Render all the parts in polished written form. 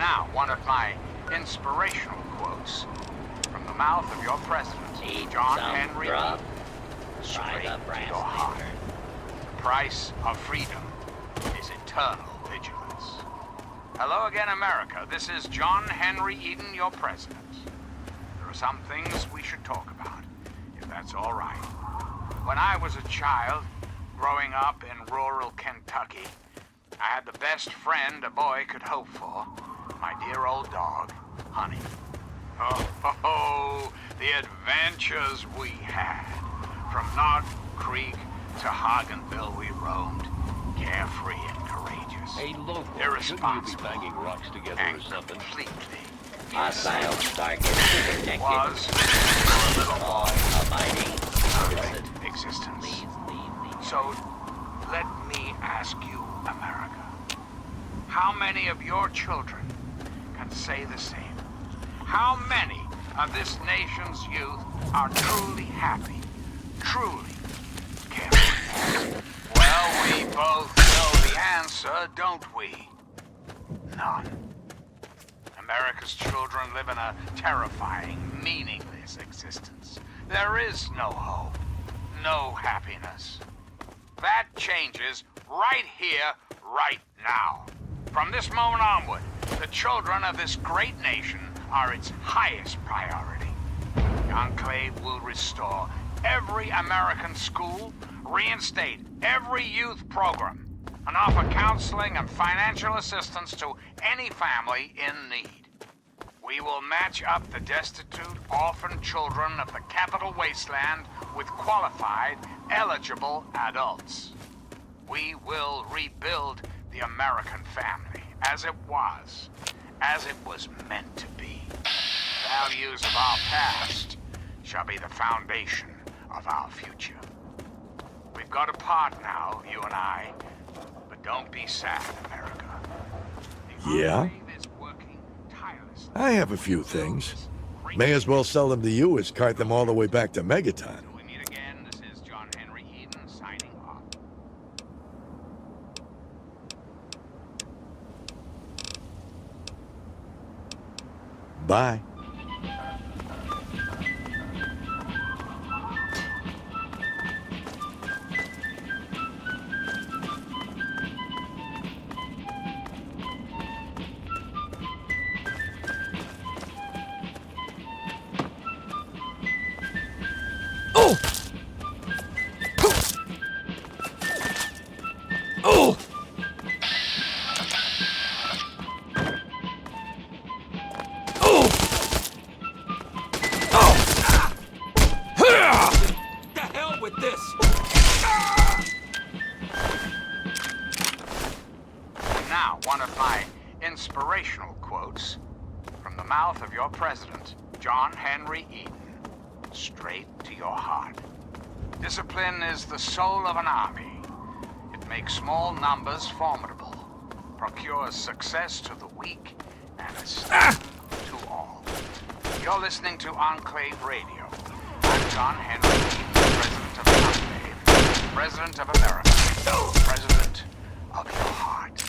Now, one of my inspirational quotes from the mouth of your president, John Henry Eden, straight to your heart. The price of freedom is eternal vigilance. Hello again, America. This is John Henry Eden, your president. There are some things we should talk about, if that's all right. When I was a child, growing up in rural Kentucky, I had the best friend a boy could hope for, my dear old dog, Honey. Oh, the adventures we had. From Knob Creek to Hagenville we roamed, carefree and courageous. Hey, local, irresponsible, shouldn't you be banging rocks together and or something? completely Hostile target detected. was, for a little Law abiding. perfect existence. So, let me ask you, America, how many of your children can say the same? How many of this nation's youth are truly happy, truly carefree? Well, we both know the answer, don't we? None. America's children live in a terrifying, meaningless existence. There is no hope, no happiness. That changes right here, right now. From this moment onward, the children of this great nation are its highest priority. The Enclave will restore every American school, reinstate every youth program, and offer counseling and financial assistance to any family in need. We will match up the destitute, orphan children of the capital Wasteland with qualified, eligible adults. We will rebuild the American family as it was meant to be. The values of our past shall be the foundation of our future. We've got a part now, you and I, but don't be sad, America. The Yeah? Enclave is working tirelessly. I have a few things. May as well sell them to you as cart them all the way back to Megaton. Until we meet again, this is John Henry Eden signing off. Bye. Oh! Oh! Oh! The hell with this! Now, one of my inspirational quotes from the mouth of your president, John Henry Eden, straight to your heart. Discipline is the soul of an army. It makes small numbers formidable, procures success to the weak, and esteem to all. You're listening to Enclave Radio. I'm John Henry Eden, President of the Enclave, President of America, President of your heart.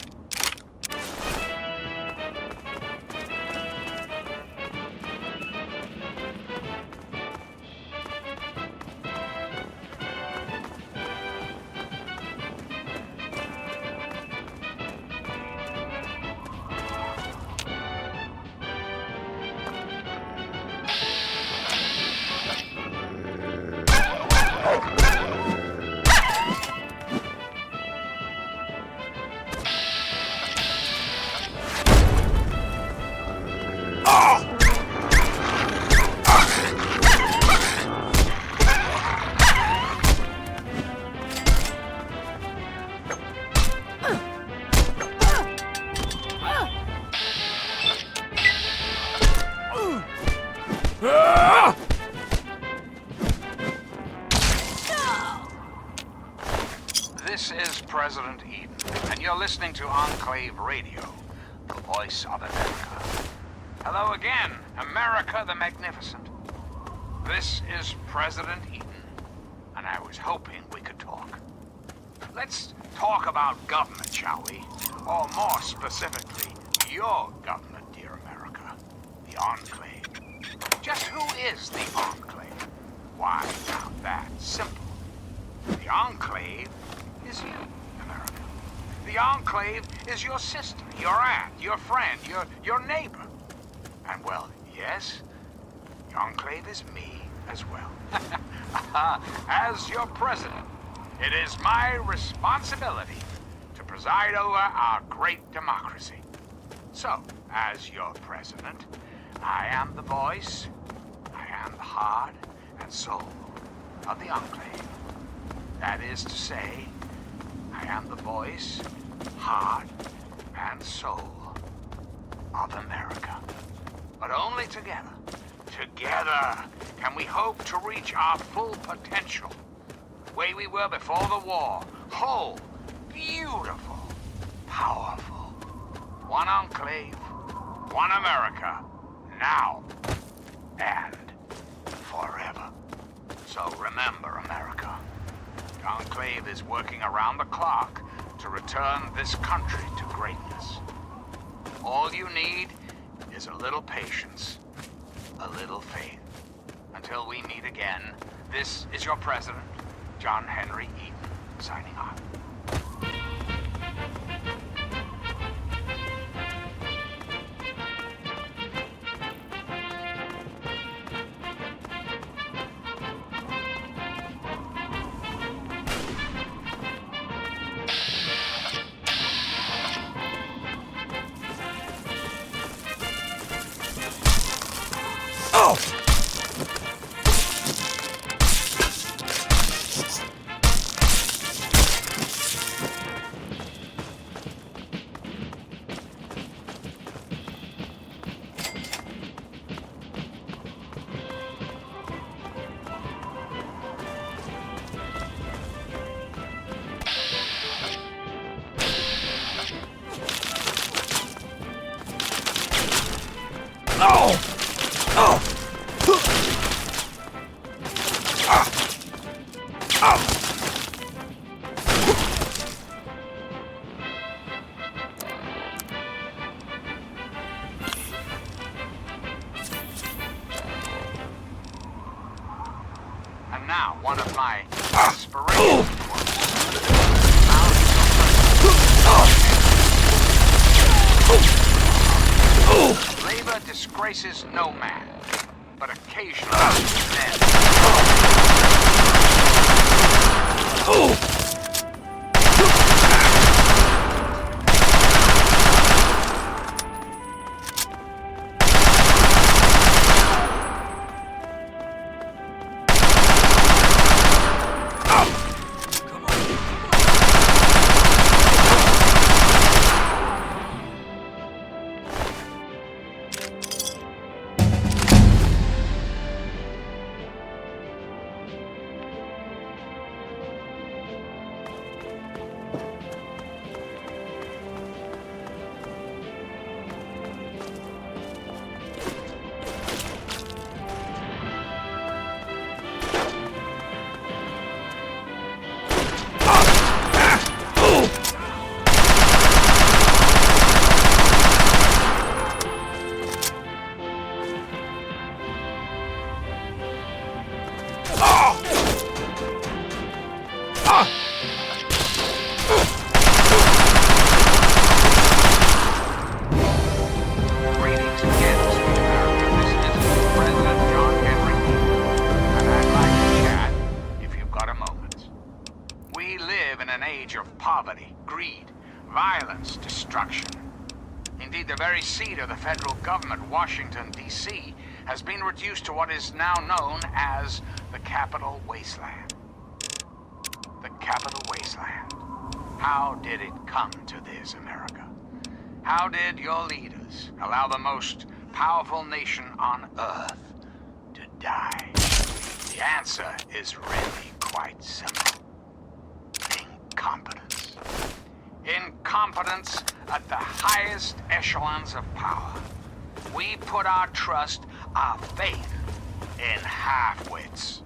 This is President Eden, and you're listening to Enclave Radio, the voice of America. Hello again, America the Magnificent. This is President Eden, and I was hoping we could talk. Let's talk about government, shall we? Or more specifically, your government. Enclave. Just who is the Enclave? Why, now that's simple. The Enclave is you, America. The Enclave is your sister, your aunt, your friend, your neighbor. And well, yes, the Enclave is me as well. As your president, it is my responsibility to preside over our great democracy. So, as your president, I am the voice, I am the heart and soul of the Enclave. That is to say, I am the voice, heart, and soul of America. But only together, together can we hope to reach our full potential. The way we were before the war. Whole, beautiful, powerful. One Enclave, one America, now and forever. So remember, America, the Enclave is working around the clock to return this country to greatness. All you need is a little patience, a little faith. Until we meet again, this is your president, John Henry Eaton, signing off. And now, one of my inspirations. Labor disgraces no man, but occasionally men. Violence, destruction. Indeed, the very seat of the federal government, Washington, D.C., has been reduced to what is now known as the Capital Wasteland. The Capital Wasteland. How did it come to this, America? How did your leaders allow the most powerful nation on Earth to die? The answer is really quite simple. Incompetence. Incompetence at the highest echelons of power. We put our trust, our faith, in half-wits.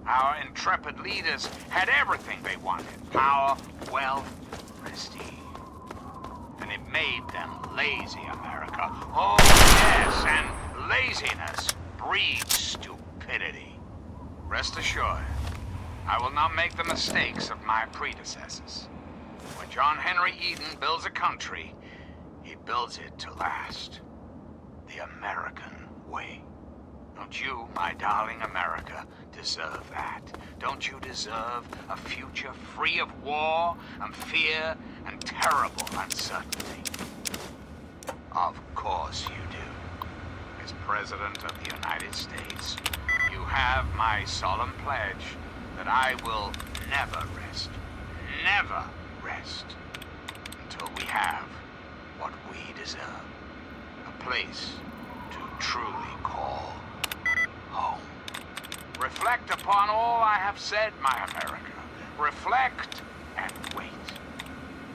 Our intrepid leaders had everything they wanted. Power, wealth, prestige. And it made them lazy, America. Oh, yes, and Craziness breeds stupidity. Rest assured, I will not make the mistakes of my predecessors. When John Henry Eden builds a country, he builds it to last. The American way. Don't you, my darling America, deserve that? Don't you deserve a future free of war and fear and terrible uncertainty? Of course you do. As President of the United States, you have my solemn pledge that I will never rest, until we have what we deserve. A place to truly call home. Reflect upon all I have said, my America. Reflect and wait.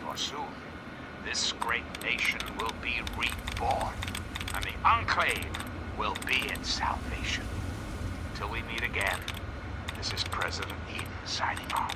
For soon, this great nation will be reborn, and the enclave will be its salvation. Till we meet again, this is President Eden signing off.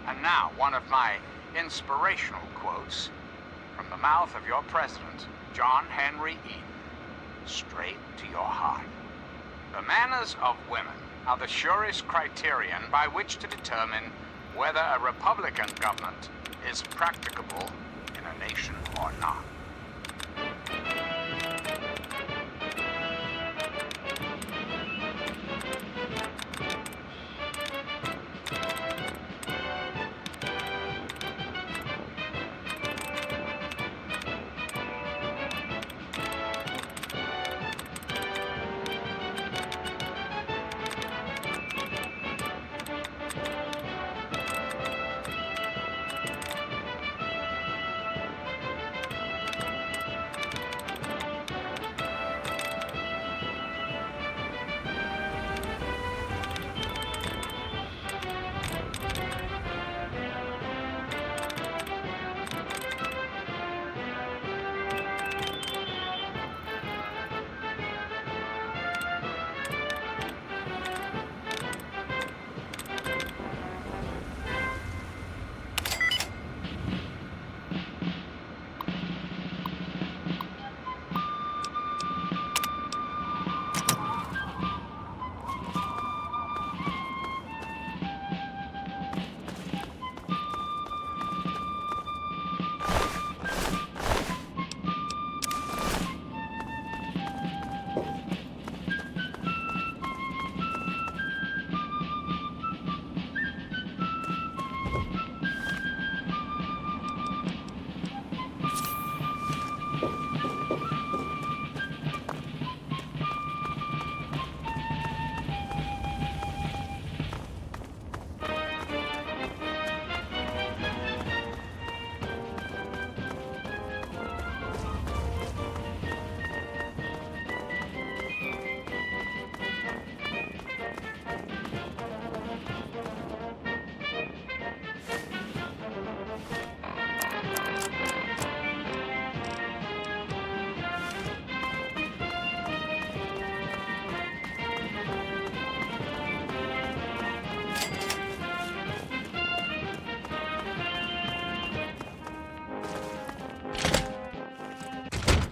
And now, one of my inspirational quotes from the mouth of your president, John Henry Eden, straight to your heart. The manners of women are the surest criterion by which to determine whether a Republican government is practicable in a nation or not.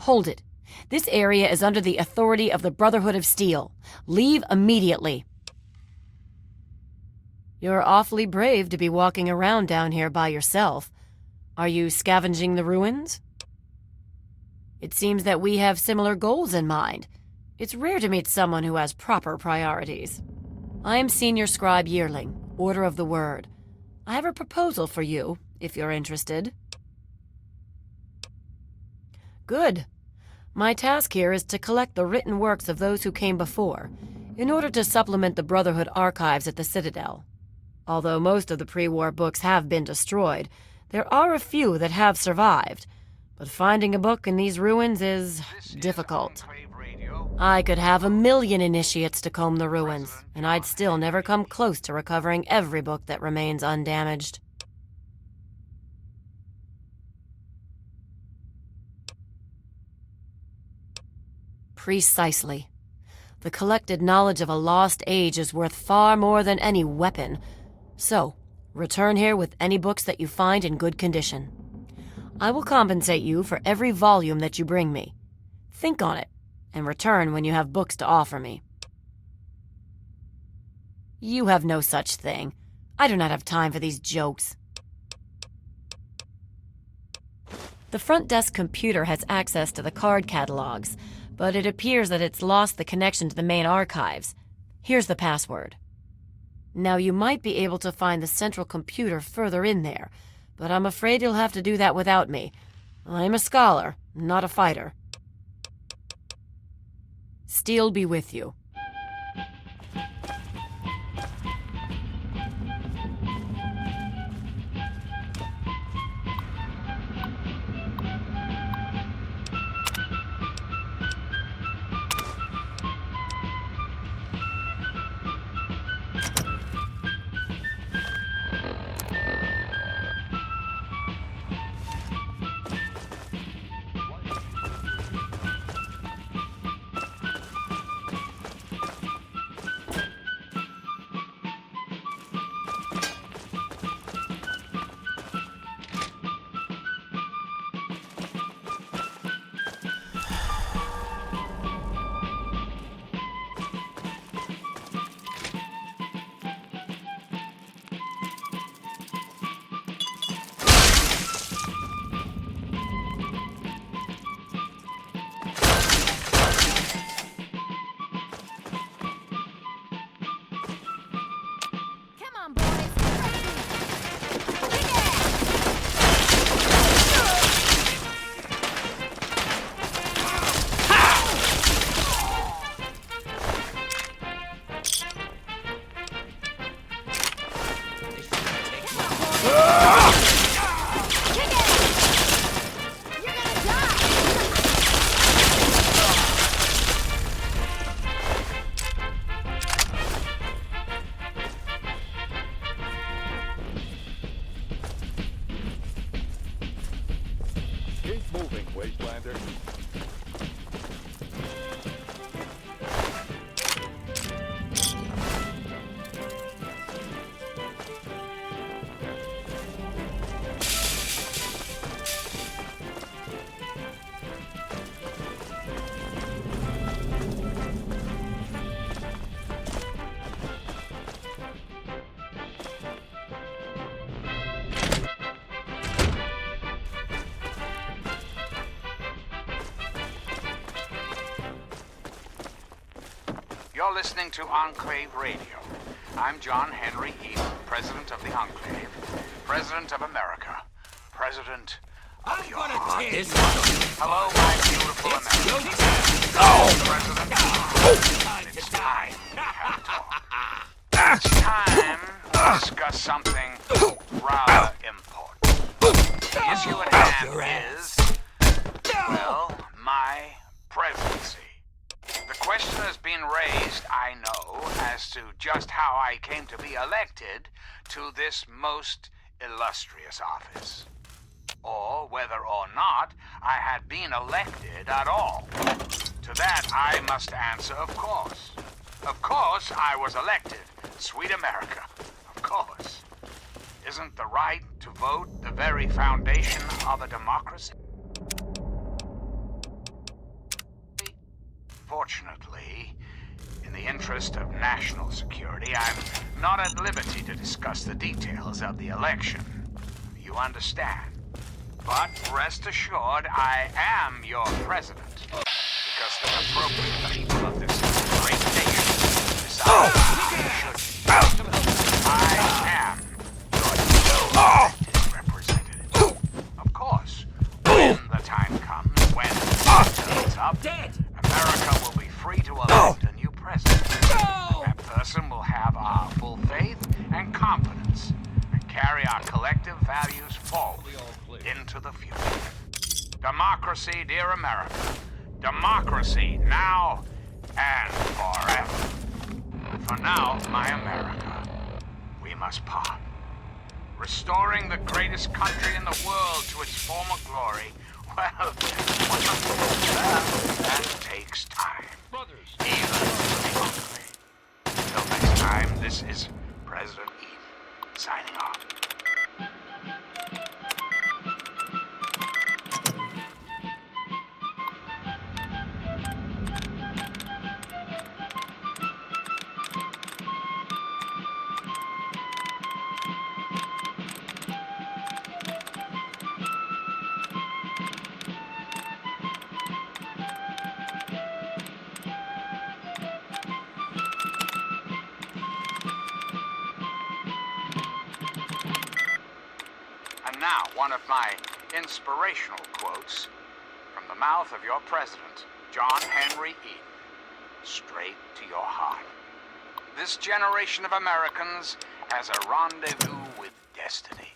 Hold it. This area is under the authority of the Brotherhood of Steel. Leave immediately. You're awfully brave to be walking around down here by yourself. Are you scavenging the ruins? It seems that we have similar goals in mind. It's rare to meet someone who has proper priorities. I am Senior Scribe Yearling, Order of the Word. I have a proposal for you, if you're interested. Good. My task here is to collect the written works of those who came before, in order to supplement the Brotherhood archives at the Citadel. Although most of the pre-war books have been destroyed, there are a few that have survived, but finding a book in these ruins is difficult. I could have 1,000,000 initiates to comb the ruins, and I'd still never come close to recovering every book that remains undamaged. Precisely. The collected knowledge of a lost age is worth far more than any weapon. So, return here with any books that you find in good condition. I will compensate you for every volume that you bring me. Think on it, and return when you have books to offer me. You have no such thing. I do not have time for these jokes. The front desk computer has access to the card catalogs, but it appears that it's lost the connection to the main archives. Here's the password. Now, you might be able to find the central computer further in there, but I'm afraid you'll have to do that without me. I'm a scholar, not a fighter. Steel be with you. Keep moving, Wastelander. You're listening to Enclave Radio. I'm John Henry Eden, President of the Enclave, President of America, President of your heart. Hello, my beautiful America. President, it's time we have talk. It's time to discuss something rather important. The issue at hand is, well, my presidency. The question has been raised, I know, as to just how I came to be elected to this most illustrious office. Or whether or not I had been elected at all. To that I must answer, of course. Of course I was elected. Sweet America. Of course. Isn't the right to vote the very foundation of a democracy? Fortunately, in the interest of national security, I'm not at liberty to discuss the details of the election. You understand? But rest assured, I am your president. Because the appropriate people of this great nation decide who should be. I am your elected representative. Of course, when the time comes, when it's up, America will be free to elect a new president. That person will have our full faith and confidence and carry our collective values forward into the future. Democracy, dear America. Democracy now my America, we must part. Restoring the greatest country in the world to its former glory, well, that takes time. Brothers. Even hungry. Until next time, this is President Eden, signing off. Now, one of my inspirational quotes from the mouth of your president, John Henry Eden, straight to your heart. This generation of Americans has a rendezvous with destiny.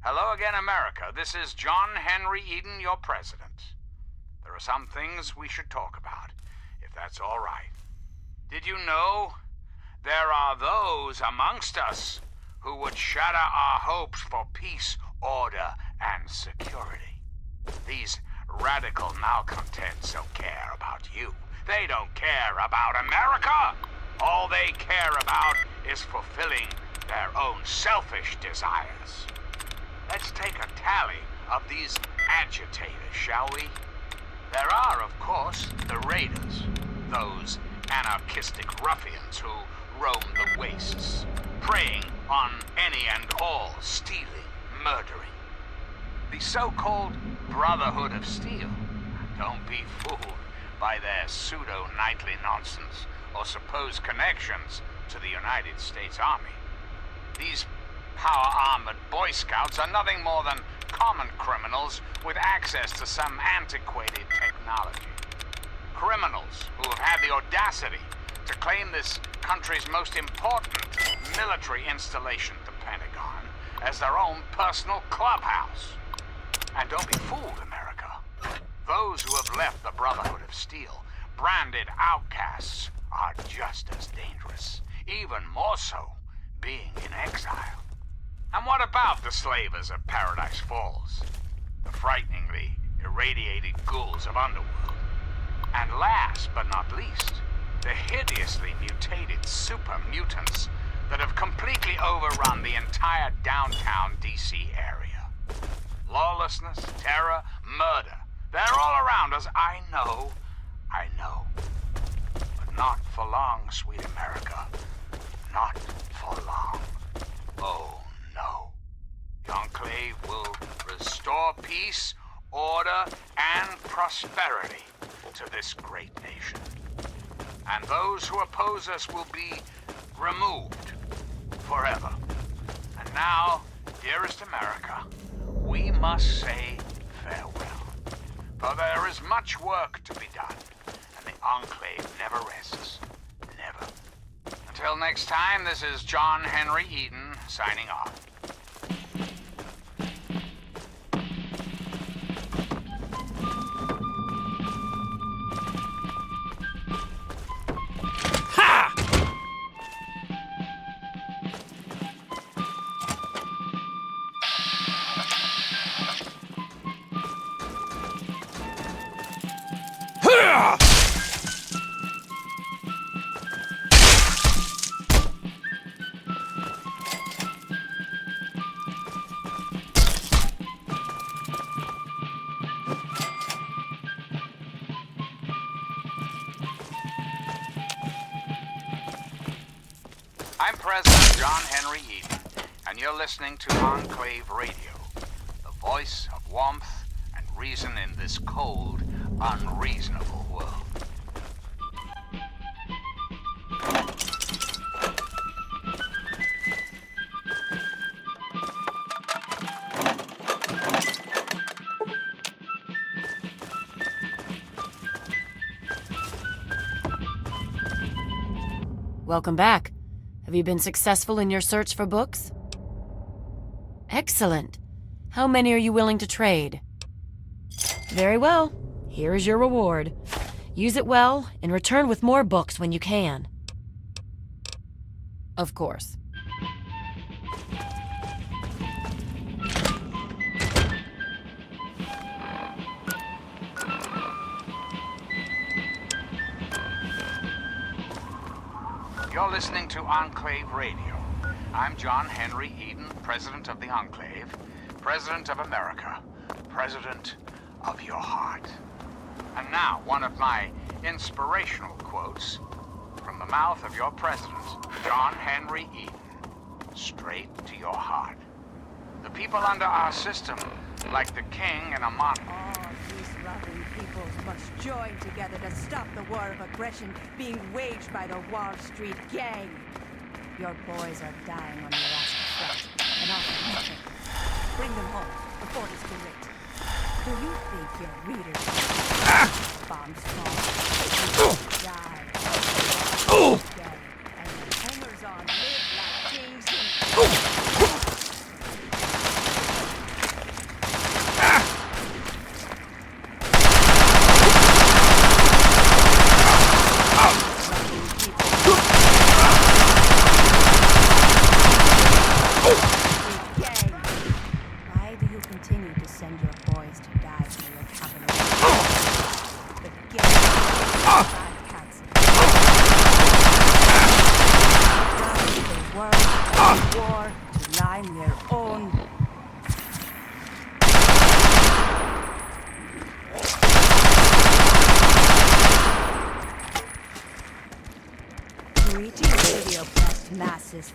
Hello again, America. This is John Henry Eden, your president. There are some things we should talk about, if that's all right. Did you know there are those amongst us who would shatter our hopes for peace, order, and security? These radical malcontents don't care about you. They don't care about America. All they care about is fulfilling their own selfish desires. Let's take a tally of these agitators, shall we? There are, of course, the raiders, those anarchistic ruffians who roam the wastes, preying on any and all, stealing, murdering. The so-called Brotherhood of Steel. Don't be fooled by their pseudo-knightly nonsense or supposed connections to the United States Army. These power-armored Boy Scouts are nothing more than common criminals with access to some antiquated technology. Criminals who have had the audacity to claim this country's most important military installation, the Pentagon, as their own personal clubhouse. And don't be fooled, America. Those who have left the Brotherhood of Steel, branded outcasts, are just as dangerous, even more so being in exile. And what about the slavers of Paradise Falls? The frighteningly irradiated ghouls of Underworld? And last but not least, the hideously mutated super mutants that have completely overrun the entire downtown DC area. Lawlessness, terror, murder, they're all around us. I know. But not for long, sweet America. Not for long. Oh, no. The Enclave will restore peace, order, and prosperity to this great nation. And those who oppose us will be removed forever. And now, dearest America, we must say farewell. For there is much work to be done, and the Enclave never rests. Never. Until next time, this is John Henry Eden, signing off. I'm President John Henry Eden, and you're listening to Enclave Radio, the voice of warmth and reason in this cold, unreasonable world. Welcome back. Have you been successful in your search for books? Excellent. How many are you willing to trade? Very well. Here is your reward. Use it well and return with more books when you can. Of course. You're listening to Enclave Radio. I'm John Henry Eden, President of the Enclave, President of America, President of your heart. And now, one of my inspirational quotes from the mouth of your President, John Henry Eden, straight to your heart. The people under our system, like the king in a monarch. All these rotten peoples must join together to stop the war of aggression being waged by the Wall Street gang. Your boys are dying on the Alaska front, and I'll do nothing. Bring them home before it's too late. Do you think your readers bombs fall? Die. And the hangers on live like kings and...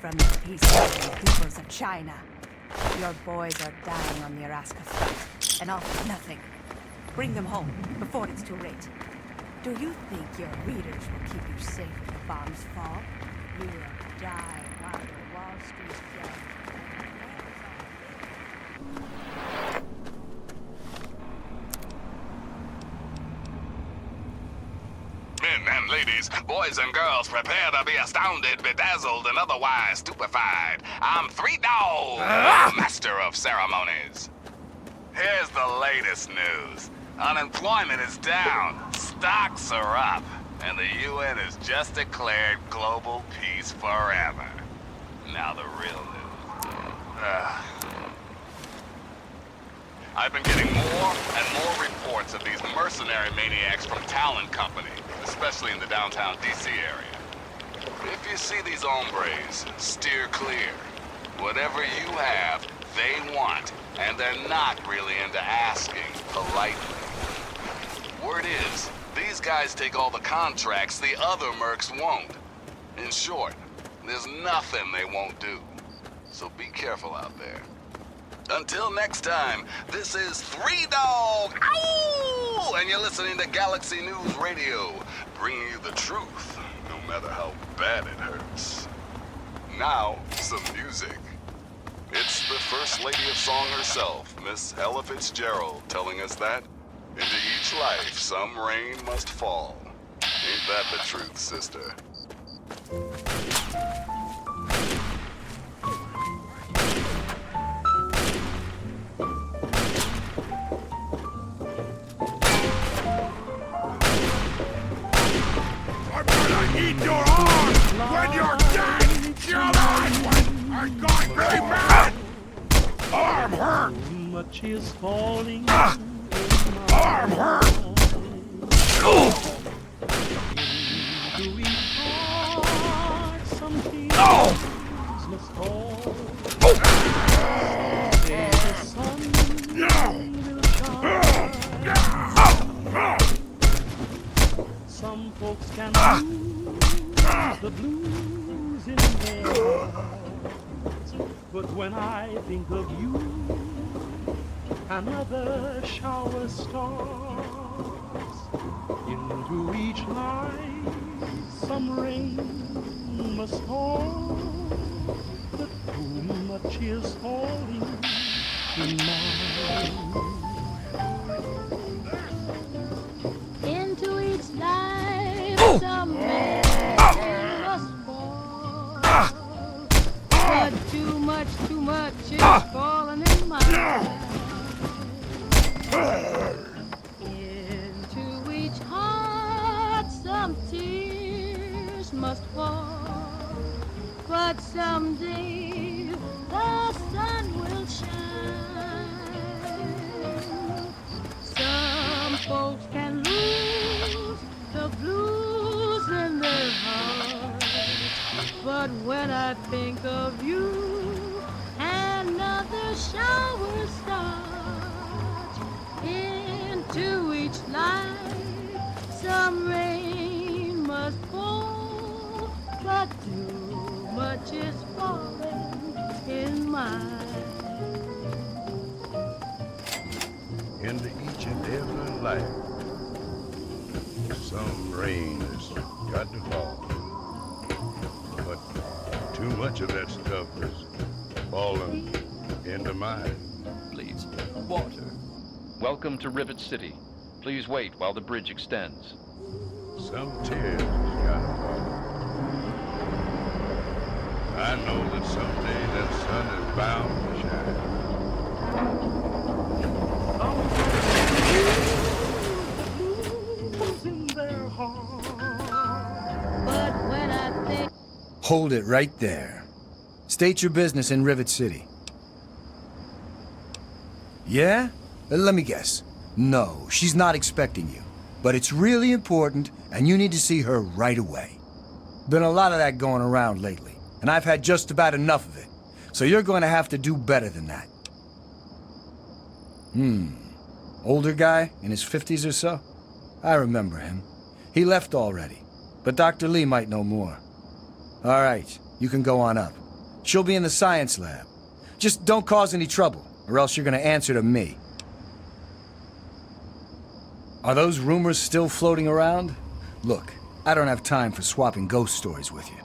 from the peaceful peoples of China. Your boys are dying on the Alaska front, and all for nothing. Bring them home before it's too late. Do you think your readers will keep you safe if the bombs fall? You will die while the Wall Street gang. Men and ladies, boys and girls, prepare to be astounded, bedazzled, and otherwise stupefied. I'm Three Dog, master of ceremonies. Here's the latest news. Unemployment is down. Stocks are up. and the UN has just declared global peace forever. Now the real news. I've been getting more and more reports of these mercenary maniacs from Talon Company, especially in the downtown DC area. If you see these hombres, steer clear. Whatever you have, they want, and they're not really into asking politely. Word is, these guys take all the contracts the other mercs won't. In short, there's nothing they won't do. So be careful out there. Until next time, this is Three Dog, ow! And you're listening to Galaxy News Radio, bringing you the truth, no matter how bad it hurts. Now, some music. It's the First Lady of Song herself, Miss Ella Fitzgerald, telling us that into each life some rain must fall. Ain't that the truth, sister? I'm gonna eat your arm when you're dead! Your eyes are going to be mad! Arm hurt! Much is falling. Arm hurt! Into each heart some tears must fall. The sun will shine. Some folks can lose the blues in their hearts, but when I think of you, another shower starts. Into each life some rain must fall, but too much is falling in mine. Into each life some rain must fall, but too much is falling in mine. Into each heart some tears must fall, but someday the sun will shine. Some folks can lose the blues in their hearts, but when I think of you, another shower starts. Into each life some rain must fall, but too much is falling in mine. Into each and every life, some rain has got to fall. But too much of that stuff has fallen into mine. Please, water. Welcome to Rivet City. Please wait while the bridge extends. Some tears gotta fall. I know that someday that sun is bound to shine. But when I think... Hold it right there. State your business in Rivet City. Yeah? Let me guess. No, she's not expecting you. But it's really important, and you need to see her right away. Been a lot of that going around lately, and I've had just about enough of it. So you're going to have to do better than that. Older guy, in his 50s or so? I remember him. He left already, but Dr. Lee might know more. All right, you can go on up. She'll be in the science lab. Just don't cause any trouble, or else you're going to answer to me. Are those rumors still floating around? Look, I don't have time for swapping ghost stories with you.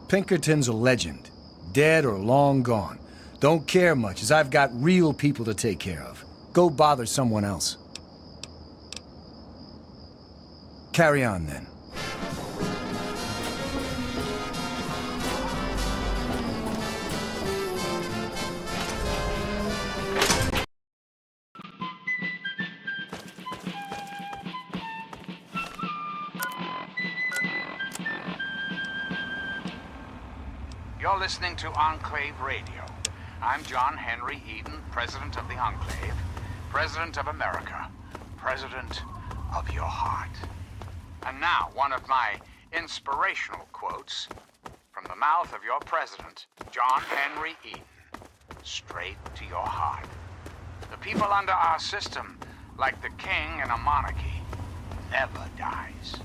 Pinkerton's a legend, dead or long gone. Don't care much, as I've got real people to take care of. Go bother someone else. Carry on, then. You're listening to Enclave Radio. I'm John Henry Eden, President of the Enclave, President of America, President of your heart. And now, one of my inspirational quotes from the mouth of your president, John Henry Eden, straight to your heart. The people under our system, like the king in a monarchy, never dies.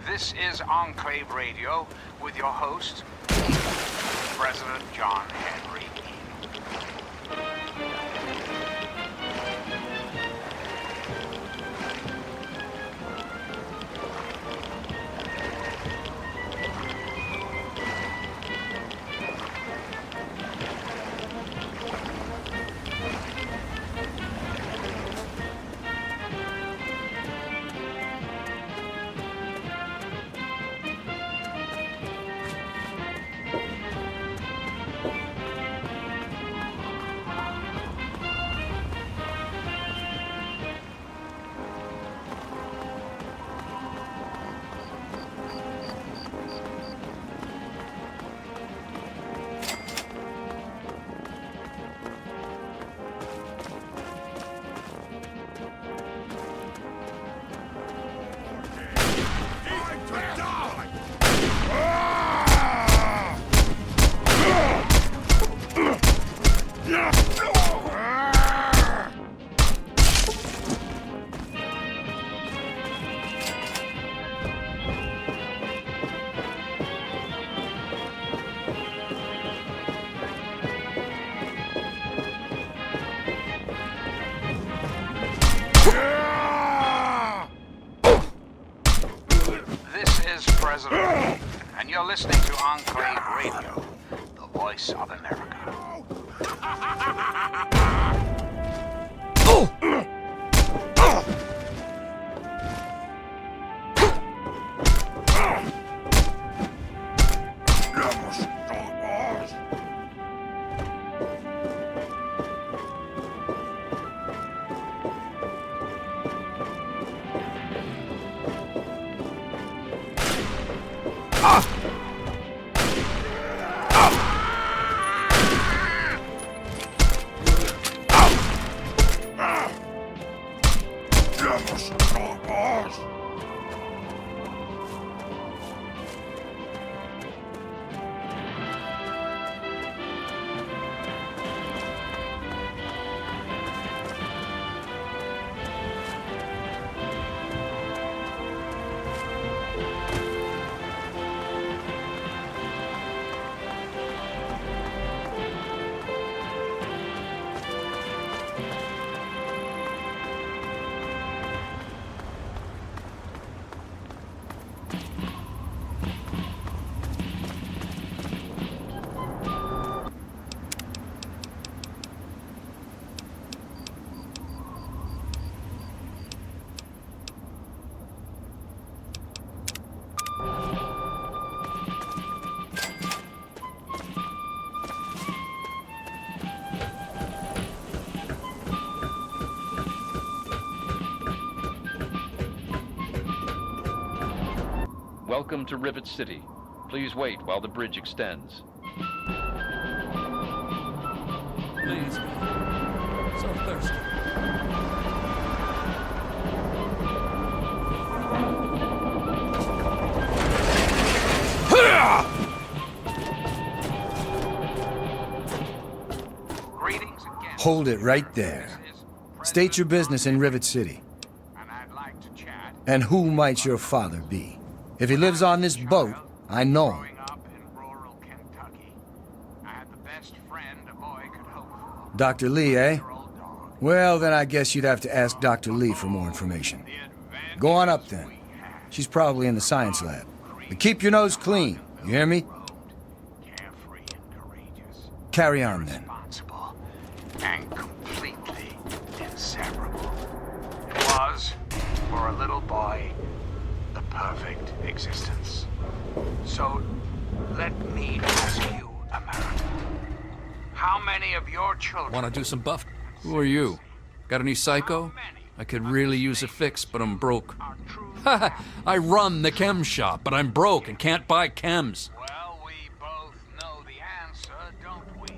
This is Enclave Radio with your host, President John Henry Eden. And you're listening to Enclave Radio, the voice of America. Welcome to Rivet City. Please wait while the bridge extends. Please. So thirsty. Greetings again. Hold it right there. State your business in Rivet City. And I'd like to chat. And who might your father be? If he lives on this boat, I know him. Growing up in rural Kentucky, I had the best friend a boy could hope for. Dr. Lee, eh? Well, then I guess you'd have to ask Dr. Lee for more information. Go on up then. She's probably in the science lab. But keep your nose clean, you hear me? Carry on, then. Responsible and completely inseparable. It was, for a little boy, the perfect existence. So, let me ask you, America. How many of your children... Want to do some buff? Who are you? Got any psycho? I could really use a fix, but I'm broke. I run the chem shop, but I'm broke and can't buy chems. Well, we both know the answer, don't we?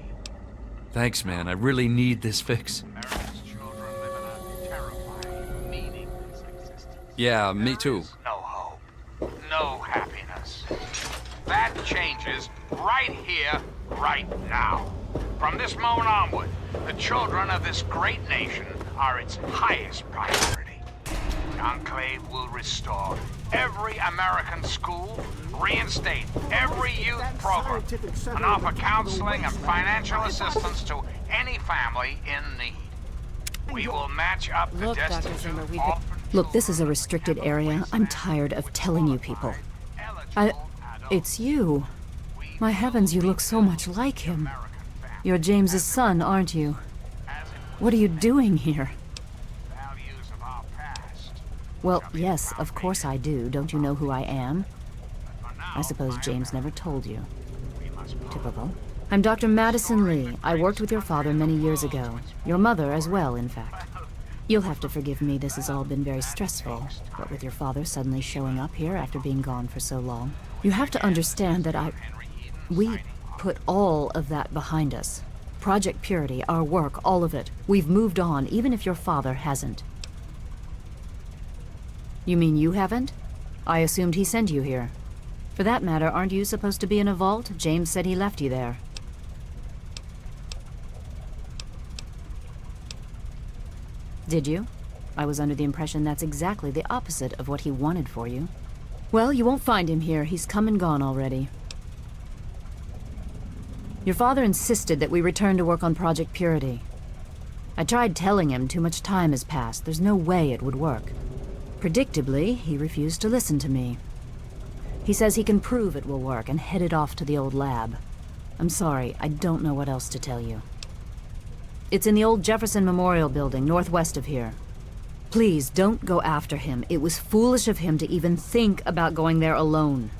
Thanks, man. I really need this fix. America's children live in a terrifying, meaningless existence. Yeah, me too. No hope. No happiness. That changes right here, right now. From this moment onward, the children of this great nation are its highest priority. The Enclave will restore every American school, reinstate every youth program, and offer counseling and financial assistance to any family in need. We will match up the Look, Dr. destitute Zimmer, we've orphan Look, this is a restricted area. I'm tired of telling you people. It's you. My heavens, you look so much like him. You're James's son, aren't you? What are you doing here? values of our past. Well, yes, of course I do. Don't you know who I am? I suppose James never told you. Typical. I'm Dr. Madison Lee. I worked with your father many years ago. Your mother as well, in fact. You'll have to forgive me, this has all been very stressful. What with your father suddenly showing up here after being gone for so long. You have to understand that we put all of that behind us. Project Purity, our work, all of it. We've moved on, even if your father hasn't. You mean you haven't? I assumed he sent you here. For that matter, aren't you supposed to be in a vault? James said he left you there. Did you? I was under the impression that's exactly the opposite of what he wanted for you. Well, you won't find him here. He's come and gone already. Your father insisted that we return to work on Project Purity. I tried telling him too much time has passed. There's no way it would work. Predictably, he refused to listen to me. He says he can prove it will work and headed off to the old lab. I'm sorry, I don't know what else to tell you. It's in the old Jefferson Memorial Building, northwest of here. Please, don't go after him. It was foolish of him to even think about going there alone.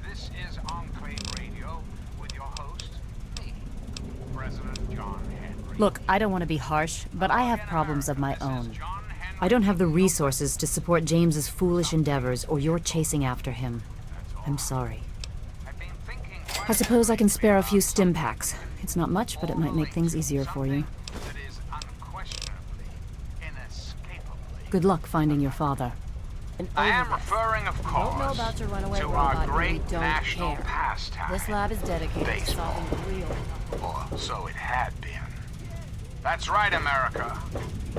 This is Enclave Radio with your host, me, President John Henry. Look, I don't want to be harsh, but I have problems of my own. I don't have the resources to support James's foolish endeavors or your chasing after him. I'm sorry. I suppose I can spare a few stim packs. It's not much, but it might make things easier for you. Good luck finding your father. I am referring, of course, Don't know about your runaway to robot, our and we great don't national care. pastime. This lab is dedicated to Baseball. solving real problems. Or so it had been. That's right, America.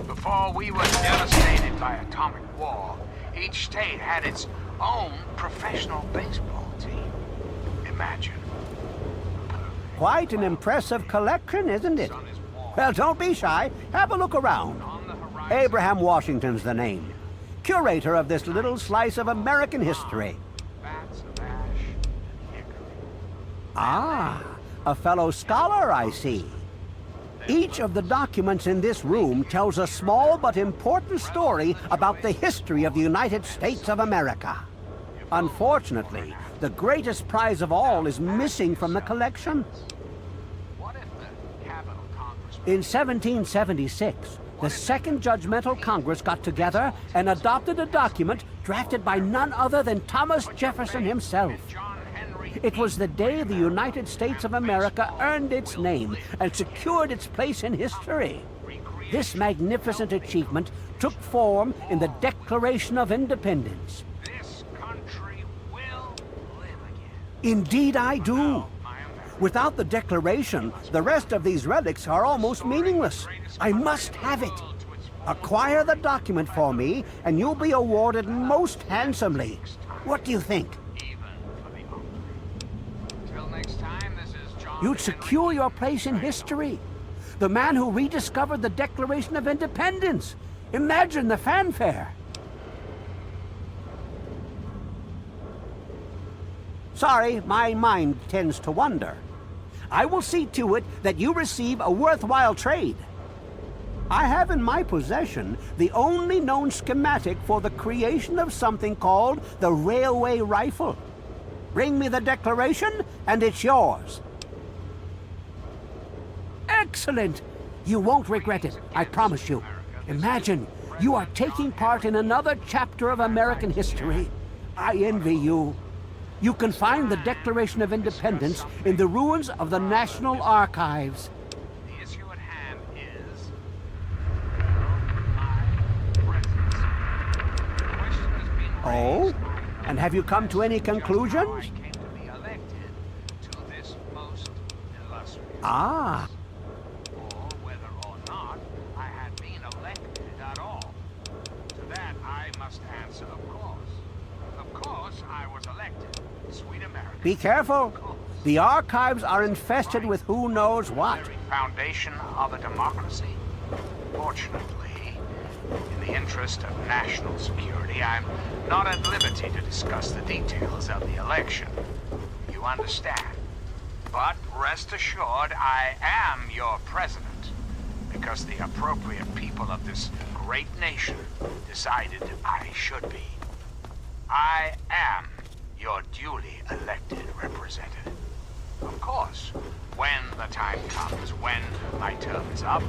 Before we were devastated by atomic war, each state had its own professional baseball team. Imagine. Quite an impressive collection, isn't it? Well, don't be shy. Have a look around. Abraham Washington's the name. Curator of this little slice of American history. Ah, a fellow scholar, I see. Each of the documents in this room tells a small but important story about the history of the United States of America. Unfortunately, the greatest prize of all is missing from the collection. In 1776, the Second Judgmental Congress got together and adopted a document drafted by none other than Thomas Jefferson himself. It was the day the United States of America earned its name and secured its place in history. This magnificent achievement took form in the Declaration of Independence. Indeed I do. Without the Declaration, the rest of these relics are almost meaningless. I must have it. Acquire the document for me, and you'll be awarded most handsomely. What do you think? You'd secure your place in history. The man who rediscovered the Declaration of Independence. Imagine the fanfare. Sorry, my mind tends to wander. I will see to it that you receive a worthwhile trade. I have in my possession the only known schematic for the creation of something called the railway rifle. Bring me the declaration, and it's yours. Excellent! You won't regret it, I promise you. Imagine, you are taking part in another chapter of American history. I envy you. You can find the Declaration of Independence in the ruins of the National Archives. The issue at hand is Oh? And have you come to any conclusions? Ah. Or whether or not I had been elected at all. To that I must answer, of course. Of course I was elected. Sweet America. Be careful. The archives are infested with who knows what. Foundation of a democracy. Fortunately, in the interest of national security, I'm not at liberty to discuss the details of the election. You understand? But rest assured, I am your president, because the appropriate people of this great nation decided I should be. I am your duly elected representative. Of course, when the time comes, when my term is up,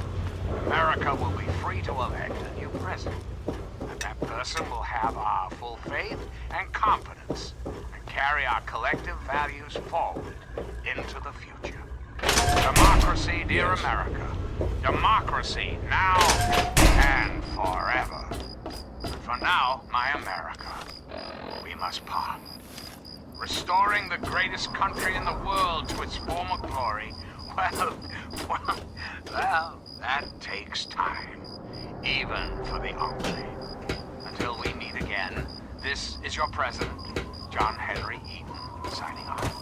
America will be free to elect a new president. And that person will have our full faith and confidence and carry our collective values forward into the future. Democracy, dear America. Democracy now and forever. But for now, my America, we must part. Restoring the greatest country in the world to its former glory, well, that takes time, even for the ugly. Until we meet again, this is your president, John Henry Eaton, signing off.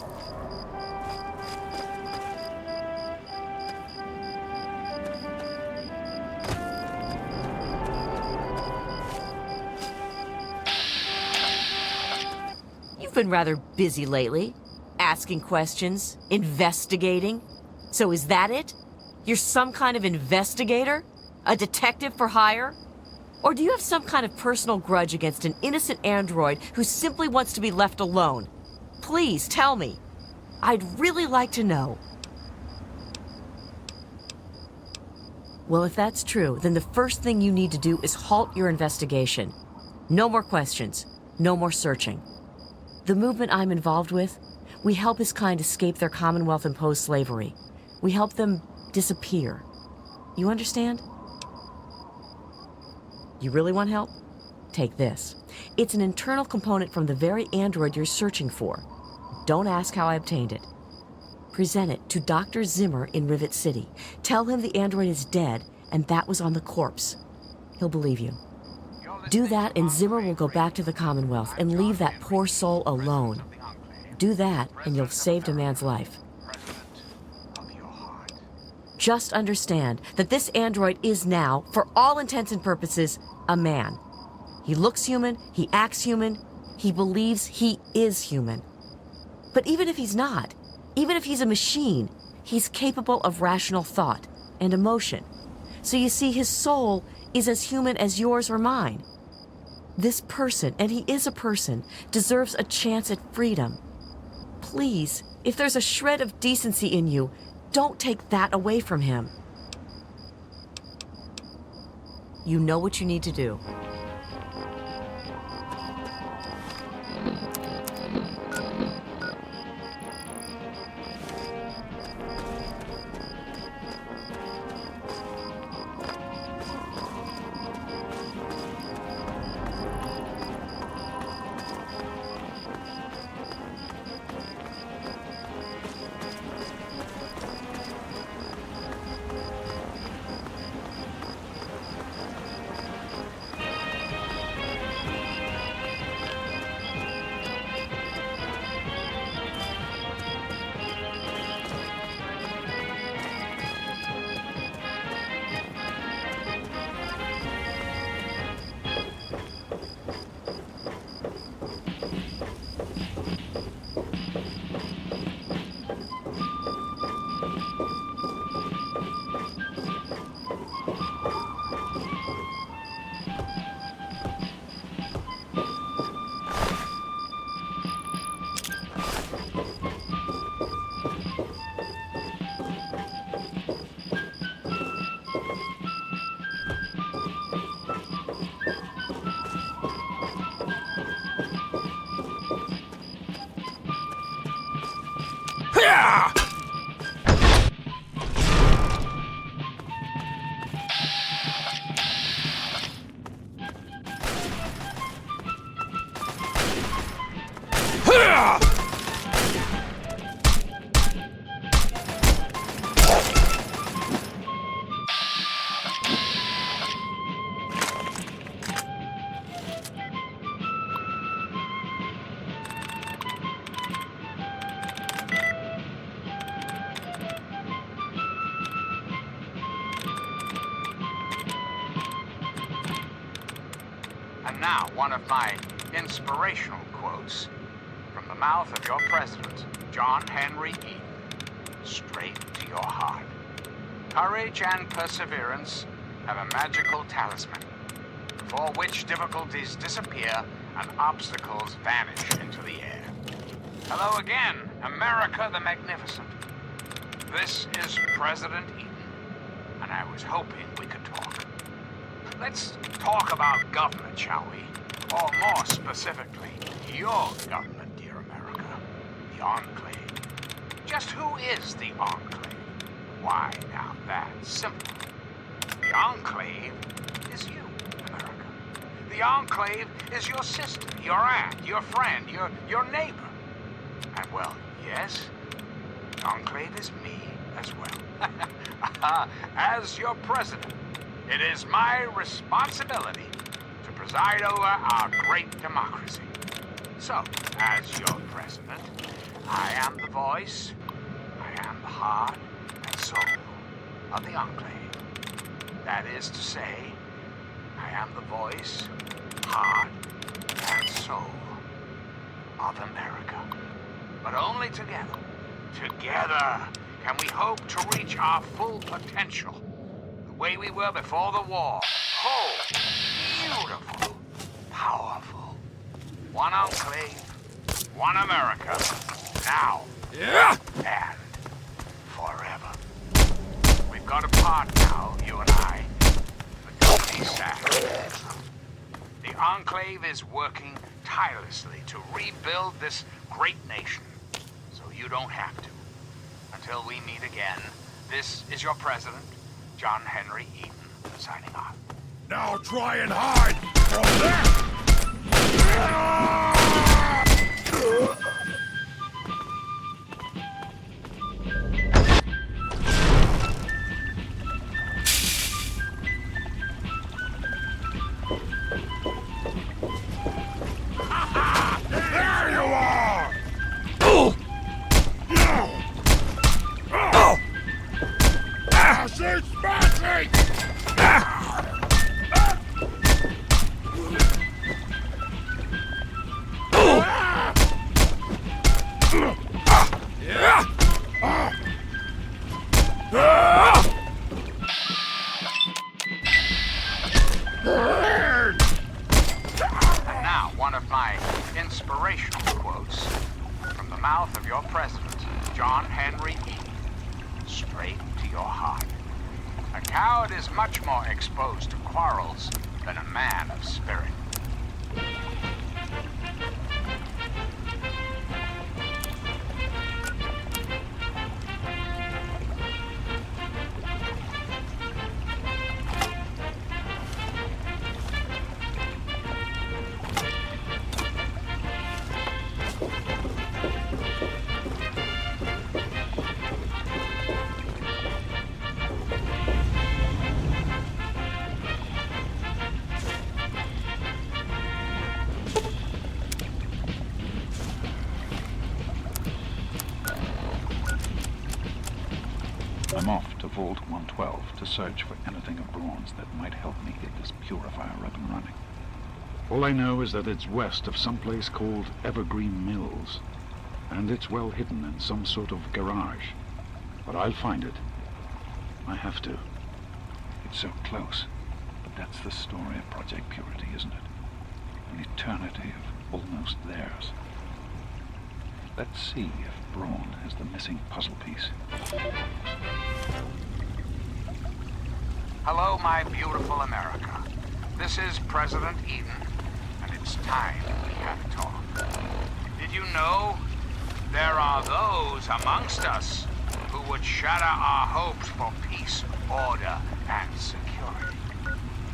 You've been rather busy lately, asking questions, investigating. So is that it? You're some kind of investigator? A detective for hire? Or do you have some kind of personal grudge against an innocent android who simply wants to be left alone? Please tell me. I'd really like to know. Well, if that's true, then the first thing you need to do is halt your investigation. No more questions. No more searching. The movement I'm involved with, we help his kind escape their Commonwealth-imposed slavery. We help them disappear. You understand? You really want help? Take this. It's an internal component from the very android you're searching for. Don't ask how I obtained it. Present it to Dr. Zimmer in Rivet City. Tell him the android is dead and that was on the corpse. He'll believe you. Do that and Zimmer will go back to the Commonwealth and leave that poor soul alone. Do that and you'll have saved a man's life. Just understand that this android is now, for all intents and purposes, a man. He looks human, he acts human, he believes he is human. But even if he's not, even if he's a machine, he's capable of rational thought and emotion. So you see, his soul is as human as yours or mine. This person, and he is a person, deserves a chance at freedom. Please, if there's a shred of decency in you, don't take that away from him. You know what you need to do. And now, one of my inspirational quotes from the mouth of your president, John Henry Eaton, straight to your heart. Courage and perseverance have a magical talisman, for which difficulties disappear and obstacles vanish into the air. Hello again, America the Magnificent. This is President Eaton, and I was hoping we could talk. Let's talk about government, shall we? Or more specifically, your government, dear America. The Enclave. Just who is the Enclave? Why, now that's simple. The Enclave is you, America. The Enclave is your sister, your aunt, your friend, your neighbor. And well, yes, the Enclave is me as well. As your president, it is my responsibility to preside over our great democracy. So, as your president, I am the voice, I am the heart and soul of the Enclave. That is to say, I am the voice, heart, and soul of America. But only together, together can we hope to reach our full potential. The way we were before the war. Whole, beautiful, powerful. One Enclave, one America, now and forever. We've got a part now, you and I, but don't be sad. The Enclave is working tirelessly to rebuild this great nation, so you don't have to. Until we meet again, this is your president, John Henry Eaton, signing off. Now try and hide from them! There you are! She's smashing! And now, one of my inspirational quotes from the mouth of your president, John Henry Eaton, straight to your heart. A coward is much more exposed to quarrels than a man of spirit. I'm off to Vault 112 to search for anything of bronze that might help me get this purifier up and running. All I know is that it's west of some place called Evergreen Mills, and it's well hidden in some sort of garage. But I'll find it. I have to. It's so close, but that's the story of Project Purity, isn't it? An eternity of almost theirs. Let's see if Braun has the missing puzzle piece. Hello, my beautiful America. This is President Eaton, and it's time we have a talk. Did you know there are those amongst us who would shatter our hopes for peace, order, and security.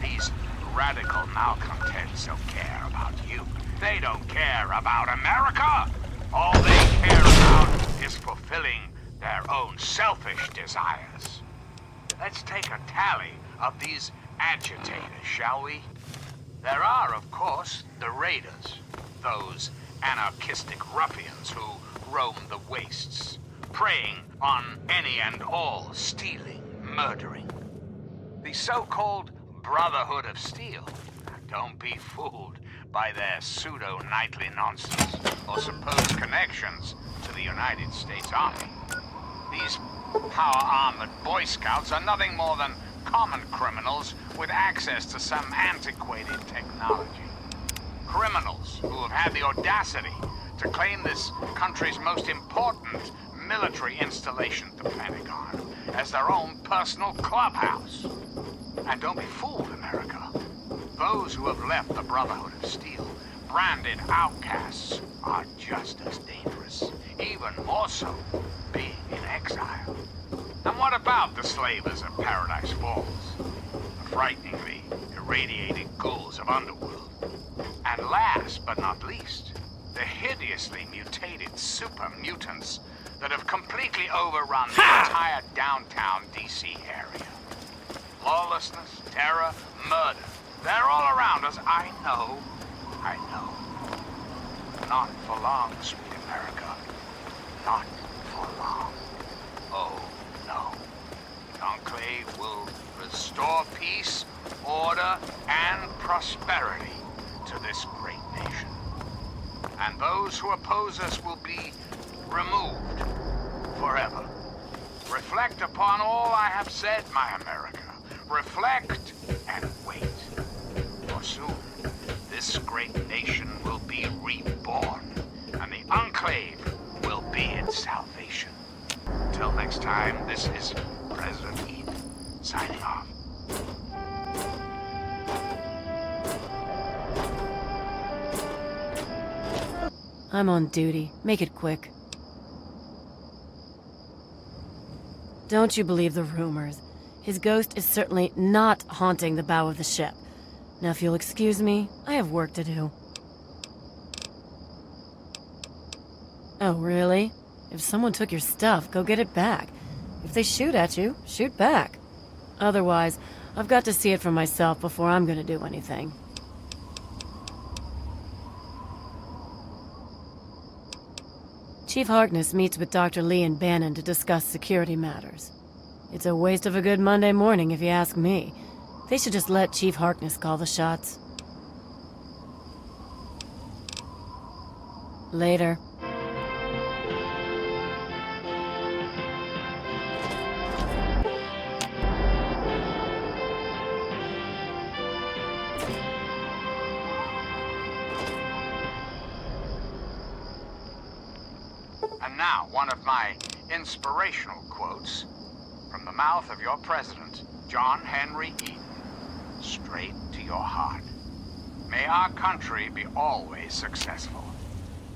These radical malcontents don't care about you. They don't care about America. All they care about is fulfilling their own selfish desires. Let's take a tally of these agitators, shall we? There are, of course, the raiders, those anarchistic ruffians who roam the wastes, preying on any and all, stealing, murdering. The so-called Brotherhood of Steel. Don't be fooled by their pseudo-knightly nonsense or supposed connections to the United States Army. These power-armored Boy Scouts are nothing more than common criminals with access to some antiquated technology. Criminals who have had the audacity to claim this country's most important military installation, the Pentagon, as their own personal clubhouse. And don't be fooled, America. Those who have left the Brotherhood of Steel, branded outcasts, are just as dangerous, even more so, being in exile. And what about the slavers of Paradise Falls? The frighteningly irradiated ghouls of Underworld. And last but not least, the hideously mutated super mutants that have completely overrun the entire downtown DC area. Lawlessness, terror, murder. They're all around us. I know. Not for long, sweet America. Not for long. Oh, no. The Enclave will restore peace, order, and prosperity to this great nation. And those who oppose us will be removed forever. Reflect upon all I have said, my America. Reflect and wait. For soon, this great nation will be reborn, and the Enclave will be its salvation. Until next time, this is President Eden, signing off. I'm on duty. Make it quick. Don't you believe the rumors. His ghost is certainly not haunting the bow of the ship. Now, if you'll excuse me, I have work to do. Oh, really? If someone took your stuff, go get it back. If they shoot at you, shoot back. Otherwise, I've got to see it for myself before I'm gonna do anything. Chief Harkness meets with Dr. Lee and Bannon to discuss security matters. It's a waste of a good Monday morning, if you ask me. They should just let Chief Harkness call the shots. Later. And now, one of my inspirational quotes from the mouth of your president, John Henry Eden. Straight to your heart. May our country be always successful.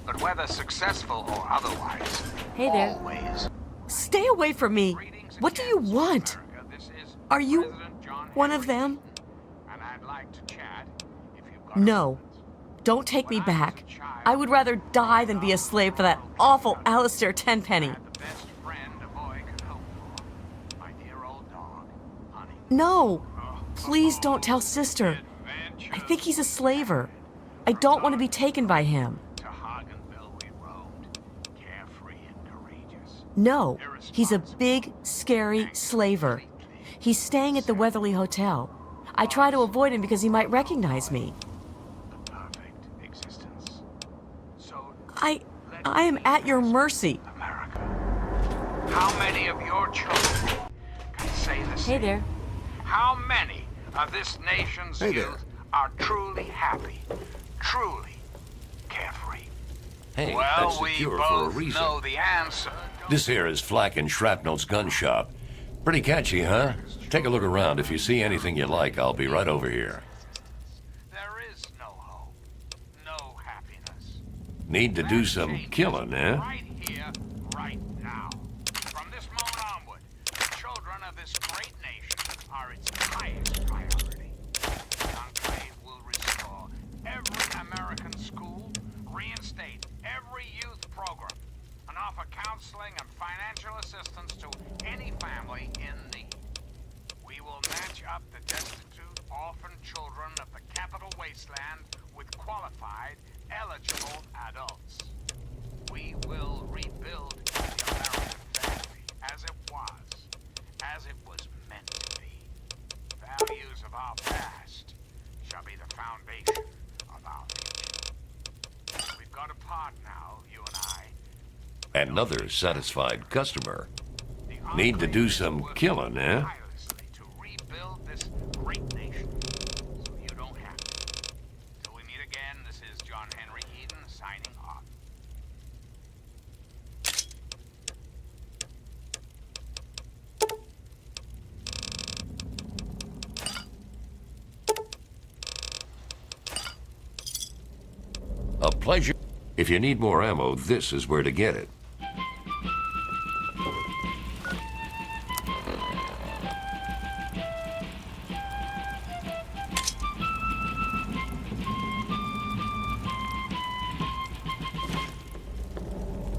But whether successful or otherwise, Hey there. always. Stay away from me. What do you want? Are you one of them? And I'd like to chat if you've got No. Don't take me back. I would rather die than be a slave for that awful Alistair Tenpenny. the best friend a boy could hope for. My dear old dog, honey. No. Please don't tell Sister. I think he's a slaver. I don't want to be taken by him. To Hagenville we roamed, carefree and courageous. No. He's a big, scary slaver. He's staying at the Weatherly Hotel. I try to avoid him because he might recognize me. The perfect existence. So I am at your mercy. America. How many of your children can say the same? Hey there. How many of this nation's Hey there. youth are truly happy, truly carefree? Hey, Well, that's we secure for a both reason. know the answer. This here is Flack and Shrapnel's gun shop. Pretty catchy, huh? Take a look around. If you see anything you like, I'll be right over here. There is no hope, no happiness. Need to do some killing, eh? Right here, right now. From this moment onward, the children of this great nation are its highest priority. The Enclave will restore every American school, reinstate every youth program, and offer counseling and financial assistance to any family in need. We will match up the destitute, orphan children of the capital Wasteland with qualified, eligible adults. We will rebuild the American family as it was meant to be. Values of our past shall be the foundation of our future. We've got a part now, you and I. Another satisfied customer. Need to do some killing, eh? To rebuild this great nation, so you don't have to. Till we meet again, this is John Henry Eden signing off. A pleasure. If you need more ammo, this is where to get it.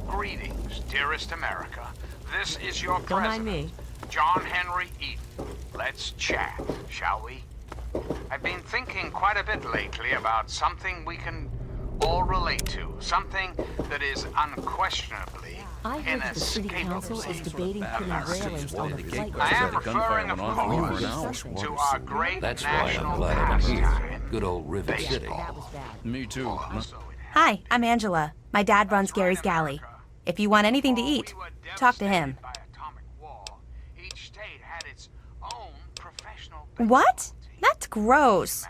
Greetings, dearest America. This is your Don't mind president, me. John Henry Eden. Let's chat, shall we? I've been thinking quite a bit lately about something we can all relate to. Something that is unquestionably I heard that the city council is debating putting railings on the flight. I am referring, of course, to our great That's why I'm national glad I'm here. pastime. Good old Rivet City. Me too. Hi, I'm Angela. My dad runs Gary's Galley. If you want anything to eat, talk to him. Each state had its own professional. What? That's gross.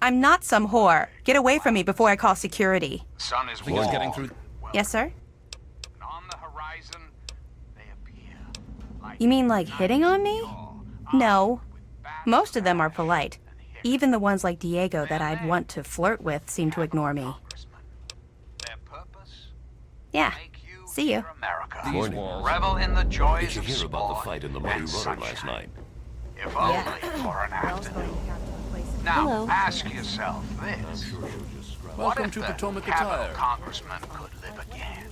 I'm not some whore. Get away from me before I call security. Sun is Think it's getting through. Yes, sir? on the horizon. They appear like You mean like hitting on me? No. Most of them are polite. Even the ones like Diego that I'd want to flirt with seem to ignore me. their purpose. Yeah. See you. America. These walls. Revel in the joys Did you of hear about the sport fight in the Muddy and Road last sunshine. night? If only for an afternoon. Now, Hello. ask yourself this. What Welcome if to the Potomac capital Attire. congressmen could live again?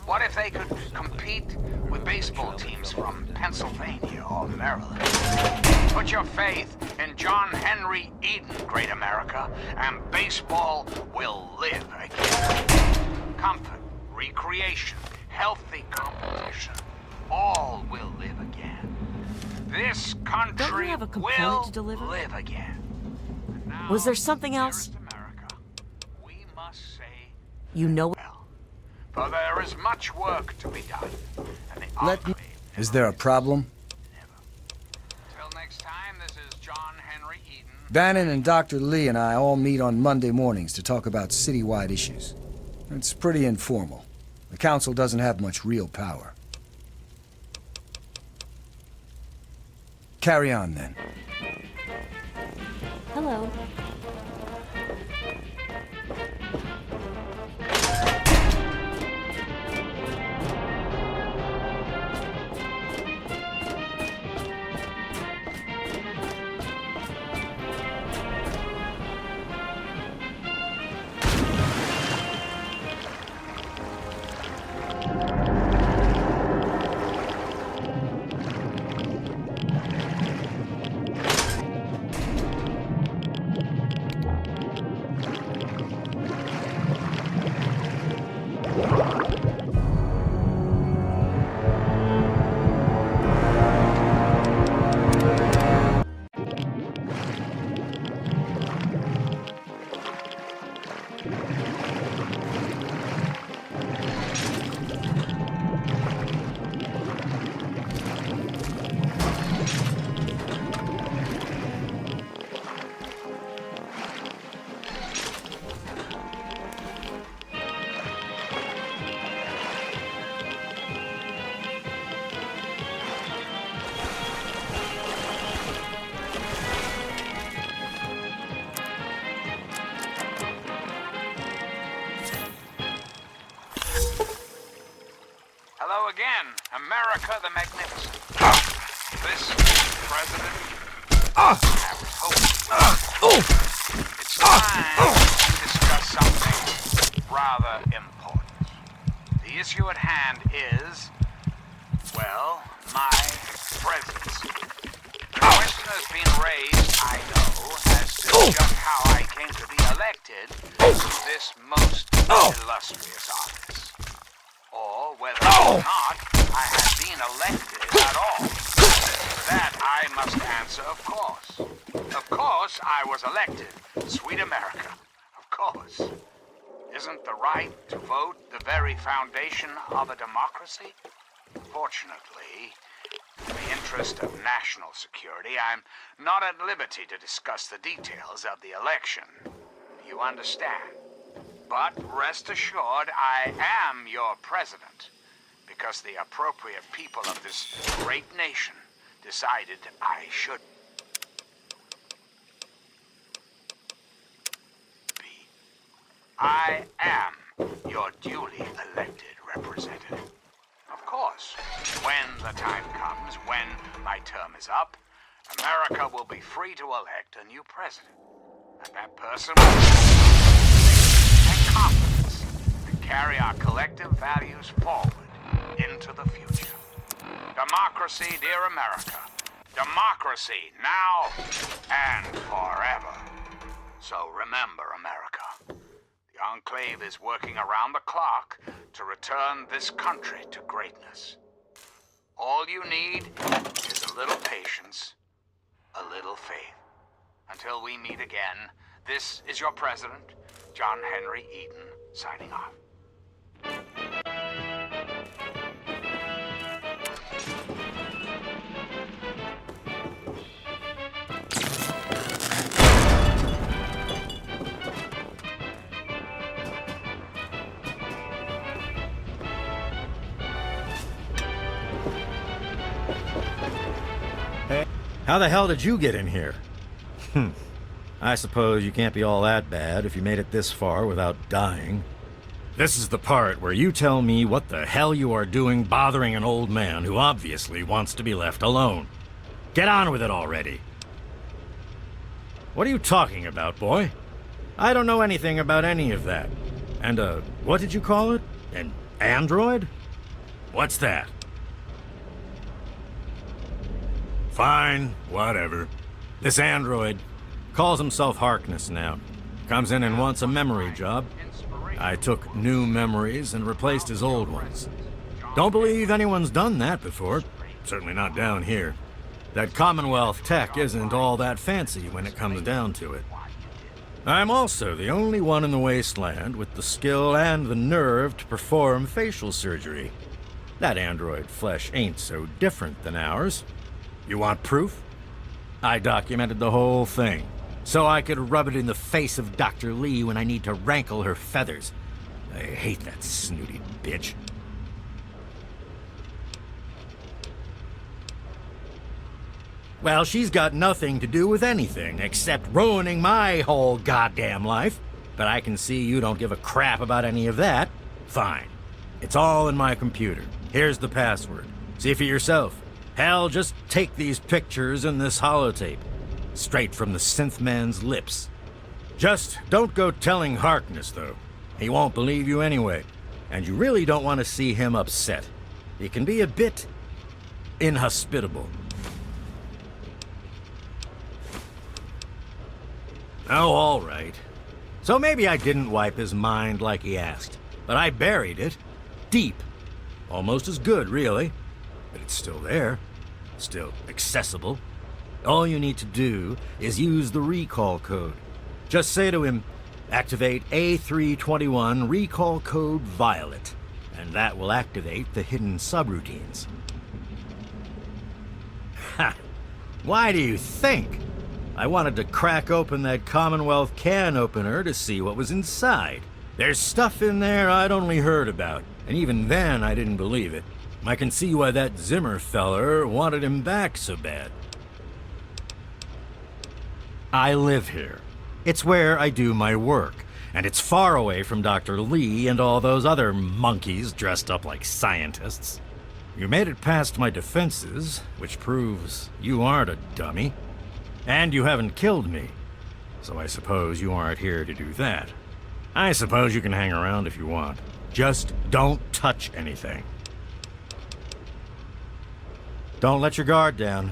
What if they could compete with baseball teams from Pennsylvania or Maryland? Put your faith in John Henry Eden, great America, and baseball will live again. Comfort, recreation, healthy competition, all will live again. This country Don't you have a component will to deliver? live again. Now, Was there something else? dearest America, we must say You know for there is much work to be done. And the Let me... Is there a problem? Till next time, this is John Henry Eden. Bannon and Dr. Lee and I all meet on Monday mornings to talk about citywide issues. It's pretty informal. The council doesn't have much real power. Carry on, then. Hello. Hello again, America the Magnificent. This president, I was hoping it's time to discuss something rather important. The issue at hand is, well, my presidency. The question has been raised, I know, as to just how I came to be elected to this most illustrious office. Or whether or not I had been elected at all. That I must answer, of course. Of course I was elected. Sweet America. Of course. Isn't the right to vote the very foundation of a democracy? Fortunately, in the interest of national security, I'm not at liberty to discuss the details of the election. You understand? But rest assured, I am your president, because the appropriate people of this great nation decided I should be. I am your duly elected representative. Of course, when the time comes, when my term is up, America will be free to elect a new president. And that person will confidence to carry our collective values forward into the future. Democracy, dear America. Democracy now and forever. So remember, America, the Enclave is working around the clock to return this country to greatness. All you need is a little patience, a little faith. Until we meet again, this is your president, John Henry Eden, signing off. Hey, how the hell did you get in here? I suppose you can't be all that bad if you made it this far without dying. This is the part where you tell me what the hell you are doing bothering an old man who obviously wants to be left alone. Get on with it already. What are you talking about, boy? I don't know anything about any of that. And, what did you call it? An android? What's that? Fine, whatever. This android calls himself Harkness now. Comes in and wants a memory job. I took new memories and replaced his old ones. Don't believe anyone's done that before. Certainly not down here. That Commonwealth tech isn't all that fancy when it comes down to it. I'm also the only one in the Wasteland with the skill and the nerve to perform facial surgery. That android flesh ain't so different than ours. You want proof? I documented the whole thing, so I could rub it in the face of Dr. Lee when I need to rankle her feathers. I hate that snooty bitch. Well, she's got nothing to do with anything except ruining my whole goddamn life. But I can see you don't give a crap about any of that. Fine. It's all in my computer. Here's the password. See for yourself. Hell, just take these pictures and this holotape. Straight from the synth man's lips. Just don't go telling Harkness, though. He won't believe you anyway. And you really don't want to see him upset. He can be a bit inhospitable. Oh, all right. So maybe I didn't wipe his mind like he asked, but I buried it deep. Almost as good, really. But it's still there. Still accessible. All you need to do is use the recall code. Just say to him, activate A321 recall code Violet, and that will activate the hidden subroutines. Ha! Why do you think? I wanted to crack open that Commonwealth can opener to see what was inside. There's stuff in there I'd only heard about, and even then I didn't believe it. I can see why that Zimmer feller wanted him back so bad. I live here. It's where I do my work, and it's far away from Dr. Lee and all those other monkeys dressed up like scientists. You made it past my defenses, which proves you aren't a dummy. And you haven't killed me. So I suppose you aren't here to do that. I suppose you can hang around if you want. Just don't touch anything. Don't let your guard down.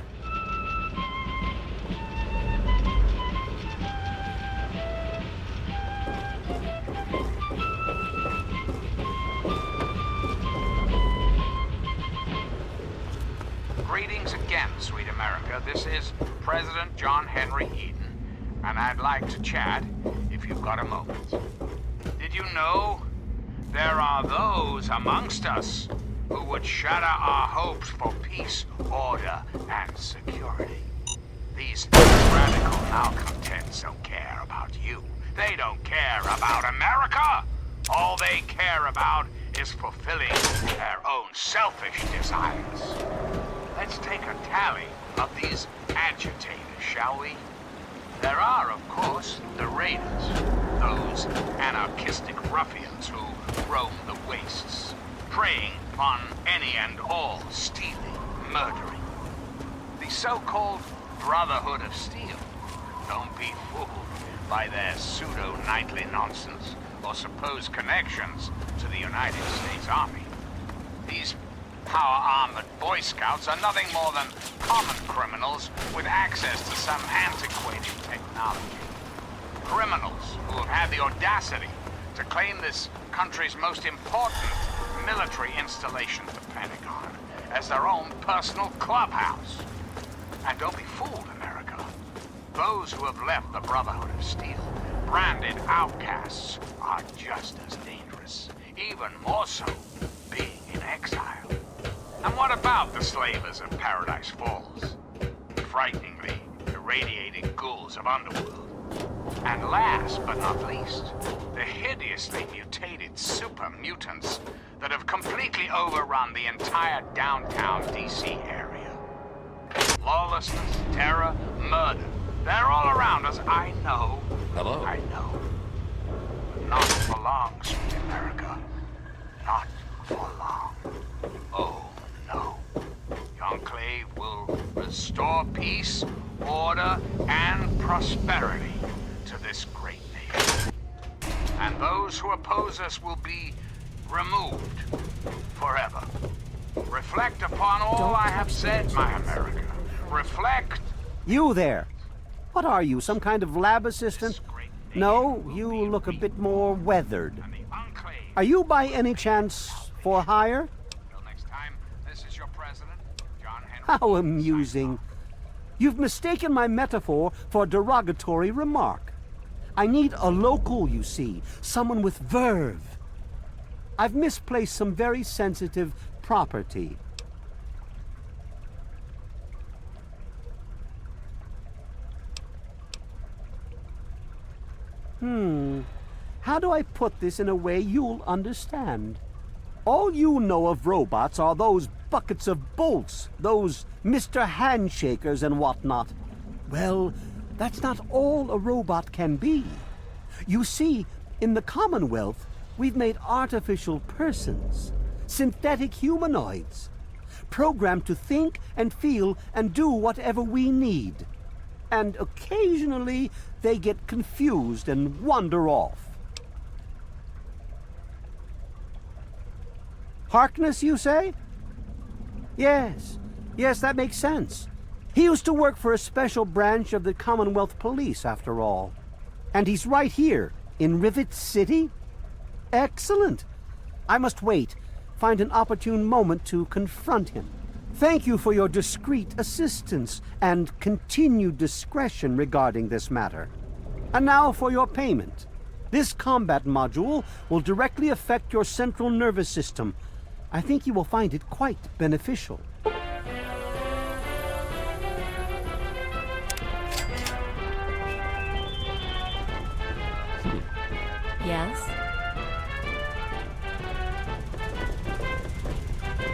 Greetings again, sweet America. This is President John Henry Eden, and I'd like to chat if you've got a moment. Did you know there are those amongst us who would shatter our hopes for peace, order, and security? These radical malcontents don't care about you. They don't care about America. All they care about is fulfilling their own selfish desires. Let's take a tally of these agitators, shall we? There are, of course, the raiders, those anarchistic ruffians who roam the wastes, preying upon any and all stealing, murdering. The so-called Brotherhood of Steel. Don't be fooled by their pseudo-knightly nonsense or supposed connections to the United States Army. These power-armored Boy Scouts are nothing more than common criminals with access to some antiquated technology. Criminals who have had the audacity to claim this country's most important military installation, the Pentagon, as their own personal clubhouse. And don't be fooled, America. Those who have left the Brotherhood of Steel, branded outcasts, are just as dangerous, even more so being in exile. And what about the slavers of Paradise Falls? Frighteningly irradiated ghouls of Underworld. And last but not least, the hideously mutated super mutants that have completely overrun the entire downtown DC area. Lawlessness, terror, murder. They're all around us, I know. Hello. I know. But not for long, sweet America. Not for long. Oh, no. The Enclave will restore peace, order, and prosperity to this great nation. And those who oppose us will be removed forever. Reflect upon all I have said, my America. Reflect. You there. What are you, some kind of lab assistant? No, you look a bit more weathered. Are you by any chance for hire? How amusing. You've mistaken my metaphor for a derogatory remark. I need a local, you see, someone with verve. I've misplaced some very sensitive property. How do I put this in a way you'll understand? All you know of robots are those buckets of bolts, those Mr. Handshakers and whatnot. Well, that's not all a robot can be. You see, in the Commonwealth, we've made artificial persons, synthetic humanoids, programmed to think and feel and do whatever we need. And occasionally, they get confused and wander off. Harkness, you say? Yes, that makes sense. He used to work for a special branch of the Commonwealth Police, after all. And he's right here, in Rivet City? Excellent. I must wait, find an opportune moment to confront him. Thank you for your discreet assistance and continued discretion regarding this matter. And now for your payment. This combat module will directly affect your central nervous system. I think you will find it quite beneficial. Yes?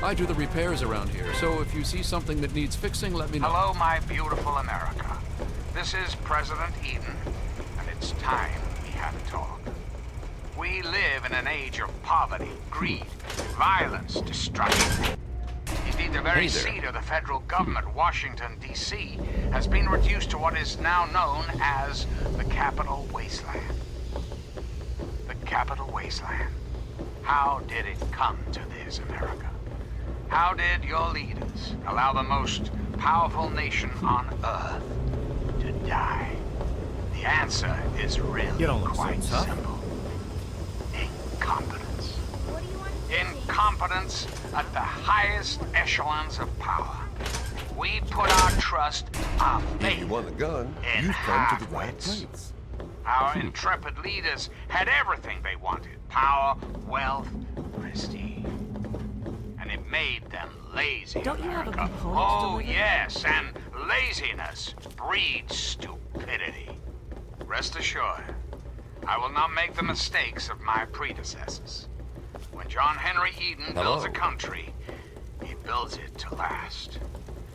I do the repairs around here, so if you see something that needs fixing, let me know. Hello, my beautiful America. This is President Eden, and it's time we had a talk. We live in an age of poverty, greed, violence, destruction. Indeed, the very seat of the federal government, Washington, D.C., has been reduced to what is now known as the Capital Wasteland. The Capital Wasteland. How did it come to this, America? How did your leaders allow the most powerful nation on Earth to die? The answer is really quite simple. Incompetence. Incompetence at the highest echelons of power. We put our trust, our faith, If you want a gun, in you've come to the right half-wits. place. Our intrepid leaders had everything they wanted. Power, wealth, prestige. And it made them lazy, Don't you have a America. component to Oh, deliver? yes, and laziness breeds stupidity. Rest assured, I will not make the mistakes of my predecessors. When John Henry Eden builds a country, he builds it to last.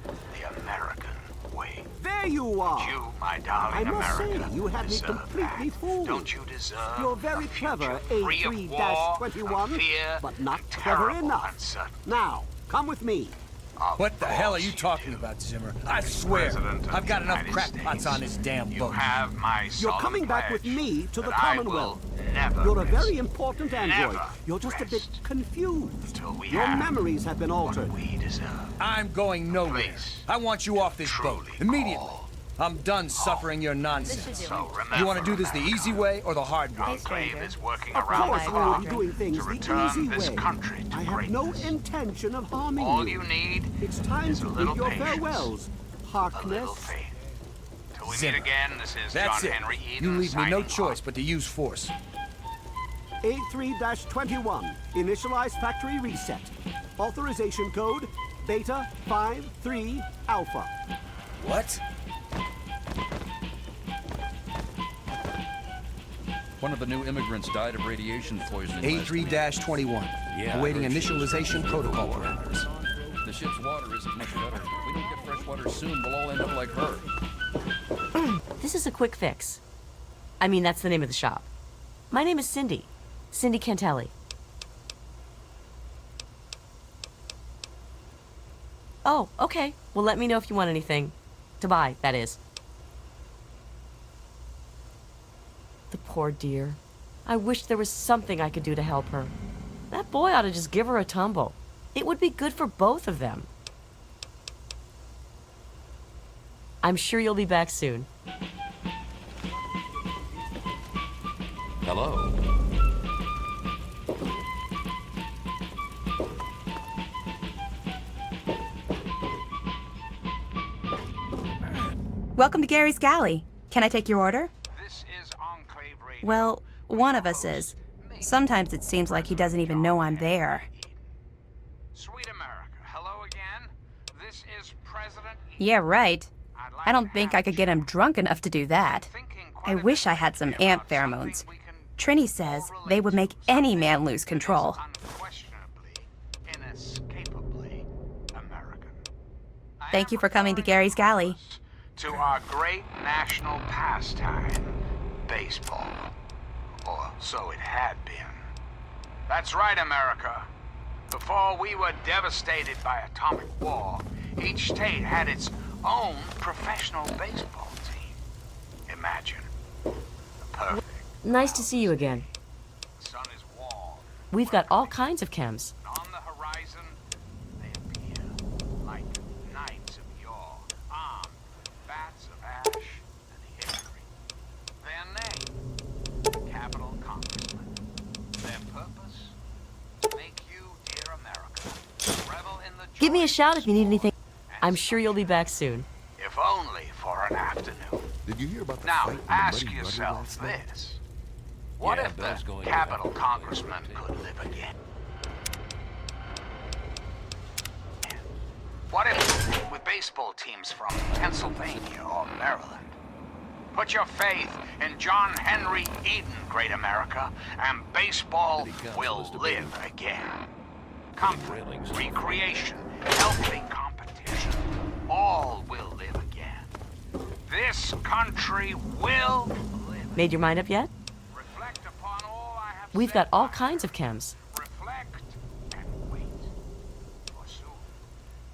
The American way. There you are. You, my darling I must America, say, you had me deserve completely that. fooled. Don't you deserve You're very clever, free of war, A3-21, of fear, but not and clever terrible enough. uncertainty? Now, come with me. What the hell are you talking about, Zimmer? I swear, I've got enough crackpots on this damn boat. Have my You're solemn coming back with pledge me to the that I Commonwealth. will never You're a rest. very important android. Never You're just a bit confused. we Your have memories have been altered. we deserve. I'm going nowhere. I want you off this boat immediately. I'm done suffering your nonsense. So remember, You want to do this the easy way or the hard way? Enclave is working Of around course the we will clock be doing things to the return easy this way. country to I have no greatness. intention of harming All you. you need It's time is to a bid little your patience, farewells, a little Harkness. faith. Till we Zimmer. meet again, this is That's John it. Henry Eden You leave me no signing choice but to use force. A3-21, initialize factory reset. Authorization code, Beta 53 Alpha. What? One of the new immigrants died of radiation poisoning. A3-21, awaiting initialization protocol parameters. The ship's water isn't much better. If we don't get fresh water soon, we'll all end up like her. This is a quick fix. I mean, that's the name of the shop. My name is Cindy. Cindy Cantelli. Oh, okay. Well, let me know if you want anything. To buy, that is. The poor dear. I wish there was something I could do to help her. That boy ought to just give her a tumble. It would be good for both of them. I'm sure you'll be back soon. Hello. Welcome to Gary's Galley. Can I take your order? This is Enclave Radio. Well, one of us is. Sometimes it seems like he doesn't even know I'm there. Sweet America, hello again. This is President Yeah, right. I don't think I could get him drunk enough to do that. I wish I had some ant pheromones. Trini says they would make any man lose control. inescapably American. Thank you for coming to Gary's Galley. To our great national pastime, baseball. Or so it had been. That's right, America. Before we were devastated by atomic war, each state had its own professional baseball team. Imagine. The perfect. Nice to see you again. The sun is warm. We've got all kinds of chems. On the horizon, they appear like knights of yore, armed with bats of ash and hickory. Their name, Capital Congressmen. Their purpose, make you, dear America, revel in the Give me a shout if you need anything. I'm sure you'll be back soon. if only for an afternoon. Did you hear about the Now, fight in the ask Muddy Rudder yourself last night? this. What Yeah, if Bill's the going Capital Congressman could live again? What if, with baseball teams from Pennsylvania or Maryland? Put your faith in John Henry Eden, great America, and baseball will live again. Comfort, recreation, healthy competition, all will live again. This country will live. Made your mind up yet? Reflect upon all I have We've said. got all kinds of chems. Reflect and wait. For soon, the Capital Congressman, their purpose, make you, dear America, revel in the joy. Give me a shout if you need anything. I'm sure you'll be back soon. of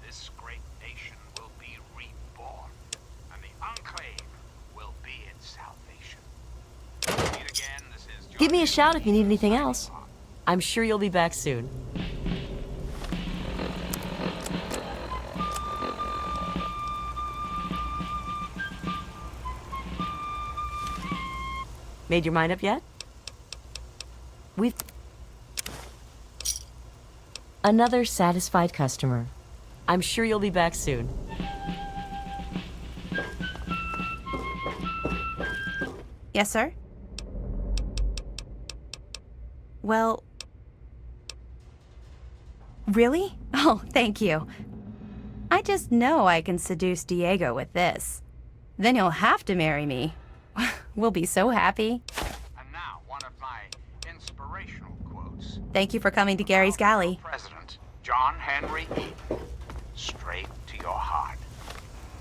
Give me a shout if you need anything else. I'm sure you'll be back soon. Made your mind up yet? We've... Another satisfied customer. I'm sure you'll be back soon. Yes, sir? Well... Really? Oh, thank you. I just know I can seduce Diego with this. Then you'll have to marry me. We'll be so happy. And now, one of my inspirational quotes. Thank you for coming to Gary's Galley. President John Henry Eaton, straight to your heart.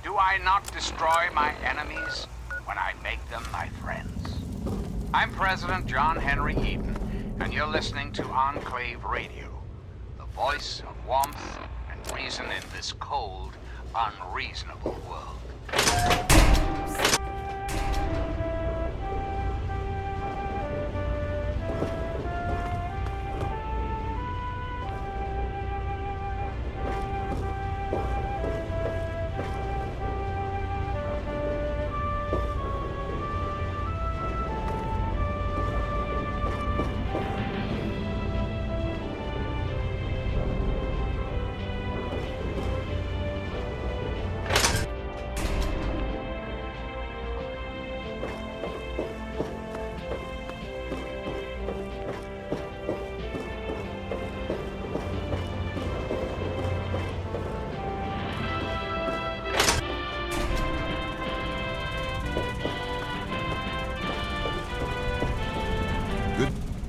Do I not destroy my enemies when I make them my friends? I'm President John Henry Eaton, and you're listening to Enclave Radio, the voice of warmth and reason in this cold, unreasonable world.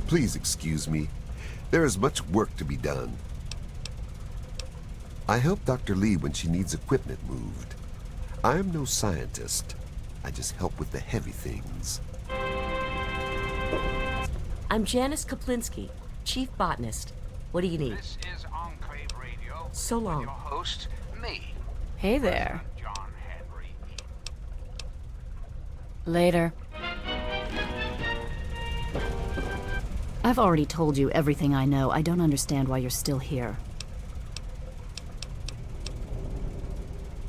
Please excuse me. There is much work to be done. I help Dr. Lee when she needs equipment moved. I am no scientist. I just help with the heavy things. I'm Janice Kaplinsky, Chief Botanist. What do you need? This is Enclave Radio. So long. Your host, me. Hey there. John Henry Eaton. Later. I've already told you everything I know. I don't understand why you're still here.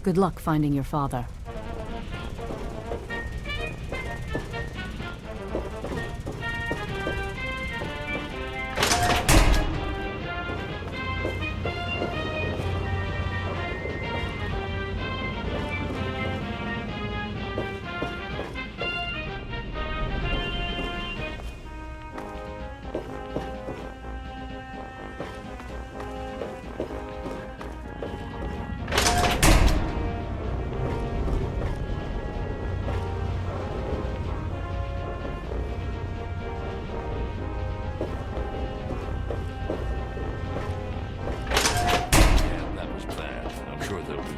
Good luck finding your father.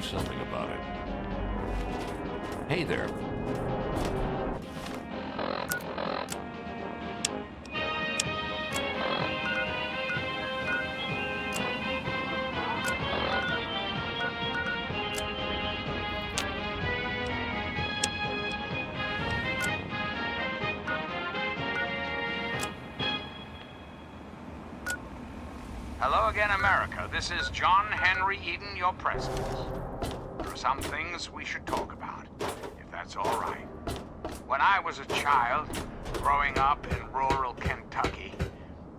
Something about it. Hey there. Hello again, America. This is John Henry Eaton, your president. There are some things we should talk about, if that's all right. When I was a child, growing up in rural Kentucky,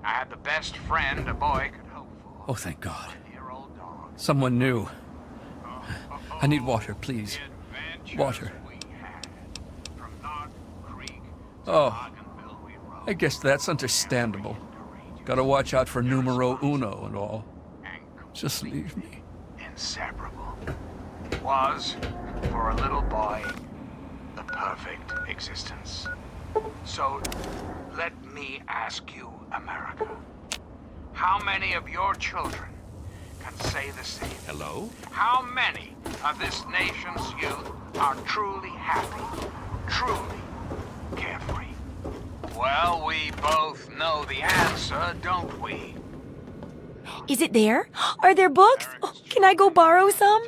I had the best friend a boy could hope for. Oh, thank God. Someone new. I need water, please. Water. Oh, I guess that's understandable. Gotta watch out for numero uno and all. Just leave me. Inseparable. Was, for a little boy, the perfect existence. So, let me ask you, America. How many of your children can say the same? Hello? How many of this nation's youth are truly happy, truly carefree? Well, we both know the answer, don't we? Is it there? Are there books? Oh, can I go borrow some?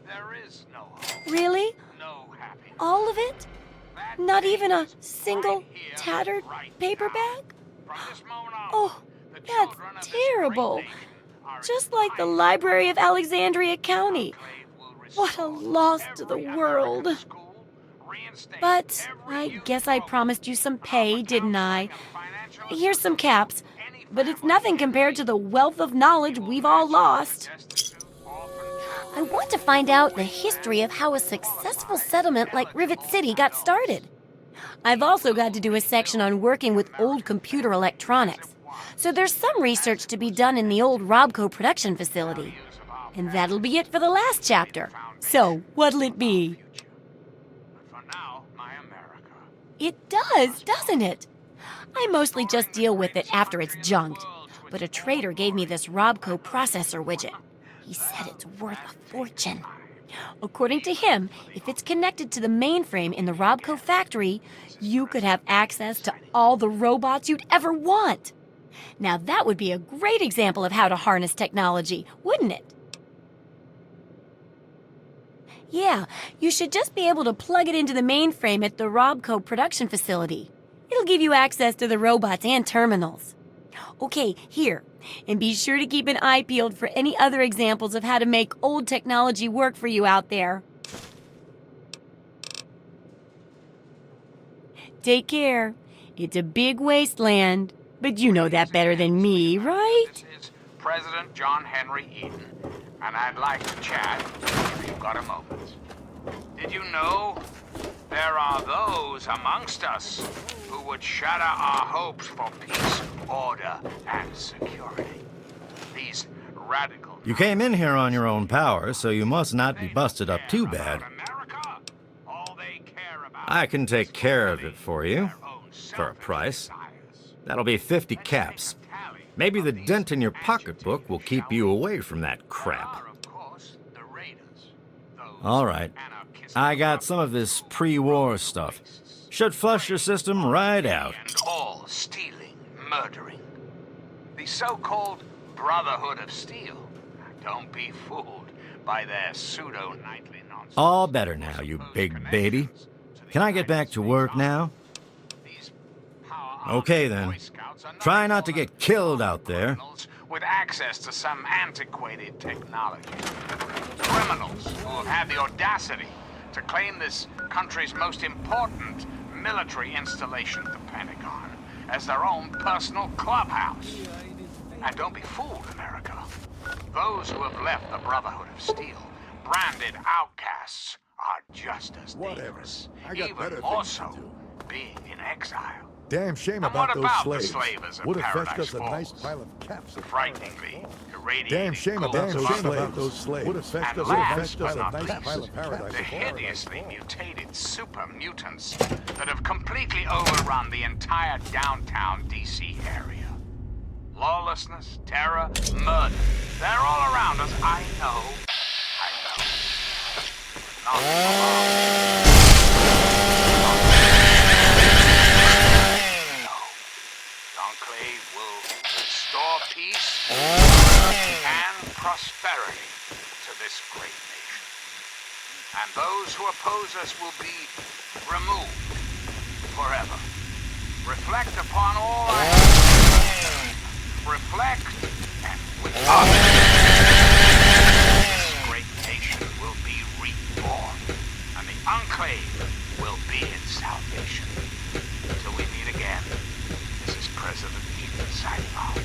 There is no hope. Really? No happiness. All of it? That Not even a single tattered paper bag? Oh, that's terrible. Just like the Library of Alexandria County. What a loss to the world. But I guess I promised you some pay, didn't I? Here's some caps, but it's nothing compared to the wealth of knowledge we've all lost. I want to find out the history of how a successful settlement like Rivet City got started. I've also got to do a section on working with old computer electronics. So there's some research to be done in the old Robco production facility. And that'll be it for the last chapter. So, what'll it be? It does, doesn't it? I mostly just deal with it after it's junked. But a trader gave me this Robco processor widget. He said it's worth a fortune. According to him, if it's connected to the mainframe in the Robco factory, you could have access to all the robots you'd ever want. Now that would be a great example of how to harness technology, wouldn't it? Yeah, you should just be able to plug it into the mainframe at the Robco production facility. It'll give you access to the robots and terminals. Okay, here. And be sure to keep an eye peeled for any other examples of how to make old technology work for you out there. Take care. It's a big wasteland, but you know that better than me, right? This is President John Henry Eden, and I'd like to chat if you've got a moment. Did you know there are those amongst us who would shatter our hopes for peace, order, and security? These radical... You came in here on your own power, so you must not be busted up too bad. I can take care of it for you, for a price. That'll be 50 caps. Maybe the dent in your pocketbook will keep you away from that crap. All right. I got some of this pre-war stuff. Should flush your system right out. And all stealing, murdering. The so-called Brotherhood of Steel. Don't be fooled by their pseudo-nightly nonsense. All better now, you big baby. Can I get back to work now? Okay, then. Try not to get killed out there. With access to some antiquated technology. Criminals who have had the audacity to claim this country's most important military installation, the Pentagon, as their own personal clubhouse. And don't be fooled, America. Those who have left the Brotherhood of Steel, branded outcasts, are just as dangerous. Even more so, being in exile. Damn shame And about what those about slaves. the slavers of Would have fetched Paradise us a nice Falls? pile of caps. Frighteningly irradiating Damn shame about those slaves. Would have fetched And us last a but not nice pile least, of paradise. the hideously mutated super mutants that have completely overrun the entire downtown DC area. Lawlessness, terror, murder. They're all around us. I know. Enclave will restore peace and prosperity to this great nation. And those who oppose us will be removed forever. Reflect upon all I have. Reflect and withdraw. This great nation will be reborn, and the Enclave will be its salvation. Until we meet again, this is President Eden signing off.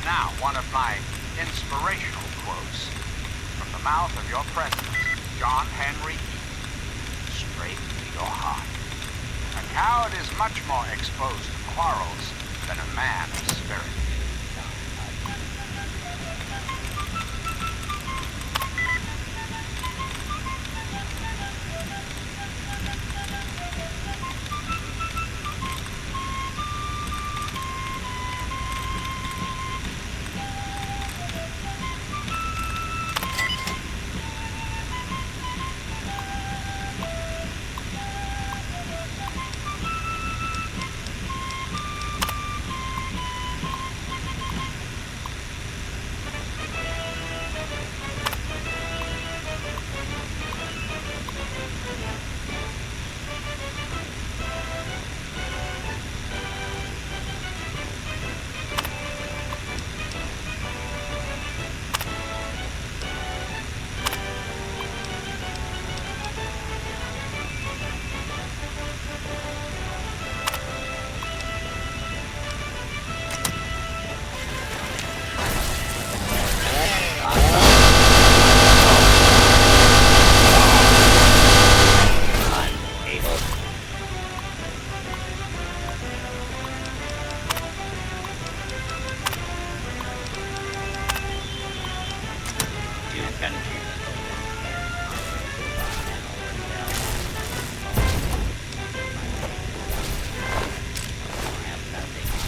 Now, one of my inspirational quotes from the mouth of your president, John Henry Eaton, straight to your heart. A coward is much more exposed to quarrels than a man of spirit.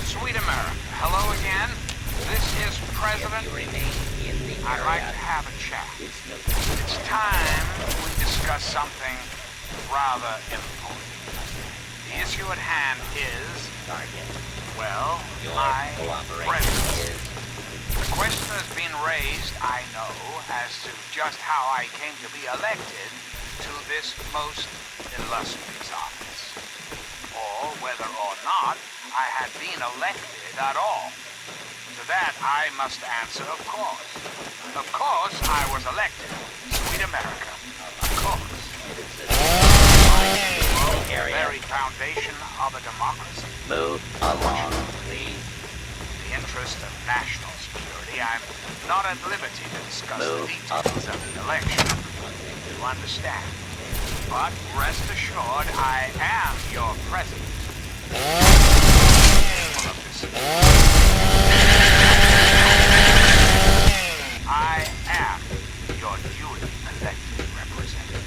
Sweet America, hello again. This is President. I'd like to have a chat. It's time we discuss something rather important. The issue at hand is, well, my presidency. The question has been raised, I know, as to just how I came to be elected to this most illustrious office, or whether or not I had been elected at all. To that I must answer, of course. Of course I was elected. Sweet America. Of course. The very foundation of a democracy. Move along, please. In the interest of national security, I'm not at liberty to discuss the details of the election. You understand? But rest assured, I am your president. I am your duly elected representative.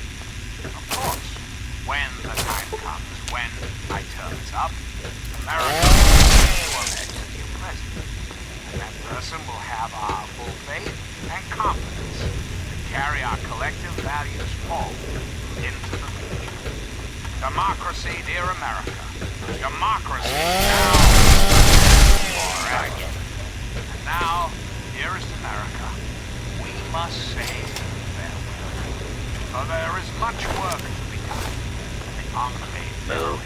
Of course, when the time comes, when I turns up, America will execute president. And that person will have our full faith and confidence to carry our collective values forward into the future. Democracy, dear America. Democracy now forever. And now, dearest America, we must say farewell. For there is much work to be done. The Enclave Move.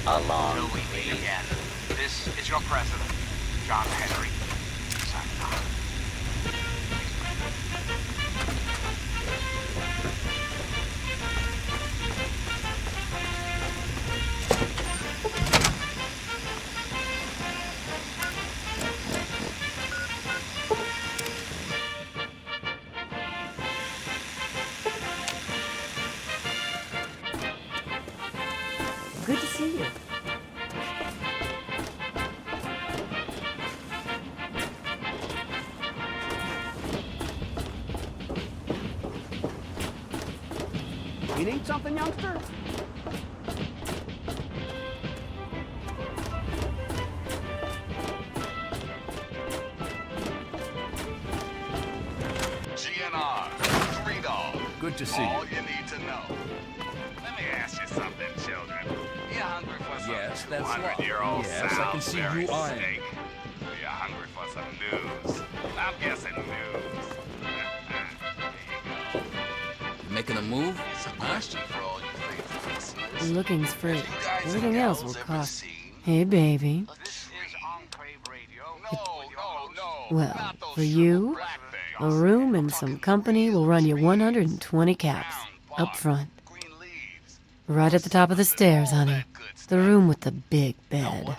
Along. Till we meet again, this is your president, John Henry. Signing off. Good to see you. You need something, youngster? GNR, 3 Dog. Good to see All you. you need to know. Let me ask you something, children. You hungry for some Yes, that's 200-year-old Yes, I can see you Salisbury eyeing. steak? You hungry for some news? I'm guessing news. Making a move? It's a question for all you faithful listeners. Looking's free. Guys and Everything else will gals ever cost. seen Hey, baby. This is Enclave Radio. Well, for you, a room and some company will run you 120 caps. Up front. Right at the top of the stairs, honey. The room with the big bed.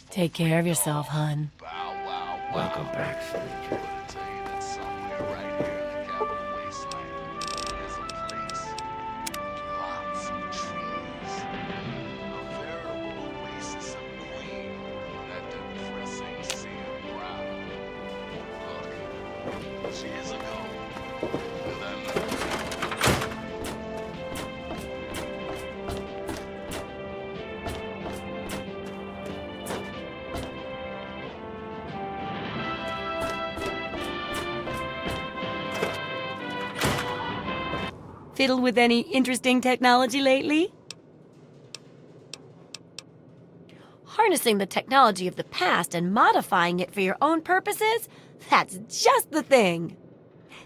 Take care of yourself, hun. Welcome back, stranger. Fiddled with any interesting technology lately? Harnessing the technology of the past and modifying it for your own purposes? That's just the thing.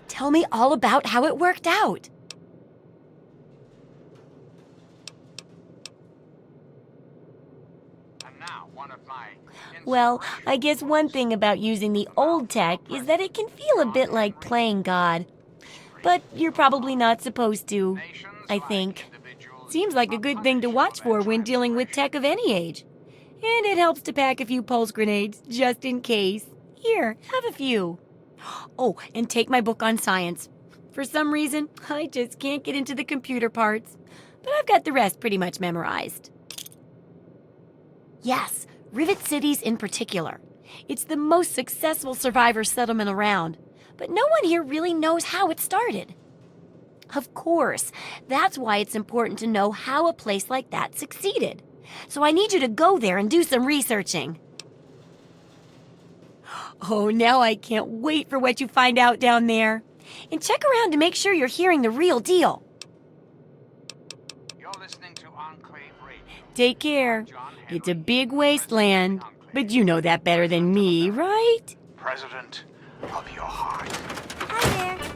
Tell me all about how it worked out. Well, I guess one thing about using the old tech is that it can feel a bit like playing God. But you're probably not supposed to, I think. Seems like a good thing to watch for when dealing with tech of any age. And it helps to pack a few pulse grenades, just in case. Here, have a few. Oh, and take my book on science. For some reason, I just can't get into the computer parts. But I've got the rest pretty much memorized. Yes, Rivet Cities in particular. It's the most successful survivor settlement around. But no one here really knows how it started. Of course, that's why it's important to know how a place like that succeeded. So I need you to go there and do some researching. Oh, now I can't wait for what you find out down there. And check around to make sure you're hearing the real deal. You're listening to Enclave Radio. Take care. It's a big wasteland, but you know that better than me, right? President of your heart. Hi there.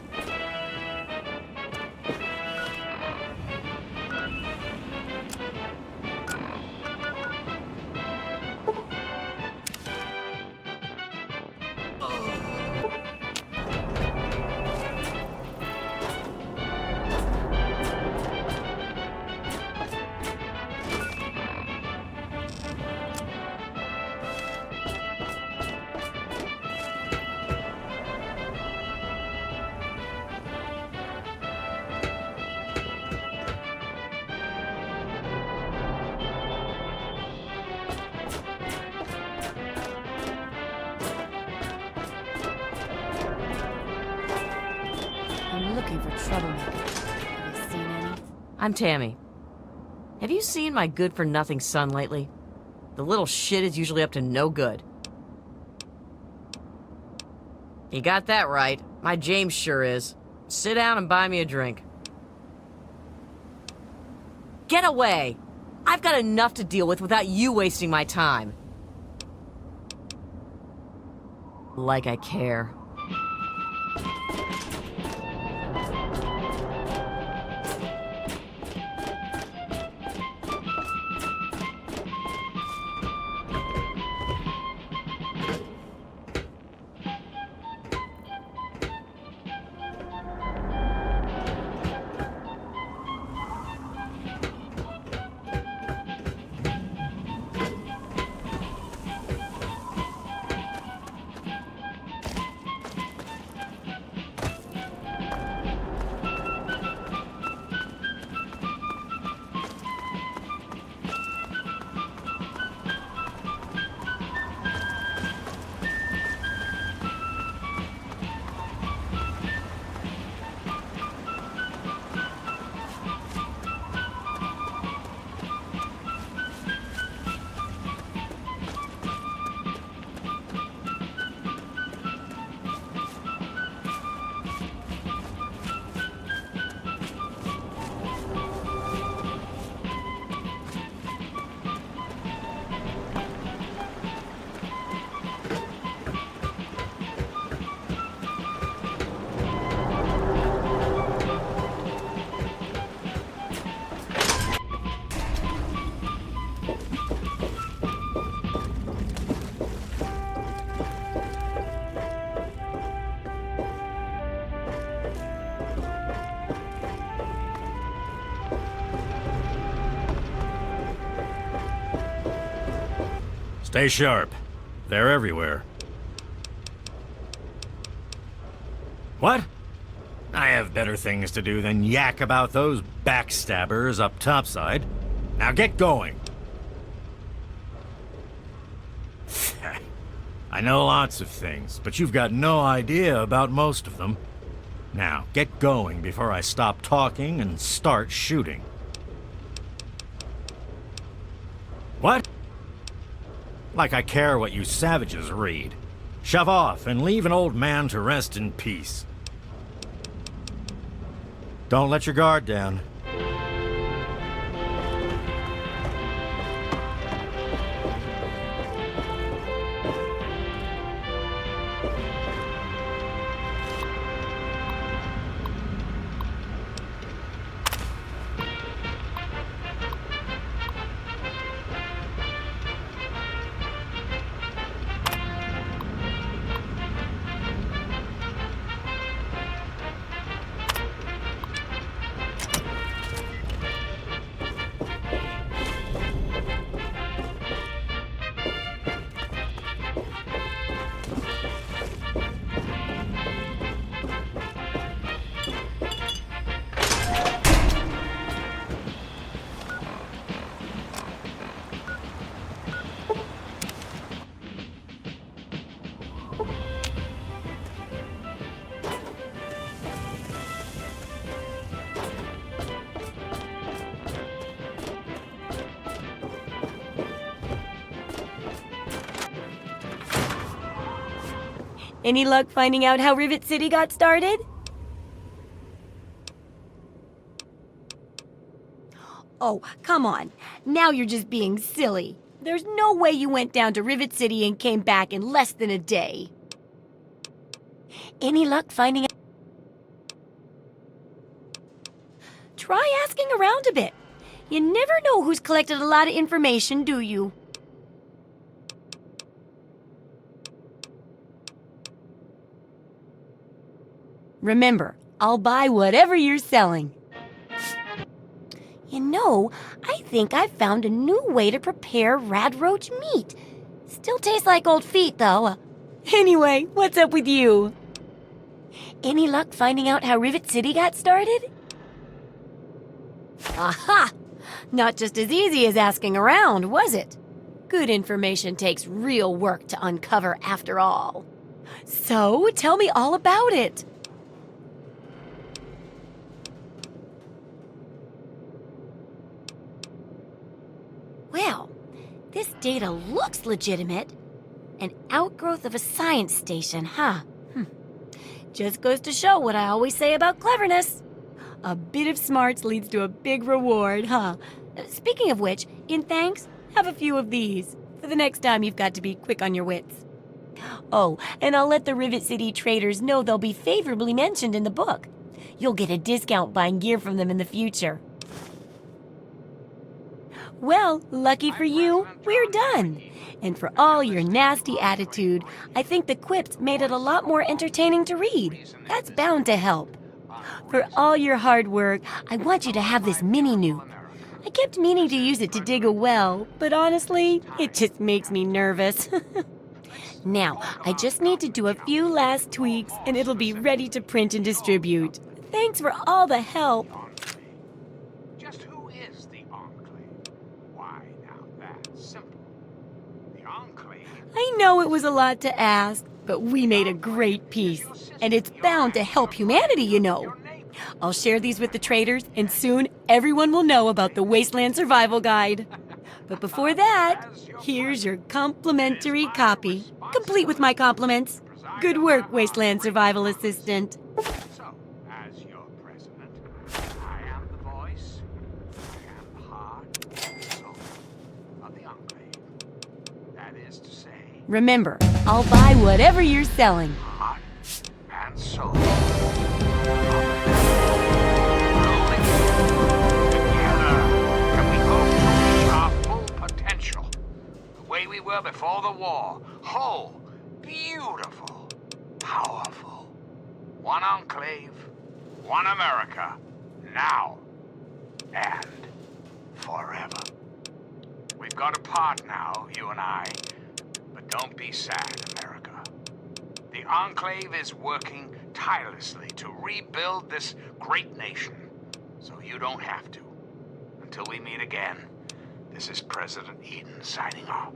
looking for troublemakers. Have you seen any? I'm Tammy. Have you seen my good-for-nothing son lately? The little shit is usually up to no good. You got that right. My James sure is. Sit down and buy me a drink. Get away! I've got enough to deal with without you wasting my time. Like I care. Stay sharp. They're everywhere. What? I have better things to do than yak about those backstabbers up topside. Now get going. I know lots of things, but you've got no idea about most of them. Now, get going before I stop talking and start shooting. What? Like I care what you savages read. Shove off and leave an old man to rest in peace. Don't let your guard down. Any luck finding out how Rivet City got started? Oh, come on. Now you're just being silly. There's no way you went down to Rivet City and came back in less than a day. Any luck finding out? Try asking around a bit. You never know who's collected a lot of information, do you? Remember, I'll buy whatever you're selling. You know, I think I've found a new way to prepare radroach meat. Still tastes like old feet, though. Anyway, what's up with you? Any luck finding out how Rivet City got started? Aha! Not just as easy as asking around, was it? Good information takes real work to uncover after all. So, tell me all about it. This data looks legitimate. An outgrowth of a science station, huh? Just goes to show what I always say about cleverness. A bit of smarts leads to a big reward, huh? Speaking of which, in thanks, have a few of these for the next time you've got to be quick on your wits. Oh, and I'll let the Rivet City traders know they'll be favorably mentioned in the book. You'll get a discount buying gear from them in the future. Well, lucky for you, we're done. And for all your nasty attitude, I think the quips made it a lot more entertaining to read. That's bound to help. For all your hard work, I want you to have this mini nuke. I kept meaning to use it to dig a well, but honestly, it just makes me nervous. Now, I just need to do a few last tweaks and it'll be ready to print and distribute. Thanks for all the help. Just who is the Enclave? Why, now that's simple. The Enclave... I know it was a lot to ask, but we made a great piece, and it's bound to help humanity, you know. I'll share these with the traders, and soon everyone will know about the Wasteland Survival Guide. But before that, here's your complimentary copy, complete with my compliments. Good work, Wasteland Survival Assistant. So, as your president, I am the voice, I am the heart and soul of the Enclave. That is to say... Remember, I'll buy whatever you're selling. Heart and soul. We were before the war. Whole, beautiful, powerful. One Enclave, one America, now and forever. We've got to part now, you and I, but don't be sad, America. The Enclave is working tirelessly to rebuild this great nation, so you don't have to. Until we meet again, this is President Eden signing off.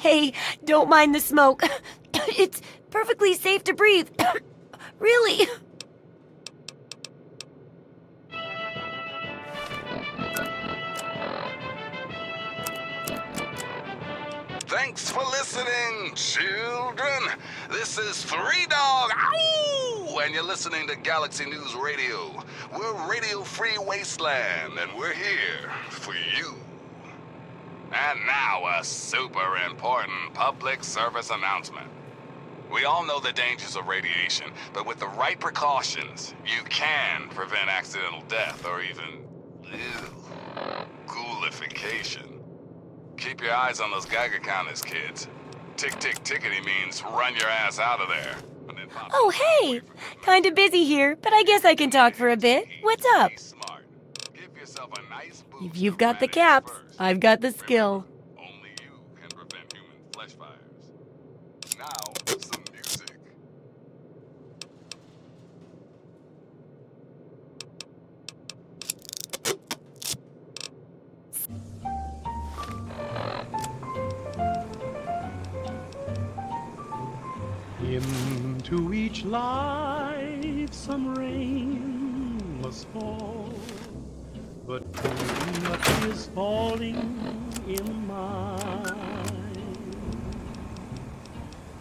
Hey, don't mind the smoke. It's perfectly safe to breathe. Really. Thanks for listening, children. This is Three Dog, ow! And you're listening to Galaxy News Radio. We're Radio Free Wasteland, and we're here for you. And now a super important public service announcement. We all know the dangers of radiation, but with the right precautions, you can prevent accidental death or even ghoulification. Keep your eyes on those Geiger counters, kids. Tick-tick-tickety means run your ass out of there. Oh, hey! Kinda busy here, but I guess I can talk for a bit. What's up? If you've got the caps, I've got the skill. Only you can prevent human flesh fires. Now, some music. Into each life some rain must fall, but too much is falling in mine.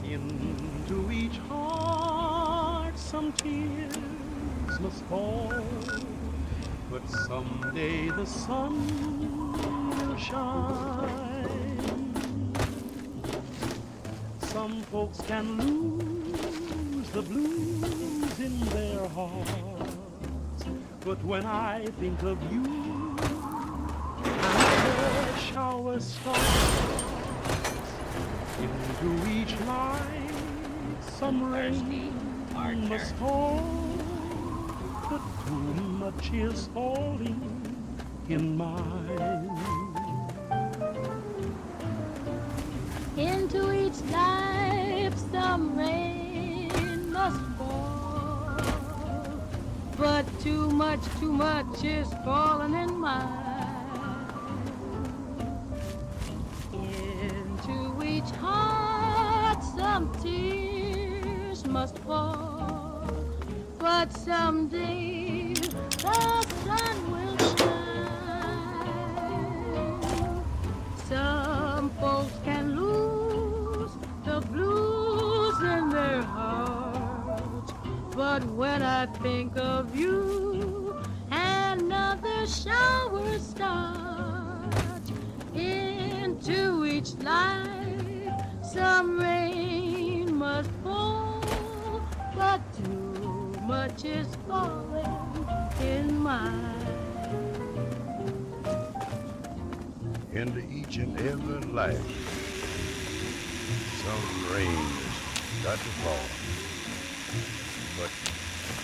Into each heart some tears must fall, but but someday the sun will shine. Some folks can lose the blues in their hearts, but when I think of you and the shower starts, into each line some rain must fall, but too much is falling in mine. Into each life some rain must fall, but too much is falling in mine. Into each heart some tears must fall, but someday the sun will shine. Some folks can lose the blues in their hearts, but when I think of you, another shower starts. Into each life some rain must fall, but too much is falling in mine. Into each and every life, some rain has got to fall. But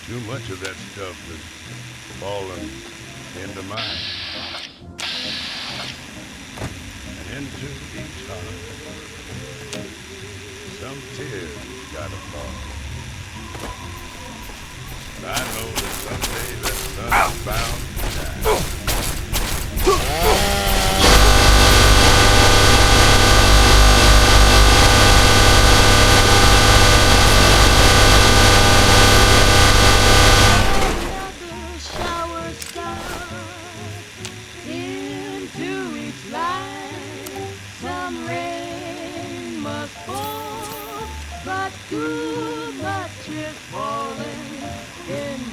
too much of that stuff is falling into mine. And into each heart, some tears gotta fall. I know that someday that sun's bound to shine. Too much is falling in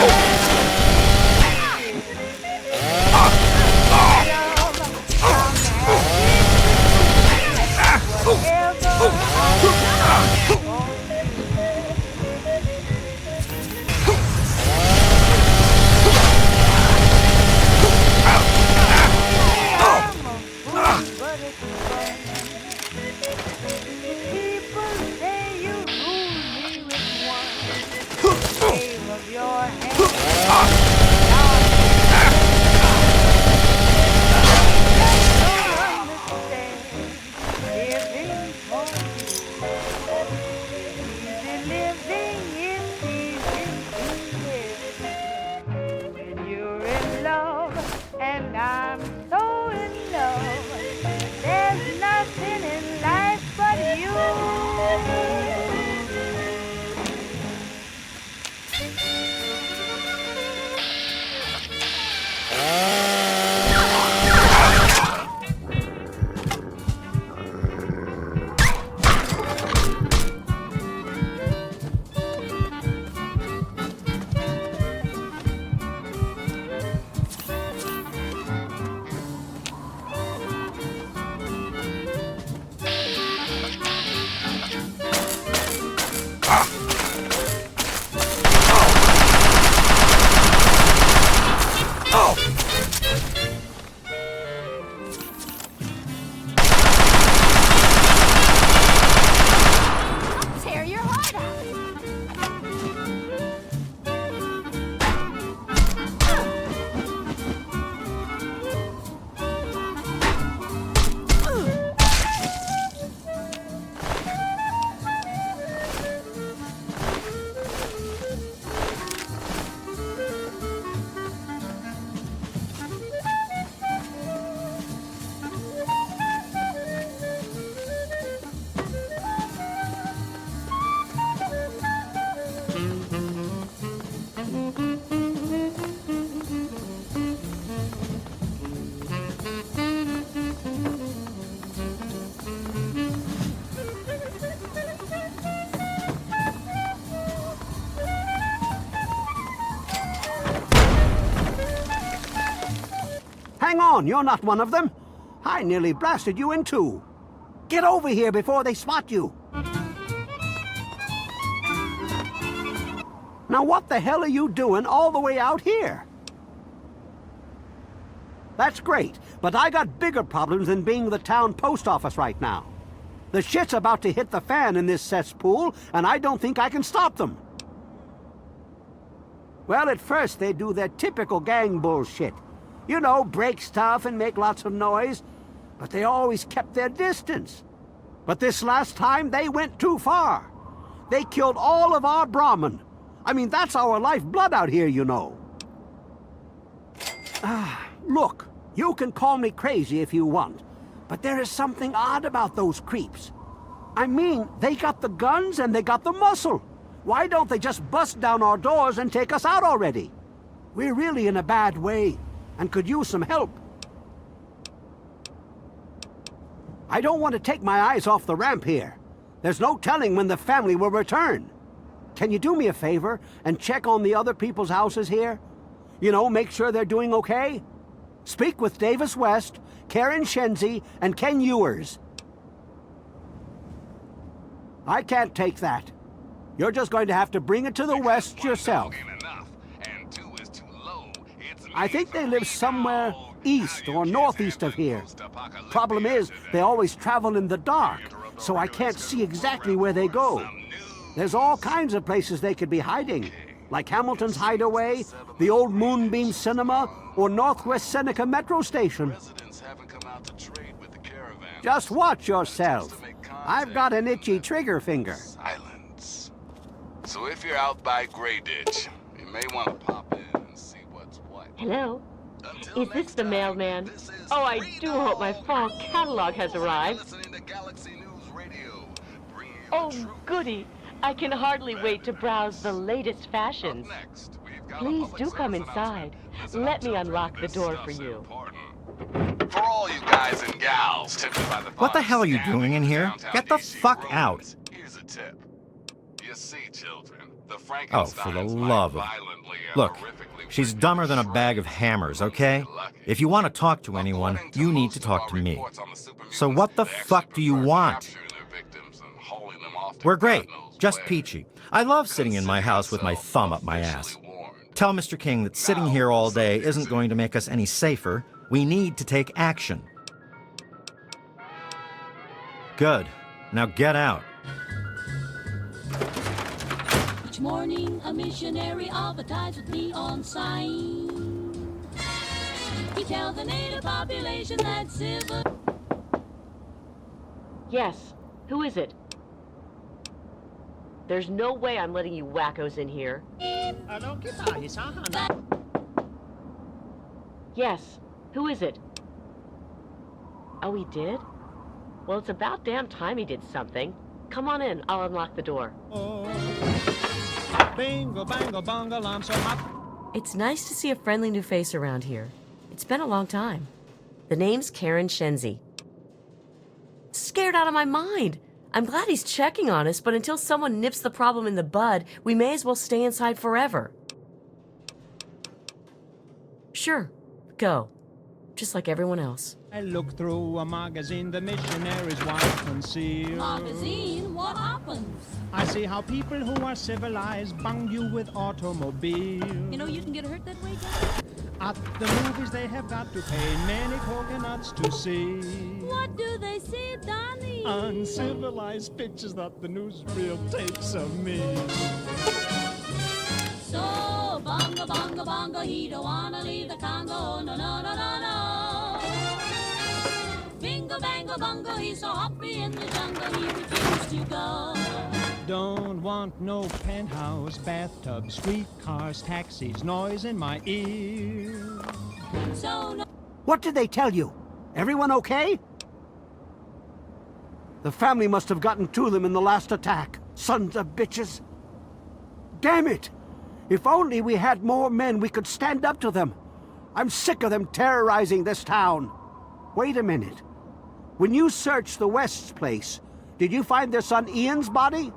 Oh! on, you're not one of them. I nearly blasted you in two. Get over here before they spot you. Now what the hell are you doing all the way out here? That's great, but I got bigger problems than being the town post office right now. The shit's about to hit the fan in this cesspool, and I don't think I can stop them. Well, at first they do their typical gang bullshit. You know, break stuff and make lots of noise, but they always kept their distance. But this last time, they went too far. They killed all of our Brahmin. I mean, that's our lifeblood out here, you know. Look, you can call me crazy if you want, but there is something odd about those creeps. I mean, they got the guns and they got the muscle. Why don't they just bust down our doors and take us out already? We're really in a bad way and could use some help. I don't want to take my eyes off the ramp here. There's no telling when the family will return. Can you do me a favor and check on the other people's houses here? You know, make sure they're doing okay? Speak with Davis West, Karen Shenzi, and Ken Ewers. I can't take that. You're just going to have to bring it to the West yourself. I think they live somewhere east or northeast of here. Problem is, they always travel in the dark, so I can't see exactly where they go. There's all kinds of places they could be hiding, like Hamilton's Hideaway, the old Moonbeam Cinema, or Northwest Seneca Metro Station. Just watch yourself. I've got an itchy trigger finger. Silence. So if you're out by Grey Ditch, you may want to pop in and see what's what. Hello? Is this the mailman? Oh, I do hope my fall catalog has arrived. Oh, goody. I can hardly wait to browse the latest fashions. Please do come inside. Let me unlock the door for you. For all you guys and gals tempted by the What the hell are you doing in here? Get the fuck out. Here's a tip. You see, children, the Oh, for the love of... Look, she's dumber than a bag of hammers, okay? If you want to talk to anyone, you need to talk to me. So what the fuck do you want? We're great. Just peachy. I love sitting in my house with my thumb up my ass. Tell Mr. King that sitting here all day isn't going to make us any safer. We need to take action. Good. Now get out. Each morning, a missionary advertised with neon sign. He tells the native population that silver... Yes. Who is it? There's no way I'm letting you wackos in here. Yes. Who is it? Oh, he did? Well, it's about damn time he did something. Come on in. I'll unlock the door. Bingo, bango, bongo, I'm so hot. It's nice to see a friendly new face around here. It's been a long time. The name's Karen Shenzi. Scared out of my mind. I'm glad he's checking on us, but until someone nips the problem in the bud, we may as well stay inside forever. Sure, go. Just like everyone else. I look through a magazine the missionaries wife conceal. Magazine? What happens? I see how people who are civilized bung you with automobiles. You know you can get hurt that way, guys. At the movies they have got to pay many coconuts to see. What do they see, Donnie? Uncivilized pictures that the newsreel takes of me. So, bongo, bongo, bongo, he don't wanna leave the Congo, no, no, no, no, no. Bingo, bango, bongo, he's so happy in the jungle, he refused to go. Don't want no penthouse, bathtub, streetcars, taxis, noise in my ear. So no. What did they tell you? Everyone okay? The family must have gotten to them in the last attack. Sons of bitches. Damn it! If only we had more men, we could stand up to them. I'm sick of them terrorizing this town. Wait a minute. When you searched the West's place, did you find their son Ian's body?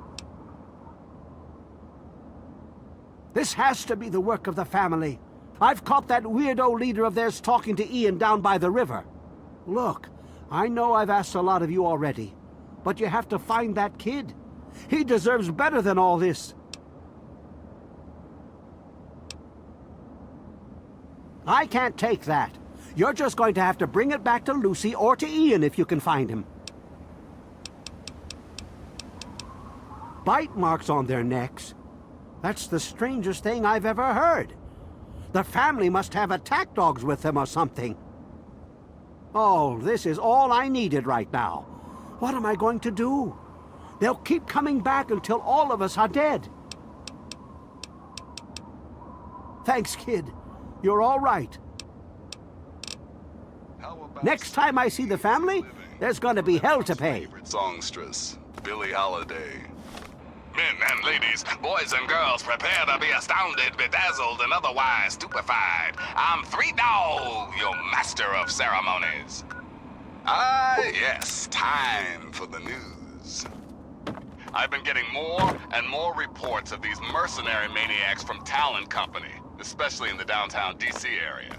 This has to be the work of the family. I've caught that weirdo leader of theirs talking to Ian down by the river. Look, I know I've asked a lot of you already, but you have to find that kid. He deserves better than all this. I can't take that. You're just going to have to bring it back to Lucy or to Ian if you can find him. Bite marks on their necks. That's the strangest thing I've ever heard. The family must have attack dogs with them or something. Oh, this is all I needed right now. What am I going to do? They'll keep coming back until all of us are dead. Thanks, kid. You're all right. Next time I see the family, there's gonna be hell to pay. Songstress, Billie Holiday. Men and ladies, boys and girls, prepare to be astounded, bedazzled, and otherwise stupefied. I'm Three Dog, your master of ceremonies. Ah, yes, time for the news. I've been getting more and more reports of these mercenary maniacs from Talon Company, especially in the downtown DC area.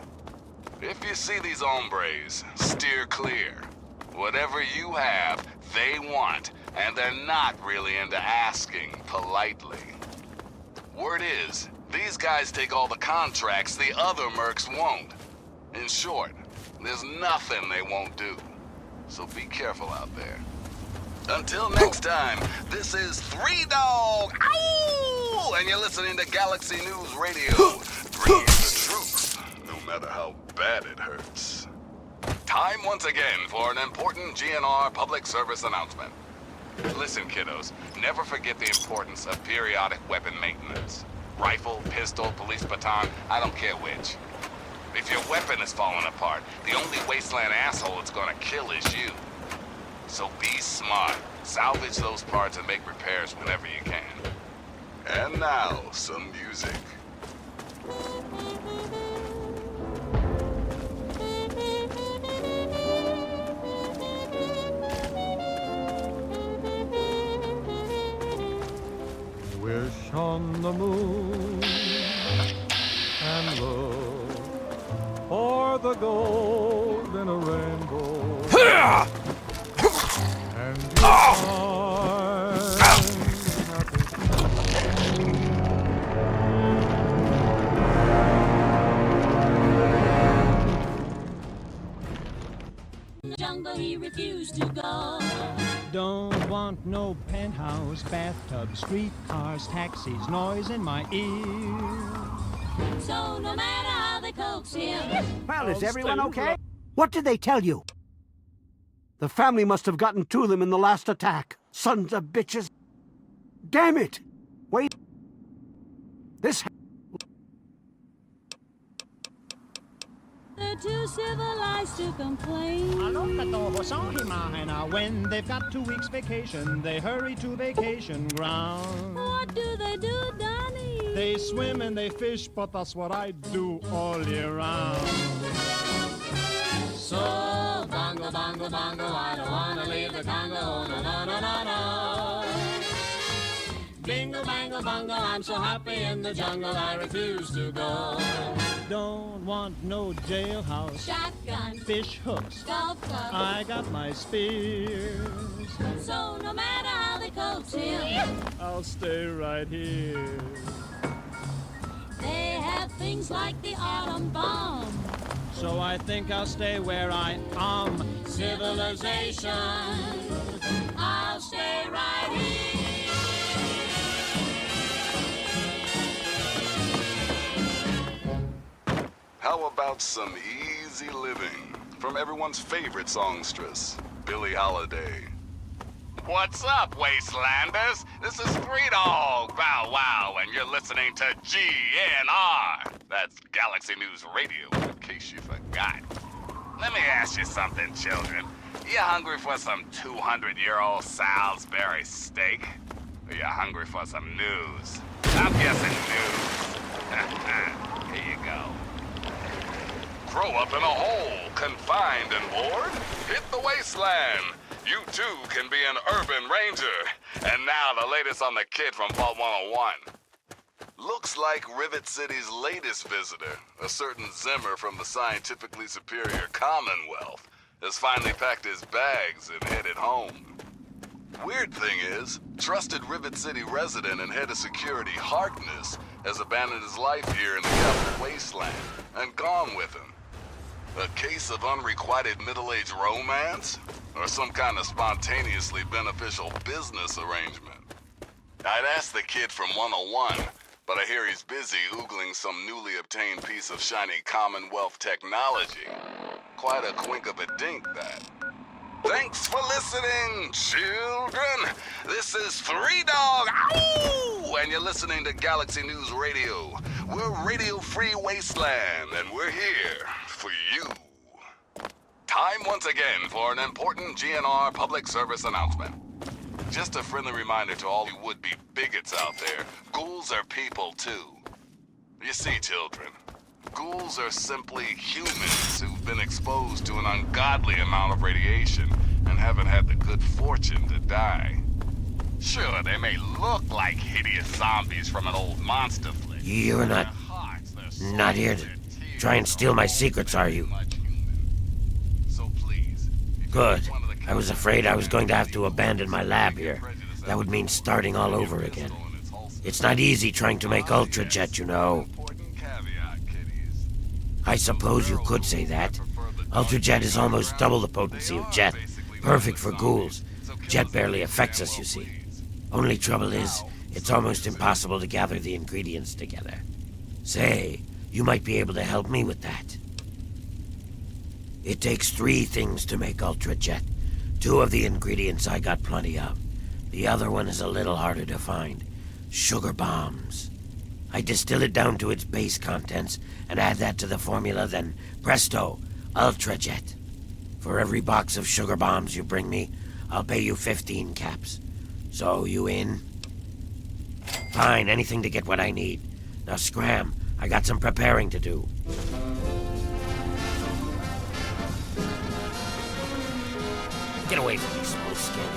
If you see these hombres, steer clear. Whatever you have, they want, and they're not really into asking politely. Word is, these guys take all the contracts the other mercs won't. In short, there's nothing they won't do. So be careful out there. Until next time, this is Three Dog, ow! And you're listening to Galaxy News Radio, bringing the truth, no matter how bad it hurts. Time once again for an important GNR public service announcement. Listen, kiddos, never forget the importance of periodic weapon maintenance. Rifle, pistol, police baton, I don't care which. If your weapon is falling apart, the only Wasteland asshole it's gonna kill is you. So be smart, salvage those parts and make repairs whenever you can. And now, some music. Wish on the moon and look for the gold in a rainbow. And you find In the jungle he refused to go. don't want no penthouse, bathtub, streetcars, taxis, noise in my ear. So no matter how they coax him. Well, is everyone okay? What did they tell you? The family must have gotten to them in the last attack. Sons of bitches. Damn it! Wait. This... They're too civilized to complain. When they've got 2 weeks vacation, they hurry to vacation ground. What do, Donnie? They swim and they fish, but that's what I do all year round. So, bongo, bongo, bongo, I don't wanna leave the Congo, no, no, no, no, no. Bingo, bango, bongo, I'm so happy in the jungle, I refuse to go. Don't want no jailhouse, Shotgun, fish hooks, golf club, I got my spears. So no matter how they coax him, I'll stay right here. They have things like the atom bomb. So I think I'll stay where I am. Civilization, I'll stay right here. How about some easy living from everyone's favorite songstress, Billie Holiday? What's up, Wastelanders? This is Three Dog, Bow Wow, and you're listening to GNR. That's Galaxy News Radio, in case you forgot. Let me ask you something, children. You hungry for some 200-year-old Salisbury steak? Or you hungry for some news? I'm guessing news. Here you go. Grow up in a hole, confined and bored? Hit the Wasteland. You too can be an urban ranger. And now the latest on the kid from Vault 101. Looks like Rivet City's latest visitor, a certain Zimmer from the scientifically superior Commonwealth, has finally packed his bags and headed home. Weird thing is, trusted Rivet City resident and head of security Harkness has abandoned his life here in the capital Wasteland and gone with him. A case of unrequited middle-aged romance? Or some kind of spontaneously beneficial business arrangement? I'd ask the kid from 101, but I hear he's busy oogling some newly obtained piece of shiny Commonwealth technology. Quite a quink of a dink, that. Thanks for listening, children. This is Three Dog, ow! And you're listening to Galaxy News Radio. We're Radio Free Wasteland, and we're here for you. Time once again for an important GNR public service announcement. Just a friendly reminder to all you would-be bigots out there, ghouls are people too. You see, children, ghouls are simply humans who've been exposed to an ungodly amount of radiation and haven't had the good fortune to die. Sure, they may look like hideous zombies from an old monster flick. You're not here to try and steal my secrets, are you? Good. I was afraid I was going to have to abandon my lab here. That would mean starting all over again. It's not easy trying to make Ultrajet, you know. I suppose you could say that. Ultrajet is almost double the potency of Jet. Perfect for ghouls. Jet barely affects us, you see. Only trouble is, it's almost impossible to gather the ingredients together. Say, you might be able to help me with that. It takes 3 things to make Ultrajet. 2 of the ingredients I got plenty of. The other one is a little harder to find. Sugar bombs. I distill it down to its base contents and add that to the formula, then presto, Ultrajet. For every box of sugar bombs you bring me, I'll pay you 15 caps. So, you in? Fine, anything to get what I need. Now scram, I got some preparing to do. Get away from me, smooth skin.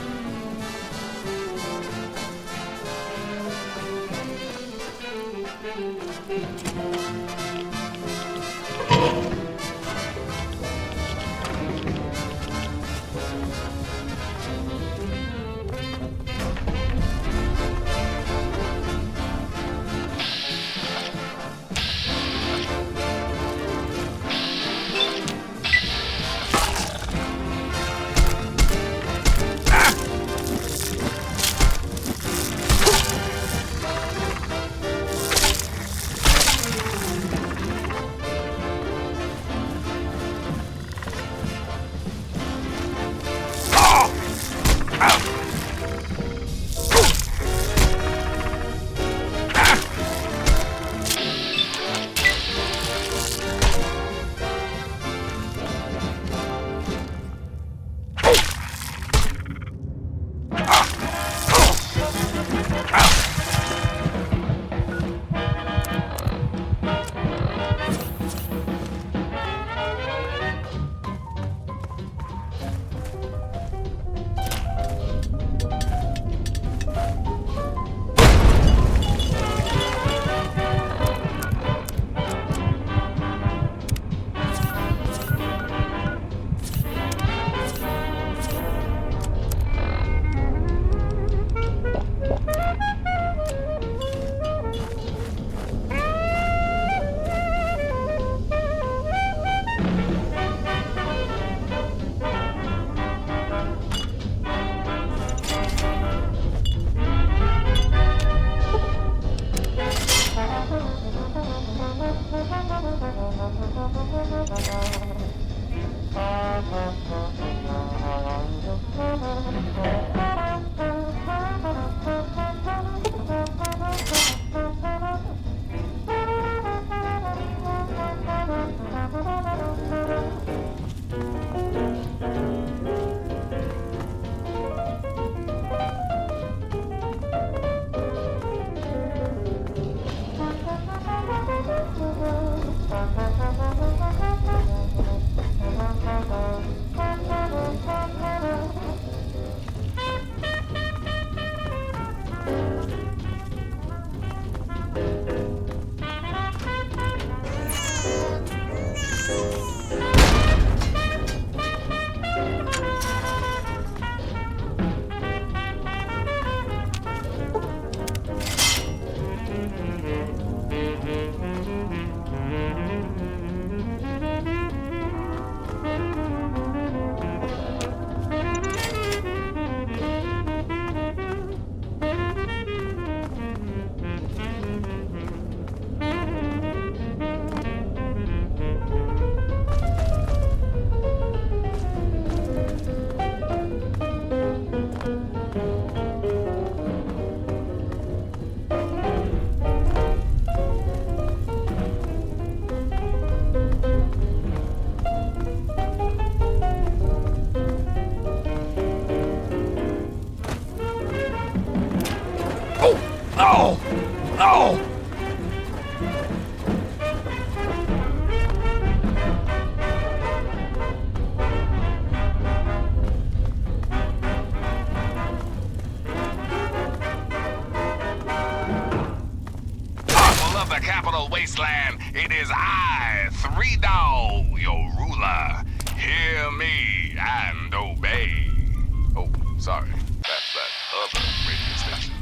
Sorry, that's that other radio station.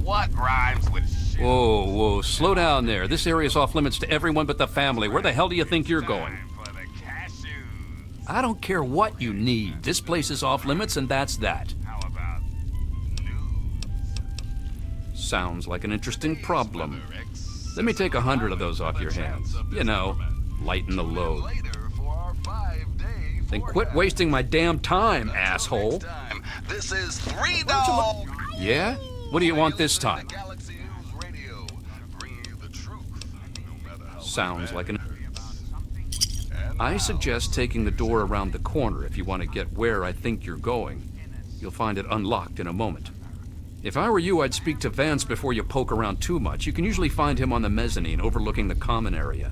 What rhymes with shit? Whoa, slow down there. This area's off limits to everyone but the family. Where the hell do you think you're going? I don't care what you need. This place is off limits, and that's that. How about Sounds like an interesting problem. Let me take 100 of those off your hands. You know, lighten the load. Then quit wasting my damn time, asshole. This is Three Dog. Yeah? What do you want this time? Sounds like an... I suggest taking the door around the corner if you want to get where I think you're going. You'll find it unlocked in a moment. If I were you, I'd speak to Vance before you poke around too much. You can usually find him on the mezzanine overlooking the common area.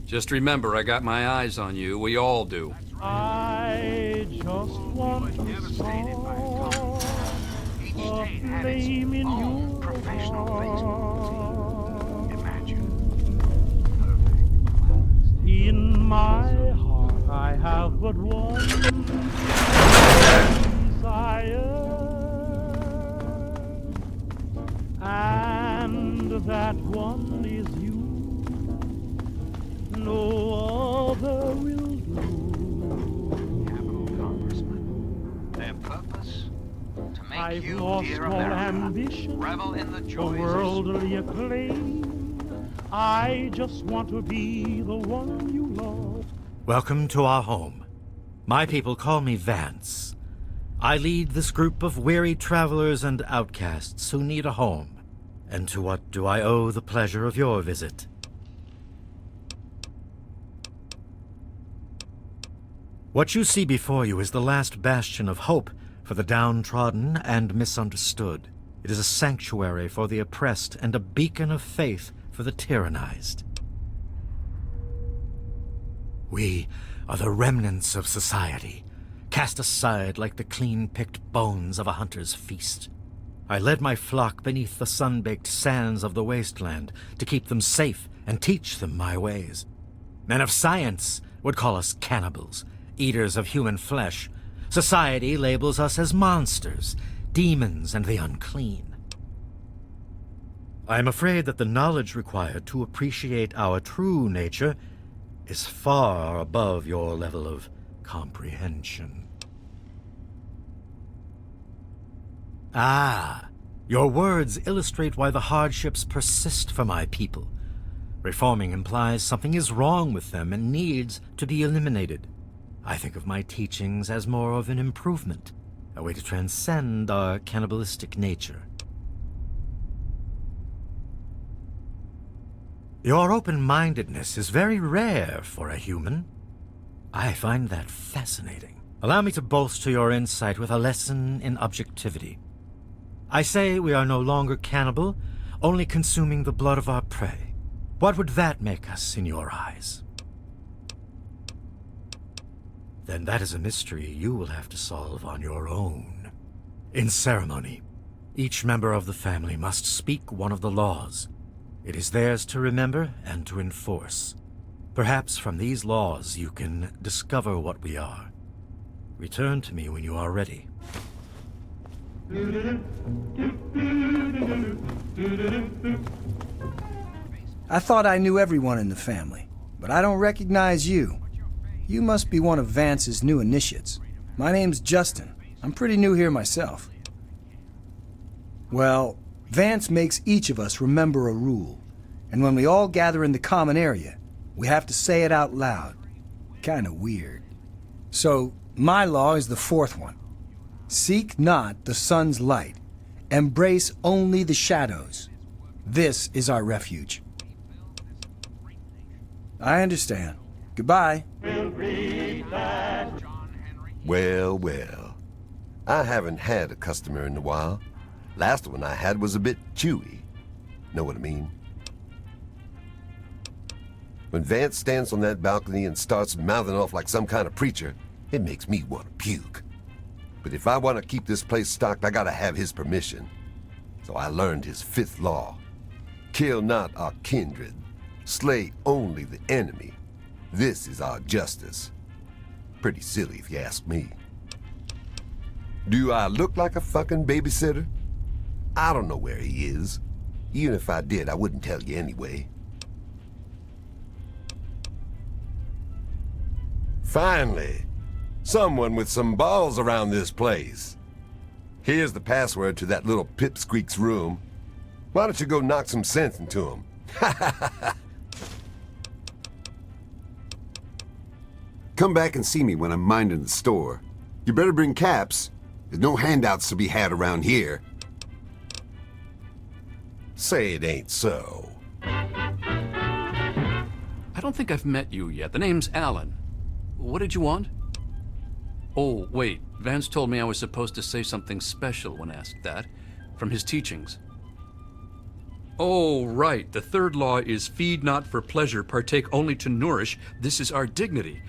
Just remember, I got my eyes on you. We all do. I just want to soar a flame in your In my heart I have but one desire, and that one is you. No other will do. Capital Congressman. Their purpose? To make I've you, lost dear all America, ambition revel in the for joys of worldly acclaim. I just want to be the one you love. Welcome to our home. My people call me Vance. I lead this group of weary travelers and outcasts who need a home. And to what do I owe the pleasure of your visit? What you see before you is the last bastion of hope for the downtrodden and misunderstood. It is a sanctuary for the oppressed and a beacon of faith for the tyrannized. We are the remnants of society, cast aside like the clean-picked bones of a hunter's feast. I led my flock beneath the sun-baked sands of the Wasteland to keep them safe and teach them my ways. Men of science would call us cannibals, eaters of human flesh. Society labels us as monsters, demons, and the unclean. I am afraid that the knowledge required to appreciate our true nature is far above your level of comprehension. Ah, your words illustrate why the hardships persist for my people. Reforming implies something is wrong with them and needs to be eliminated. I think of my teachings as more of an improvement, a way to transcend our cannibalistic nature. Your open-mindedness is very rare for a human. I find that fascinating. Allow me to bolster your insight with a lesson in objectivity. I say we are no longer cannibal, only consuming the blood of our prey. What would that make us in your eyes? Then that is a mystery you will have to solve on your own. In ceremony, each member of the family must speak one of the laws. It is theirs to remember and to enforce. Perhaps from these laws you can discover what we are. Return to me when you are ready. I thought I knew everyone in the family, but I don't recognize you. You must be one of Vance's new initiates. My name's Justin. I'm pretty new here myself. Well, Vance makes each of us remember a rule. And when we all gather in the common area, we have to say it out loud. Kinda weird. So, my law is the fourth one. Seek not the sun's light. Embrace only the shadows. This is our refuge. I understand. Goodbye. Well, well. I haven't had a customer in a while. Last one I had was a bit chewy. Know what I mean? When Vance stands on that balcony and starts mouthing off like some kind of preacher, it makes me want to puke. But if I want to keep this place stocked, I gotta have his permission. So I learned his fifth law. Kill not our kindred. Slay only the enemy. This is our justice. Pretty silly if you ask me. Do I look like a fucking babysitter? I don't know where he is. Even if I did, I wouldn't tell you anyway. Finally, someone with some balls around this place. Here's the password to that little pipsqueak's room. Why don't you go knock some sense into him? Come back and see me when I'm minding the store. You better bring caps. There's no handouts to be had around here. Say it ain't so. I don't think I've met you yet. The name's Alan. What did you want? Oh, wait. Vance told me I was supposed to say something special when asked that. From his teachings. Oh, right. The third law is feed not for pleasure, partake only to nourish. This is our dignity.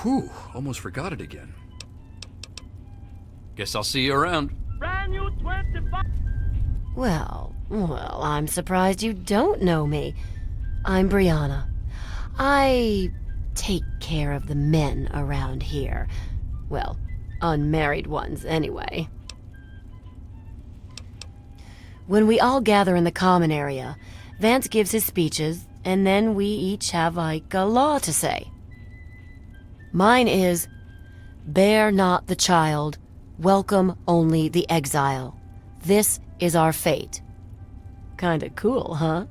Whew, almost forgot it again. Guess I'll see you around. Brand new 25. Well, I'm surprised you don't know me. I'm Brianna. I take care of the men around here. Well, unmarried ones, anyway. When we all gather in the common area, Vance gives his speeches, and then we each have, like, a law to say. Mine is, bear not the child, welcome only the exile. This is our fate. Kinda cool, huh?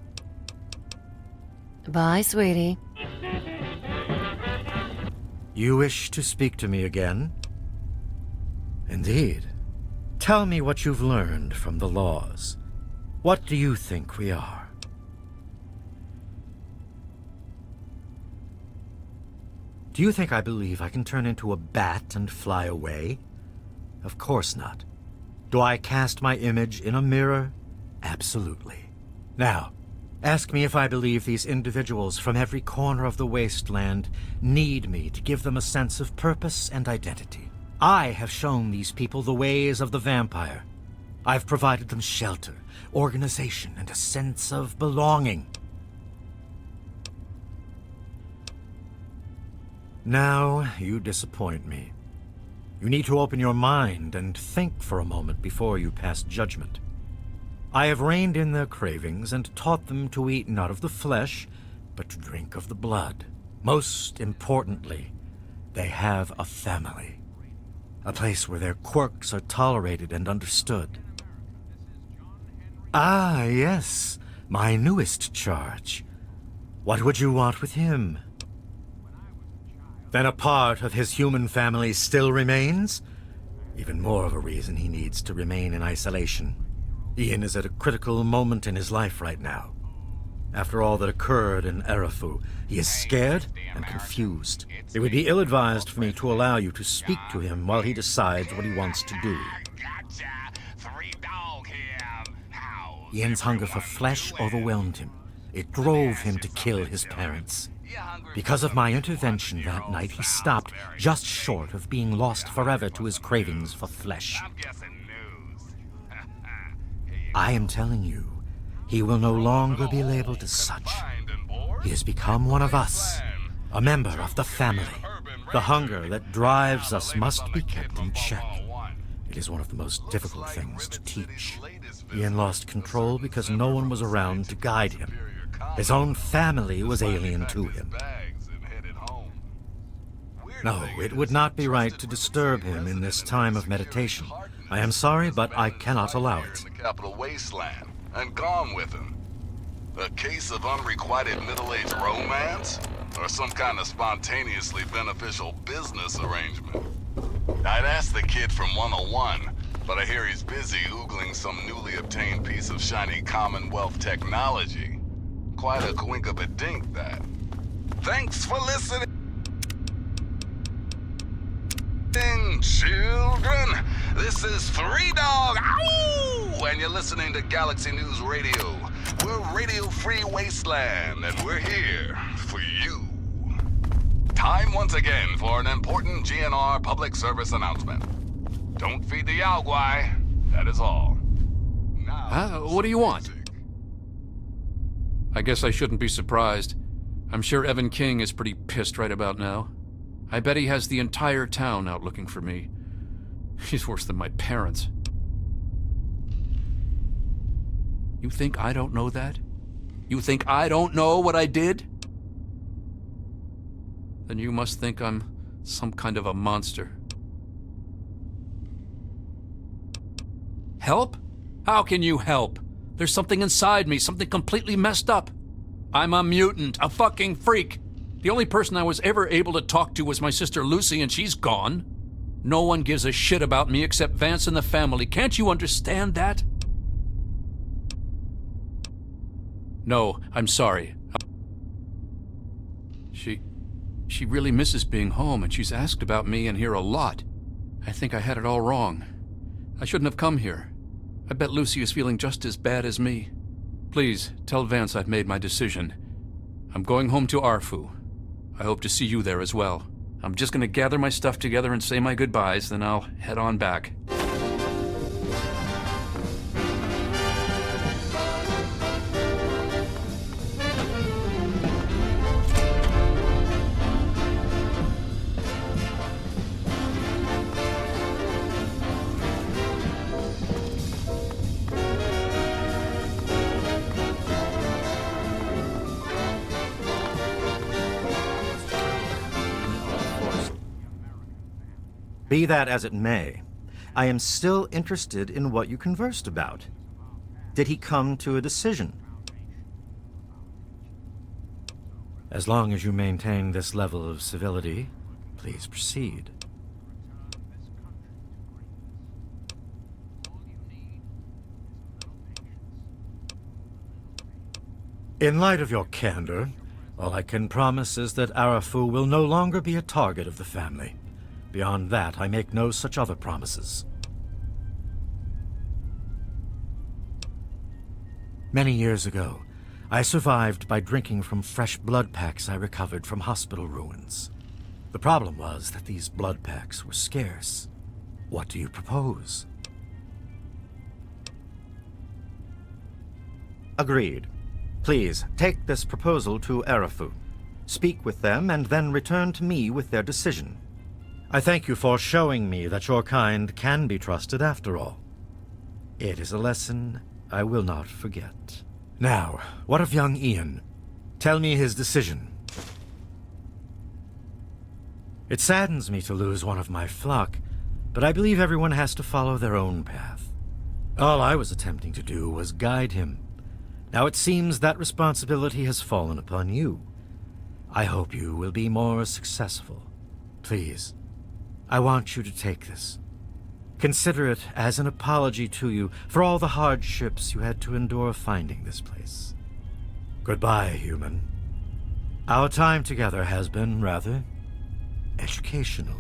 Bye, sweetie. You wish to speak to me again? Indeed. Tell me what you've learned from the laws. What do you think we are? Do you think I believe I can turn into a bat and fly away? Of course not. Do I cast my image in a mirror? Absolutely. Now, ask me if I believe these individuals from every corner of the Wasteland need me to give them a sense of purpose and identity. I have shown these people the ways of the vampire. I've provided them shelter, organization, and a sense of belonging. Now, you disappoint me. You need to open your mind and think for a moment before you pass judgment. I have reined in their cravings and taught them to eat not of the flesh, but to drink of the blood. Most importantly, they have a family. A place where their quirks are tolerated and understood. Ah, yes, my newest charge. What would you want with him? Then a part of his human family still remains? Even more of a reason he needs to remain in isolation. Ian is at a critical moment in his life right now. After all that occurred in Erafu, he is scared and confused. It would be ill-advised for me to allow you to speak to him while he decides what he wants to do. Ian's hunger for flesh overwhelmed him. It drove him to kill his parents. Because of my intervention that night, he stopped just short of being lost forever to his cravings for flesh. I am telling you, he will no longer be labeled as such. He has become one of us, a member of the family. The hunger that drives us must be kept in check. It is one of the most difficult things to teach. Ian lost control because no one was around to guide him. His own family was alien to him. No, it would not be right to disturb him in this time of meditation. I am sorry, but I cannot allow it. Capital Wasteland, and gone with him. A case of unrequited middle-aged romance? Or some kind of spontaneously beneficial business arrangement? I'd ask the kid from 101, but I hear he's busy oogling some newly obtained piece of shiny Commonwealth technology. Quite a quink of a dink, that. Thanks for listening, children. This is Three Dog, ow! And you're listening to Galaxy News Radio. We're Radio Free Wasteland, and we're here for you. Time once again for an important GNR public service announcement. Don't feed the Yao Guai, that is all. What do you want? I guess I shouldn't be surprised. I'm sure Evan King is pretty pissed right about now. I bet he has the entire town out looking for me. She's worse than my parents. You think I don't know that? You think I don't know what I did? Then you must think I'm some kind of a monster. Help? How can you help? There's something inside me, something completely messed up. I'm a mutant, a fucking freak. The only person I was ever able to talk to was my sister Lucy, and she's gone. No one gives a shit about me except Vance and the family. Can't you understand that? No, I'm sorry. She really misses being home, and she's asked about me in here a lot. I think I had it all wrong. I shouldn't have come here. I bet Lucy is feeling just as bad as me. Please, tell Vance I've made my decision. I'm going home to Arfu. I hope to see you there as well. I'm just gonna gather my stuff together and say my goodbyes, then I'll head on back. Be that as it may, I am still interested in what you conversed about. Did he come to a decision? As long as you maintain this level of civility, please proceed. In light of your candor, all I can promise is that Arafu will no longer be a target of the family. Beyond that, I make no such other promises. Many years ago, I survived by drinking from fresh blood packs I recovered from hospital ruins. The problem was that these blood packs were scarce. What do you propose? Agreed. Please, take this proposal to Arafu. Speak with them and then return to me with their decision. I thank you for showing me that your kind can be trusted after all. It is a lesson I will not forget. Now, what of young Ian? Tell me his decision. It saddens me to lose one of my flock, but I believe everyone has to follow their own path. All I was attempting to do was guide him. Now it seems that responsibility has fallen upon you. I hope you will be more successful. Please, I want you to take this. Consider it as an apology to you for all the hardships you had to endure finding this place. Goodbye, human. Our time together has been rather educational.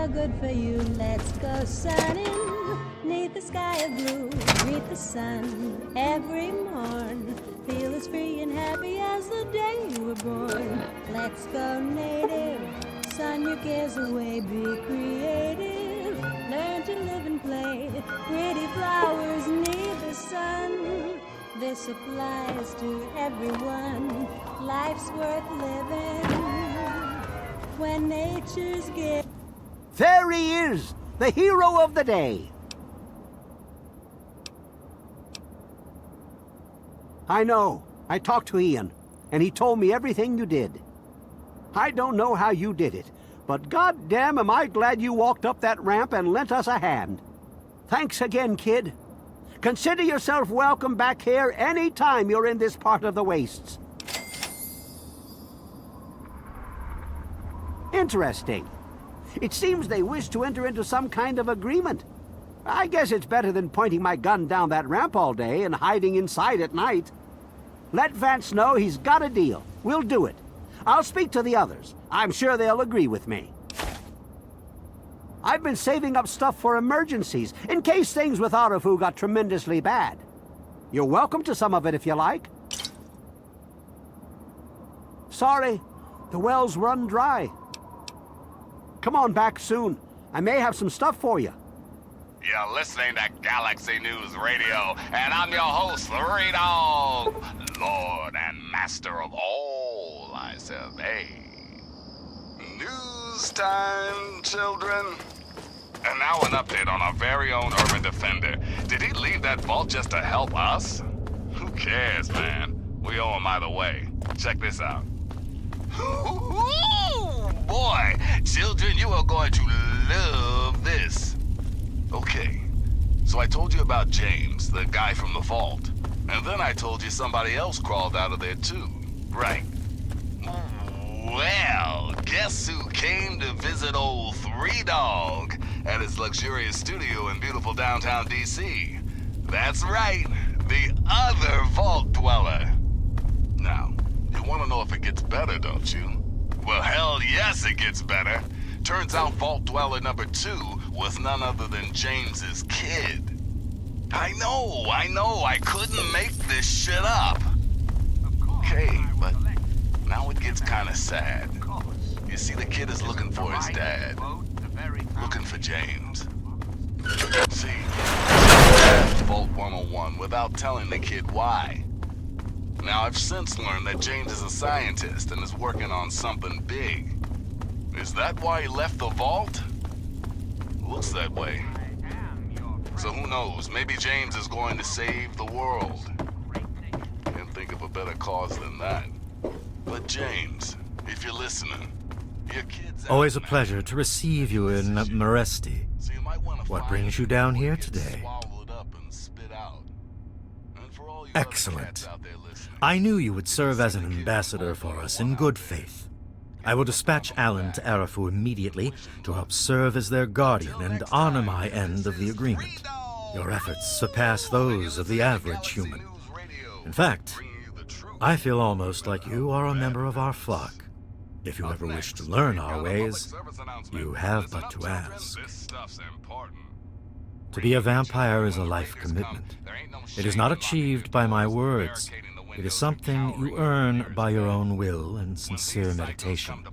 all good for you. Let's go sunning, neath the sky of blue, greet the sun every morn. Feel as free and happy as the day you were born. Let's go native, sun your cares away, be creative, learn to live and play. Pretty flowers need the sun. This applies to everyone. Life's worth living when nature's gift. There he is, the hero of the day. I know. I talked to Ian, and he told me everything you did. I don't know how you did it, but goddamn am I glad you walked up that ramp and lent us a hand. Thanks again, kid. Consider yourself welcome back here any time you're in this part of the wastes. Interesting. It seems they wish to enter into some kind of agreement. I guess it's better than pointing my gun down that ramp all day and hiding inside at night. Let Vance know he's got a deal. We'll do it. I'll speak to the others. I'm sure they'll agree with me. I've been saving up stuff for emergencies, in case things with Arafu got tremendously bad. You're welcome to some of it if you like. Sorry, the wells run dry. Come on back soon. I may have some stuff for you. You're listening to Galaxy News Radio, and I'm your host, Three Dog, Lord and Master of all, I survey. News time, children. And now an update on our very own Urban Defender. Did he leave that vault just to help us? Who cares, man? We owe him either way. Check this out. Ooh, boy, children, you are going to love this. Okay, so I told you about James, the guy from the vault. And then I told you somebody else crawled out of there too. Right. Well, guess who came to visit old Three Dog at his luxurious studio in beautiful downtown DC? That's right, the other vault dweller. Now, you want to know if it gets better, don't you? Well, hell yes, it gets better. Turns out Vault Dweller number 2 was none other than James's kid. I know, I couldn't make this shit up. Okay, but now it gets kind of sad. You see, the kid is looking for his dad. Looking for James. See, he left Vault 101 without telling the kid why. Now, I've since learned that James is a scientist and is working on something big. Is that why he left the vault? Looks that way. So who knows, maybe James is going to save the world. Can't think of a better cause than that. But James, if you're listening, your kids... Always a pleasure to receive you in Meresti. What brings you down here today? Excellent. I knew you would serve as an ambassador for us in good faith. I will dispatch Alan to Arafu immediately to help serve as their guardian and honor my end of the agreement. Your efforts surpass those of the average human. In fact, I feel almost like you are a member of our flock. If you ever wish to learn our ways, you have but to ask. To be a vampire is a life commitment. It is not achieved by my words. It is something you earn by your own will and sincere meditation.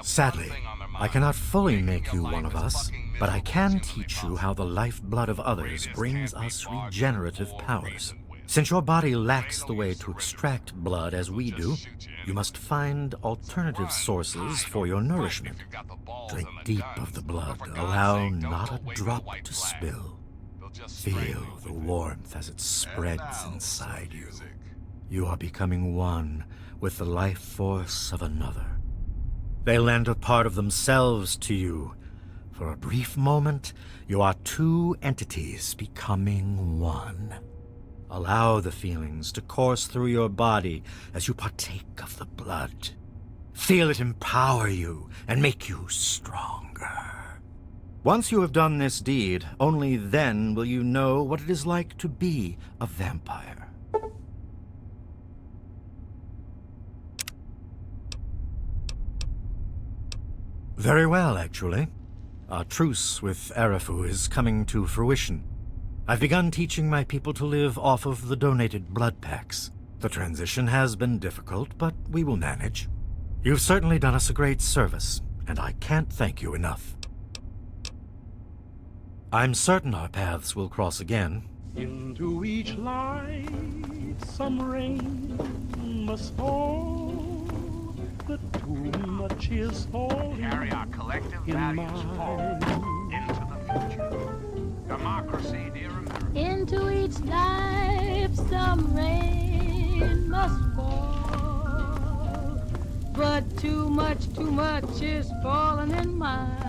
Sadly, I cannot fully make you one of us, but I can teach you how the lifeblood of others brings us regenerative powers. Since your body lacks the way to extract blood as we do, you must find alternative sources for your nourishment. Drink deep of the blood, allow not a drop to spill. Feel the warmth as it spreads inside you. You are becoming one with the life force of another. They lend a part of themselves to you. For a brief moment, you are two entities becoming one. Allow the feelings to course through your body as you partake of the blood. Feel it empower you and make you stronger. Once you have done this deed, only then will you know what it is like to be a vampire. Very well, actually. Our truce with Arafu is coming to fruition. I've begun teaching my people to live off of the donated blood packs. The transition has been difficult, but we will manage. You've certainly done us a great service, and I can't thank you enough. I'm certain our paths will cross again. Into each life some rain must fall, but too much is falling. Carry our collective values forward into the future. Democracy, dear America. Into each life some rain must fall, but too much is falling in mine.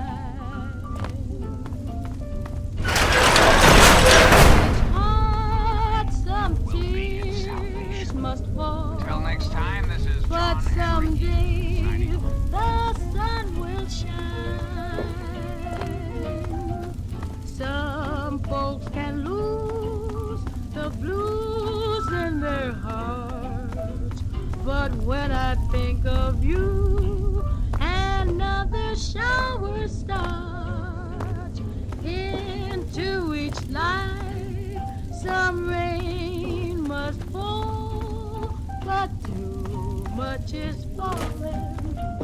Some tears must fall. Till next time, this is But someday the sun will shine. Some folks can lose the blues in their hearts, but when I think of you, another shower starts. Into each life some rain must fall, but too much is falling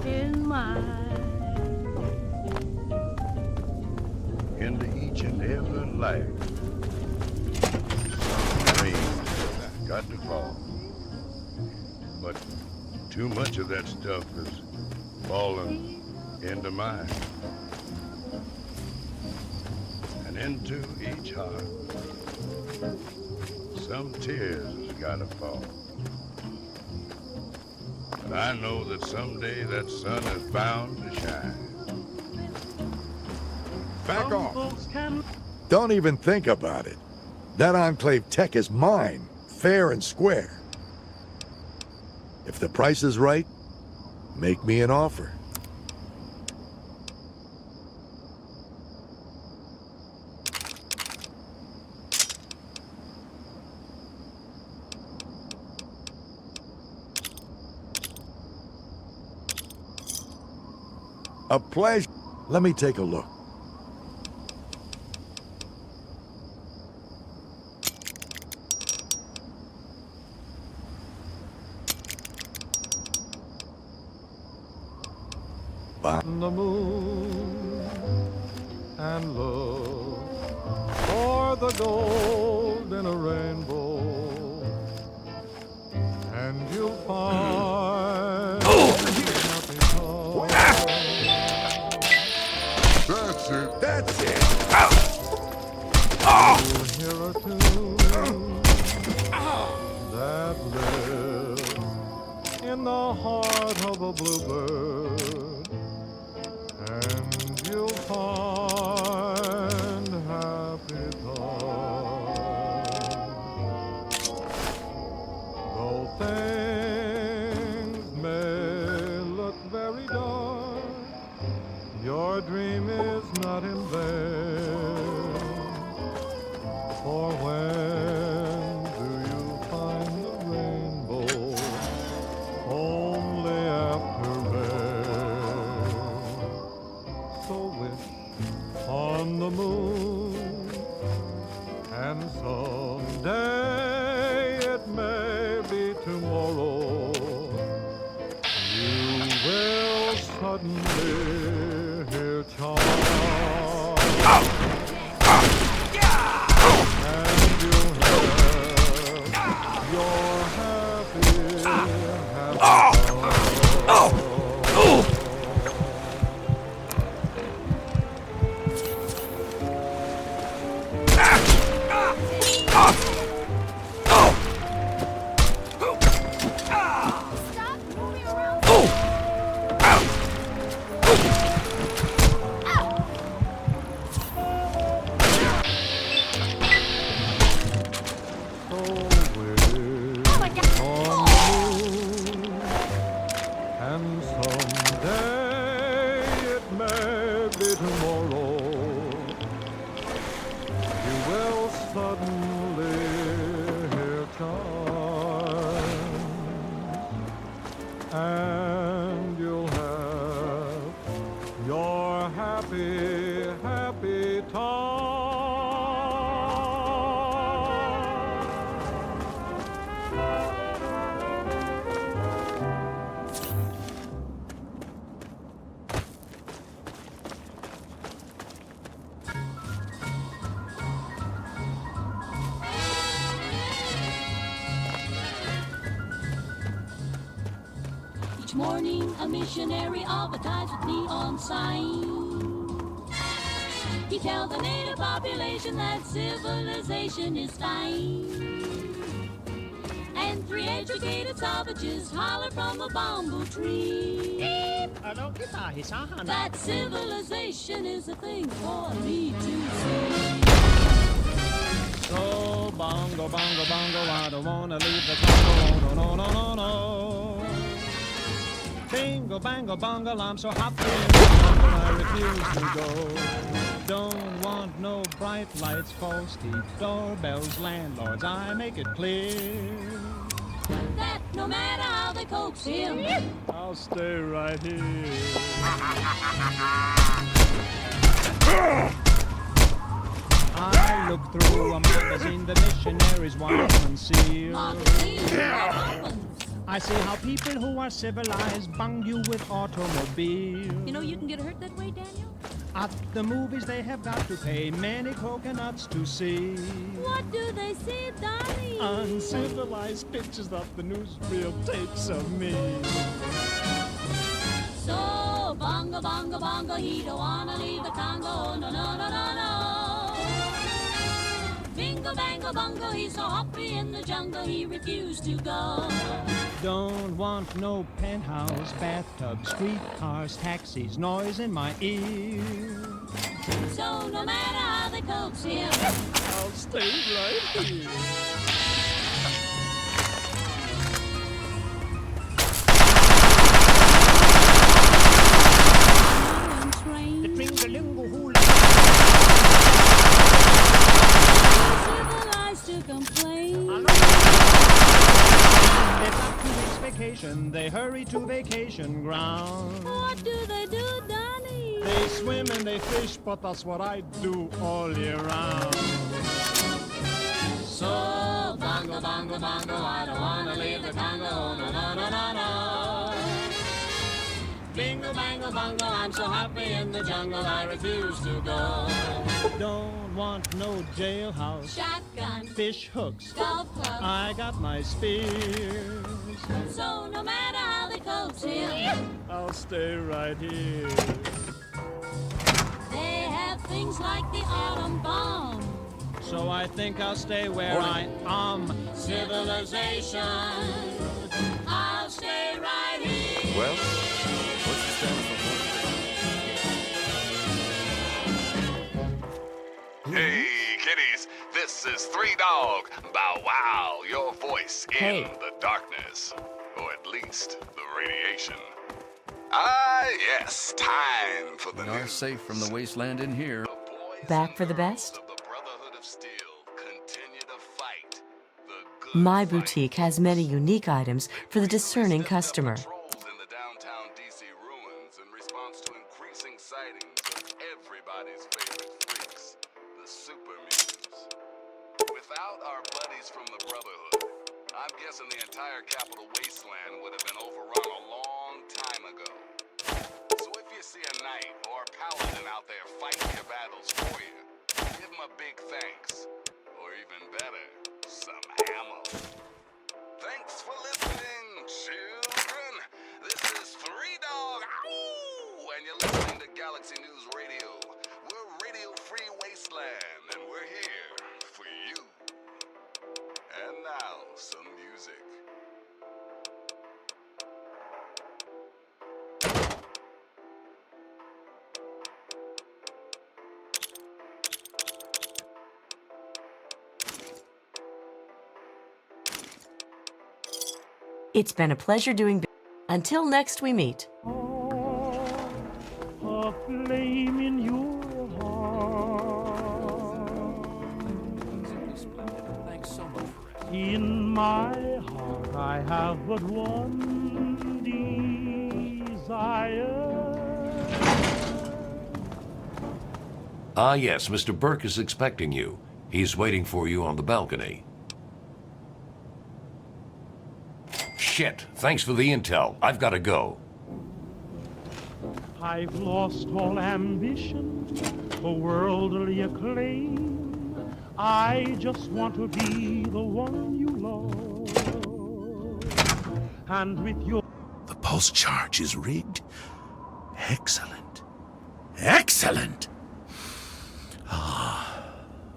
in mine. Into each and every life. Rain got to fall. But too much of that stuff is falling into mine. And into each heart, some tears has gotta fall. But I know that someday that sun is bound to shine. Back off. Don't even think about it. That Enclave tech is mine, fair and square. If the price is right, make me an offer. A pleasure. Let me take a look. On the moon and look for the gold in a rainbow, and you'll find That's it. That's it. You'll hear a tune that lives in the heart of a bluebird, and you'll find happy thoughts. Though things may look very dark, your dream is not in vain. For when do you find the rainbow? Only after rain. So wish on the moon, and someday, it may be tomorrow, you will suddenly hear charm. And you'll have your happy, and someday it may be tomorrow, you will suddenly hear chimes, and you'll have your happy Each morning, a missionary advertised with neon sign. He tells the native population that civilization is fine. And 3 educated savages holler from a bamboo tree that civilization is a thing for me to see. So bongo, bongo, bongo, I don't wanna leave the Congo, no, no, no, no, no. Bingo, bango, bongo, I'm so happy in the jungle, I refuse to go. Don't want no bright lights, false teeth, doorbells, landlords, I make it clear that no matter how they coax him, I'll stay right here. I look through a magazine the missionaries want to conceal. I see how people who are civilized bung you with automobiles. You know you can get hurt that way, Daniel? At the movies they have got to pay many coconuts to see. What do they see, Donnie? Uncivilized pictures of the newsreel tapes of me. So, bongo, bongo, bongo, he don't wanna leave the Congo, no, no, no, no, no. Bingo, bango, bongo, he's so happy in the jungle, he refused to go. Don't want no penthouse, bathtub, streetcars, taxis, noise in my ear. So no matter how they coax him, I'll stay right here. The Tringalingo hula. Civilized to complain. Vacation, they hurry to vacation ground. What do they do, Donnie? They swim and they fish, but that's what I do all year round. So, bongo, bongo, bongo, I don't wanna leave the Congo, no, no, no, no, no. Bingo, bango, bongo, I'm so happy in the jungle, I refuse to go. Don't want no jailhouse, Shotgun, fish hooks, golf club, I got my spears. So no matter how they coax him, I'll stay right here. They have things like the atom bomb. So I think I'll stay where I am. Civilization, I'll stay right here. Well, what's the status of Hey, kiddies, this is 3 Dog. Bow wow, your voice in the darkness. Or at least the radiation. Ah, yes, time for the We are safe from the wasteland in here. Back for the best? My boutique has many unique items for the discerning customer. In the downtown DC ruins in response to increasing sightings of everybody's favorite freaks, the super mutants. Without our buddies from the Brotherhood, I'm guessing the entire capital Wasteland would have been overrun a long time ago. So if you see a knight or a paladin out there fighting your battles for you, give them a big thanks. Or even better, some ammo. Thanks for listening, children. This is 3 Dog. Ow! And you're listening to Galaxy News Radio. We're Radio Free Wasteland, and we're here for you. And now, some music. It's been a pleasure doing business. Until next we meet. A flame in your heart. Thanks so much for it. In my heart I have but one desire. Ah, yes, Mr. Burke is expecting you. He's waiting for you on the balcony. Shit, thanks for the intel. I've got to go. I've lost all ambition for worldly acclaim. I just want to be the one you love. And with your... The pulse charge is rigged? Excellent. Excellent! Ah,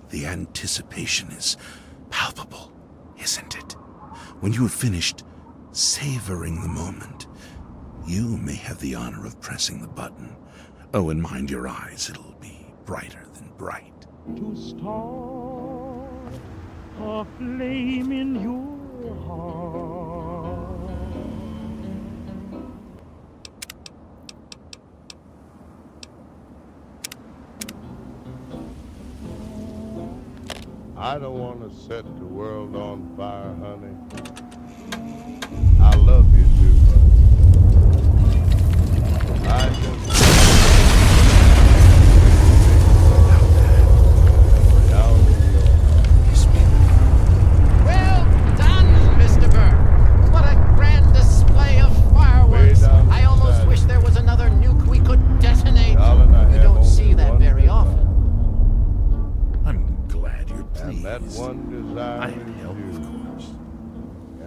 the anticipation is palpable, isn't it? When you have finished savoring the moment, you may have the honor of pressing the button. Oh, and mind your eyes, it'll be brighter than bright. To start a flame in your heart. I don't want to set the world on fire, honey. I love you too much. I just... Well done, Mr. Burke. What a grand display of fireworks. I almost wish there was another nuke we could detonate. You don't see that very often. I'm glad you're pleased. That one desire I help, of course.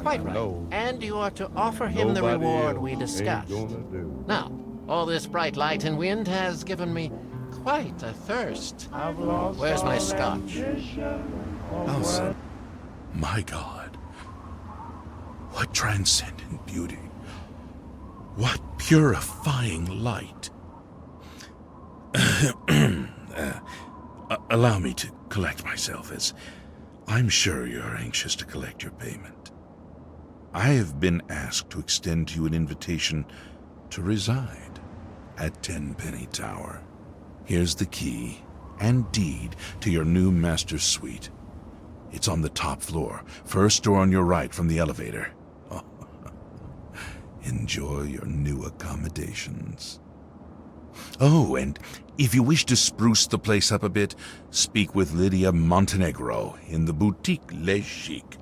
Quite right. And you are to offer him the reward we discussed. Now, all this bright light and wind has given me quite a thirst. Where's my scotch? Elsa, my God, what transcendent beauty. What purifying light. Allow me to collect myself, as I'm sure you're anxious to collect your payment. I have been asked to extend to you an invitation to reside at Tenpenny Tower. Here's the key and deed to your new master's suite. It's on the top floor, first door on your right from the elevator. Oh, enjoy your new accommodations. Oh, and if you wish to spruce the place up a bit, speak with Lydia Montenegro in the boutique Les Chic.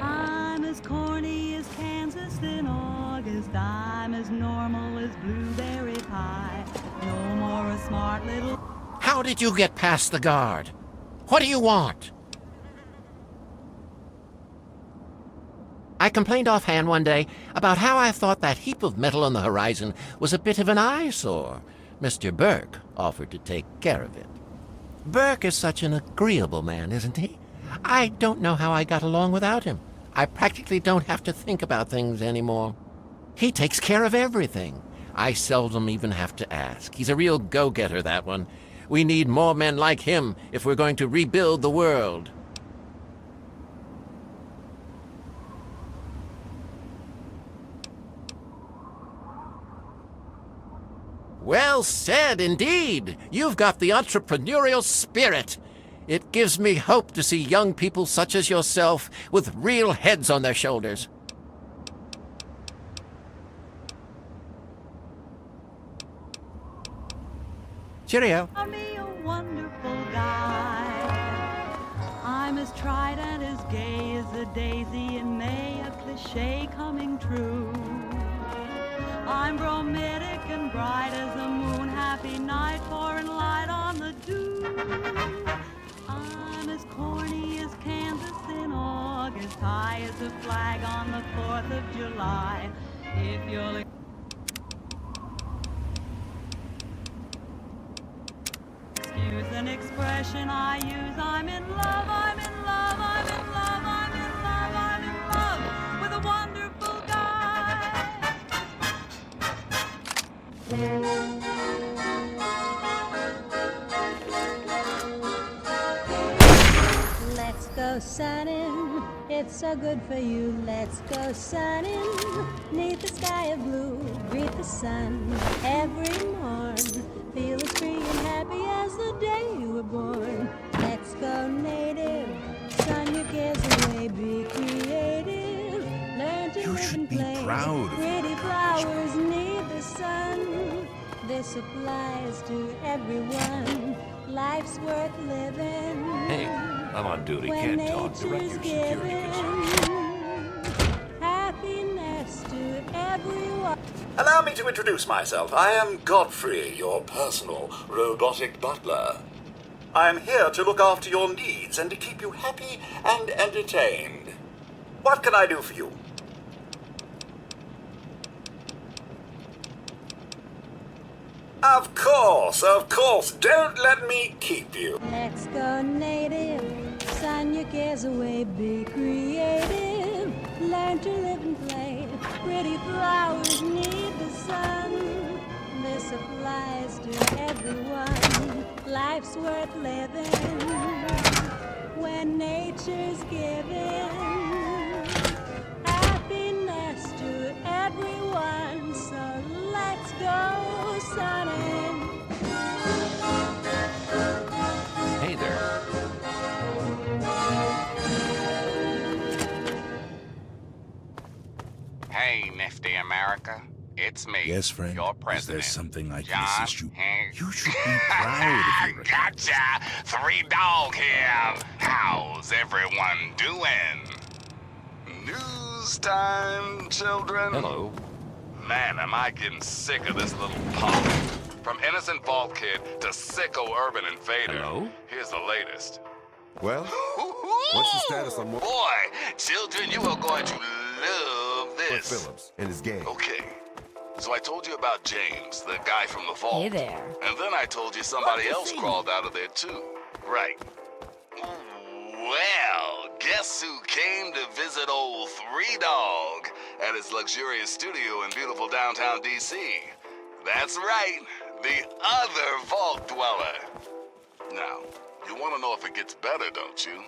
I'm as corny as Kansas in August. I'm as normal as blueberry pie. No more a smart little... How did you get past the guard? What do you want? I complained offhand one day about how I thought that heap of metal on the horizon was a bit of an eyesore. Mr. Burke offered to take care of it. Burke is such an agreeable man, isn't he? I don't know how I got along without him. I practically don't have to think about things anymore. He takes care of everything. I seldom even have to ask. He's a real go-getter, that one. We need more men like him if we're going to rebuild the world. Well said, indeed. You've got the entrepreneurial spirit. It gives me hope to see young people such as yourself with real heads on their shoulders. Cheerio. Me a wonderful guy. I'm as tried and as gay as a daisy in May, a cliche coming true. I'm bromidic and bright as a moon, happy night, pouring light on the dew. I'm as corny as Kansas in August, high as a flag on the 4th of July. If you'll... Excuse an expression I use, I'm in love, I'm in love, I'm in love, I'm in love, I'm in love with a wonderful guy. Let's go sunning, it's so good for you. Let's go sunning, neath the sky of blue. Greet the sun every morn. Feel as free and happy as the day you were born. Let's go native, sun your cares away, be creative. Learn to live and play. Proud of Pretty flowers need the sun. This applies to everyone. Life's worth living. Hey, I'm on duty. When Can't talk. Direct your nature's security concerns. Happiness to everyone. Allow me to introduce myself. I am Godfrey, your personal robotic butler. I am here to look after your needs and to keep you happy and entertained. What can I do for you? Of course. Don't let me keep you. Let's go native. Sun your cares away. Be creative. Learn to live and play. Pretty flowers need the sun. This applies to everyone. Life's worth living when nature's giving happiness to everyone. So let's go sunning. Hey there. Hey, Nifty America. It's me, Yes, friend. your Is president. there something I can John assist you? Hank. You should be proud of your Gotcha! 3 Dog here. How's everyone doing? News time, children. Hello. Man, am I getting sick of this little punk. From innocent Vault Kid to sicko urban invader. Hello? Here's the latest. Well, what's the status on Boy, children, you are going to love this. Phillips and his gang? Okay. So I told you about James, the guy from the vault. Hey there. And then I told you somebody else crawled out of there too. Right. Well, guess who came to visit old 3 Dog at his luxurious studio in beautiful downtown DC? That's right, the other vault dweller. Now, you want to know if it gets better, don't you?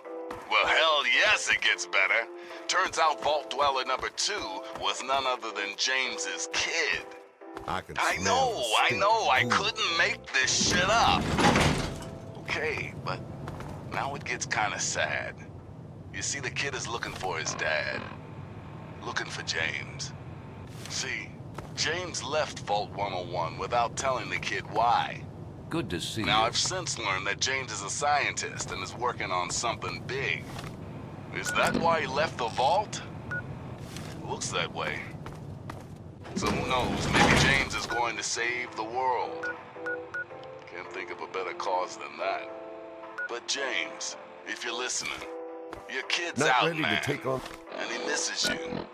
Well, hell yes, it gets better. Turns out Vault Dweller number 2 was none other than James's kid. I know, I couldn't make this shit up. Okay, but now it gets kind of sad. You see, the kid is looking for his dad. Looking for James. See, James left Vault 101 without telling the kid why. Good to see you. Now, I've since learned that James is a scientist and is working on something big. Is that why he left the vault? Looks that way. So who knows, maybe James is going to save the world. Can't think of a better cause than that. But James, if you're listening, your kid's Not out, ready man, to take on and he misses you.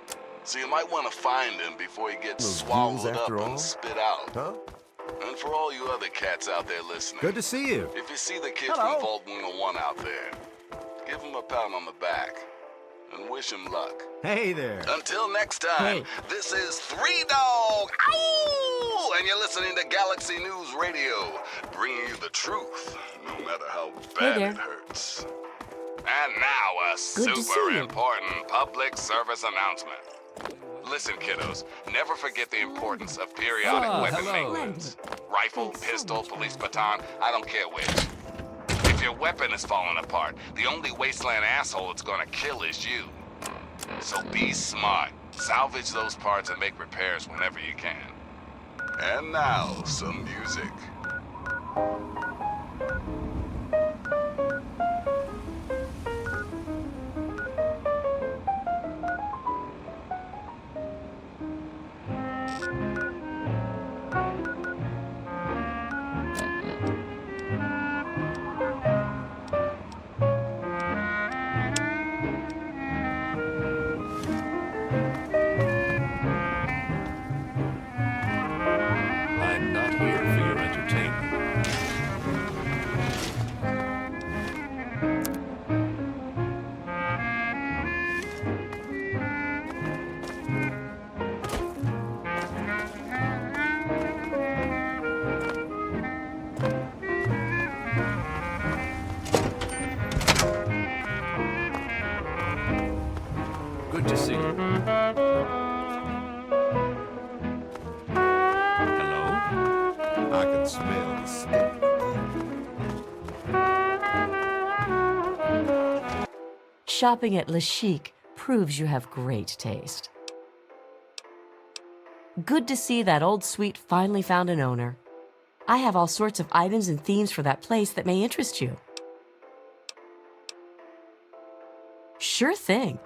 So you might want to find him before he gets those swallowed ghouls up after all? and spit out. Huh? And for all you other cats out there listening, Good to see you. if you see the kid Hello. from Vault 101 out there, give him a pat on the back and wish him luck. Hey there. Until next time, this is 3 Dog, ow! And you're listening to Galaxy News Radio, bringing you the truth, no matter how bad there. it hurts. And now a Good to see super you. important public service announcement. Listen, kiddos, never forget the importance of periodic weapon maintenance. Rifle, pistol, police baton, I don't care which. If your weapon is falling apart, the only Wasteland asshole it's gonna kill is you. So be smart. Salvage those parts and make repairs whenever you can. And now, some music. I'm not here for your entertainment. Good to see you. Hello? I can smell the stink. Shopping at Le Chic proves you have great taste. Good to see that old suite finally found an owner. I have all sorts of items and themes for that place that may interest you. Sure thing.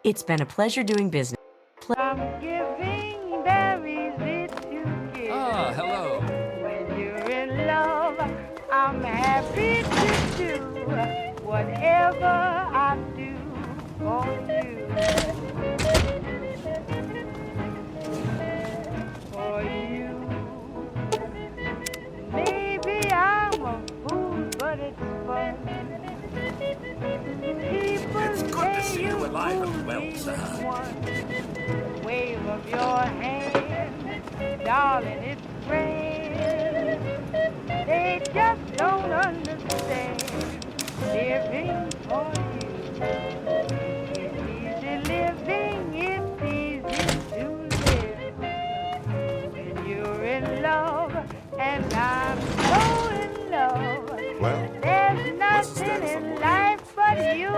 It's been a pleasure doing business. I'm giving, there is it to give. Ah, hello. When you're in love, I'm happy to do whatever I do for you. For you. Maybe I'm a fool, but it's fun. It's good to see you alive and well, sir. Wave of your hand, darling, it's grand. They just don't understand living for you. It's easy living, it's easy to live when you're in love, and I'm so in love. Well, There's nothing in life but you.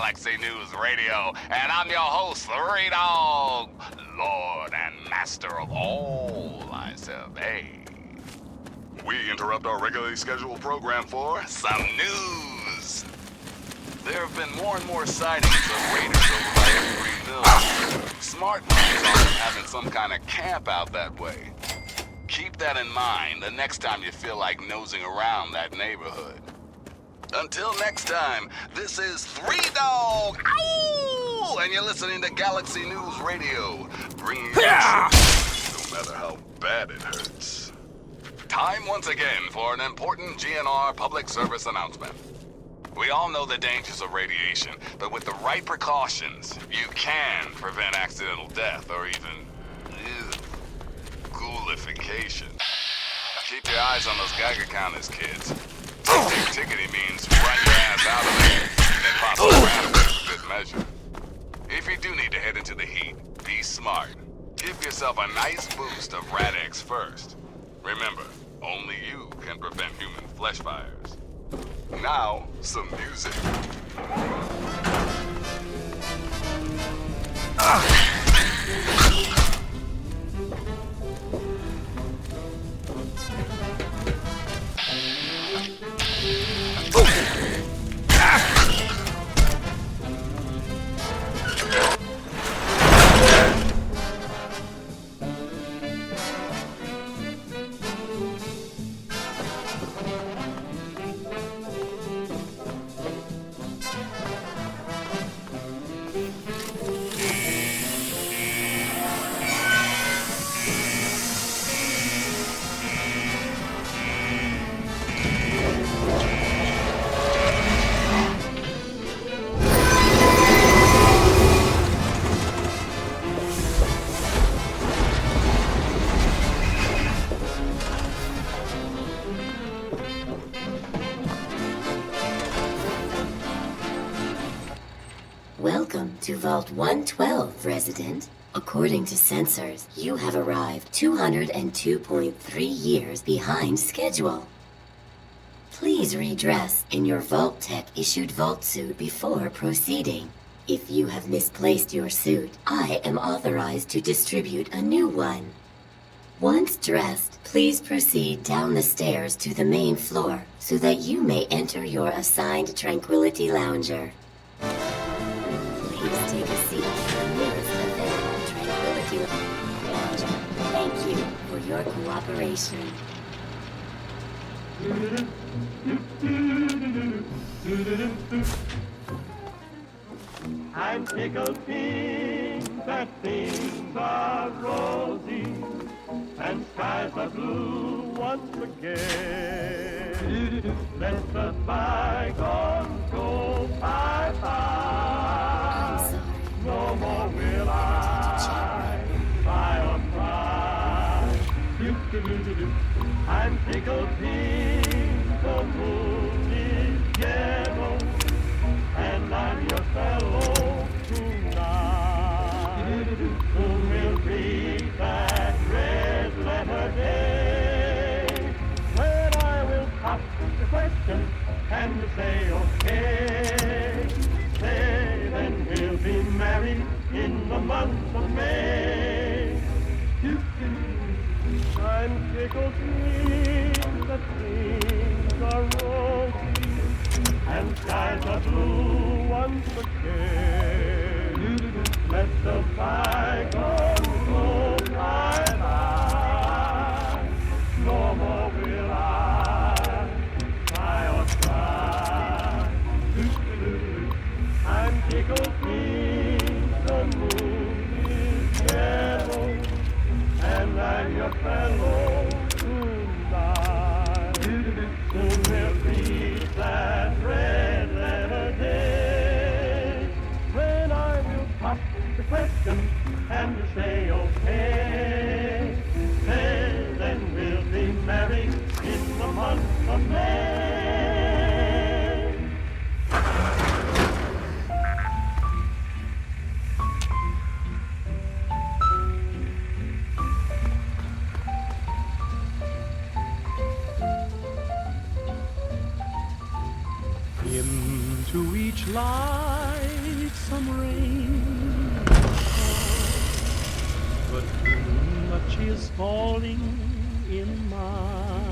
Galaxy News Radio, and I'm your host, Three Dog, Lord and Master of all, I survey. We interrupt our regularly scheduled program for some news. There have been more and more sightings of raiders over by Evergreenville. Smart ones aren't having some kind of camp out that way. Keep that in mind the next time you feel like nosing around that neighborhood. Until next time, this is Three Dog, ow! And you're listening to Galaxy News Radio, bringing you truth, no matter how bad it hurts. Time once again for an important GNR public service announcement. We all know the dangers of radiation, but with the right precautions, you can prevent accidental death or even ghoulification. Keep your eyes on those Geiger counters, kids. Tickety means run your ass out of there, and then possibly around it for good measure. If you do need to head into the heat, be smart. Give yourself a nice boost of Rad-X first. Remember, only you can prevent human flesh fires. Now, some music. Welcome to Vault 112, resident. According to sensors, you have arrived 202.3 years behind schedule. Please redress in your Vault-Tec issued vault suit before proceeding. If you have misplaced your suit, I am authorized to distribute a new one. Once dressed, please proceed down the stairs to the main floor so that you may enter your assigned Tranquility Lounger. Please take a seat in the nearest available Tranquility Lounger. Thank you for your cooperation. I'm tickled pink that things are rosy and skies are blue once again. Let the bygones go bye-bye. No more will I cry or cry. I'm tickled pink, the moon is yellow, and I'm your fellow tonight. Soon we'll reach that red letter day, when I will pop the question and say okay. Say then we'll be married in the month of May. I'm tickled pink that things are rosy and skies are blue once again. Let the bygones go bye-bye. No more will I cry or cry. I'm tickled pink, the moon is yellow, and I'm your fellow tonight. Soon we'll reach that red letter day, when I will pop the question and say okay. Say then we'll be married in the month of May. Into each line she is falling in mine.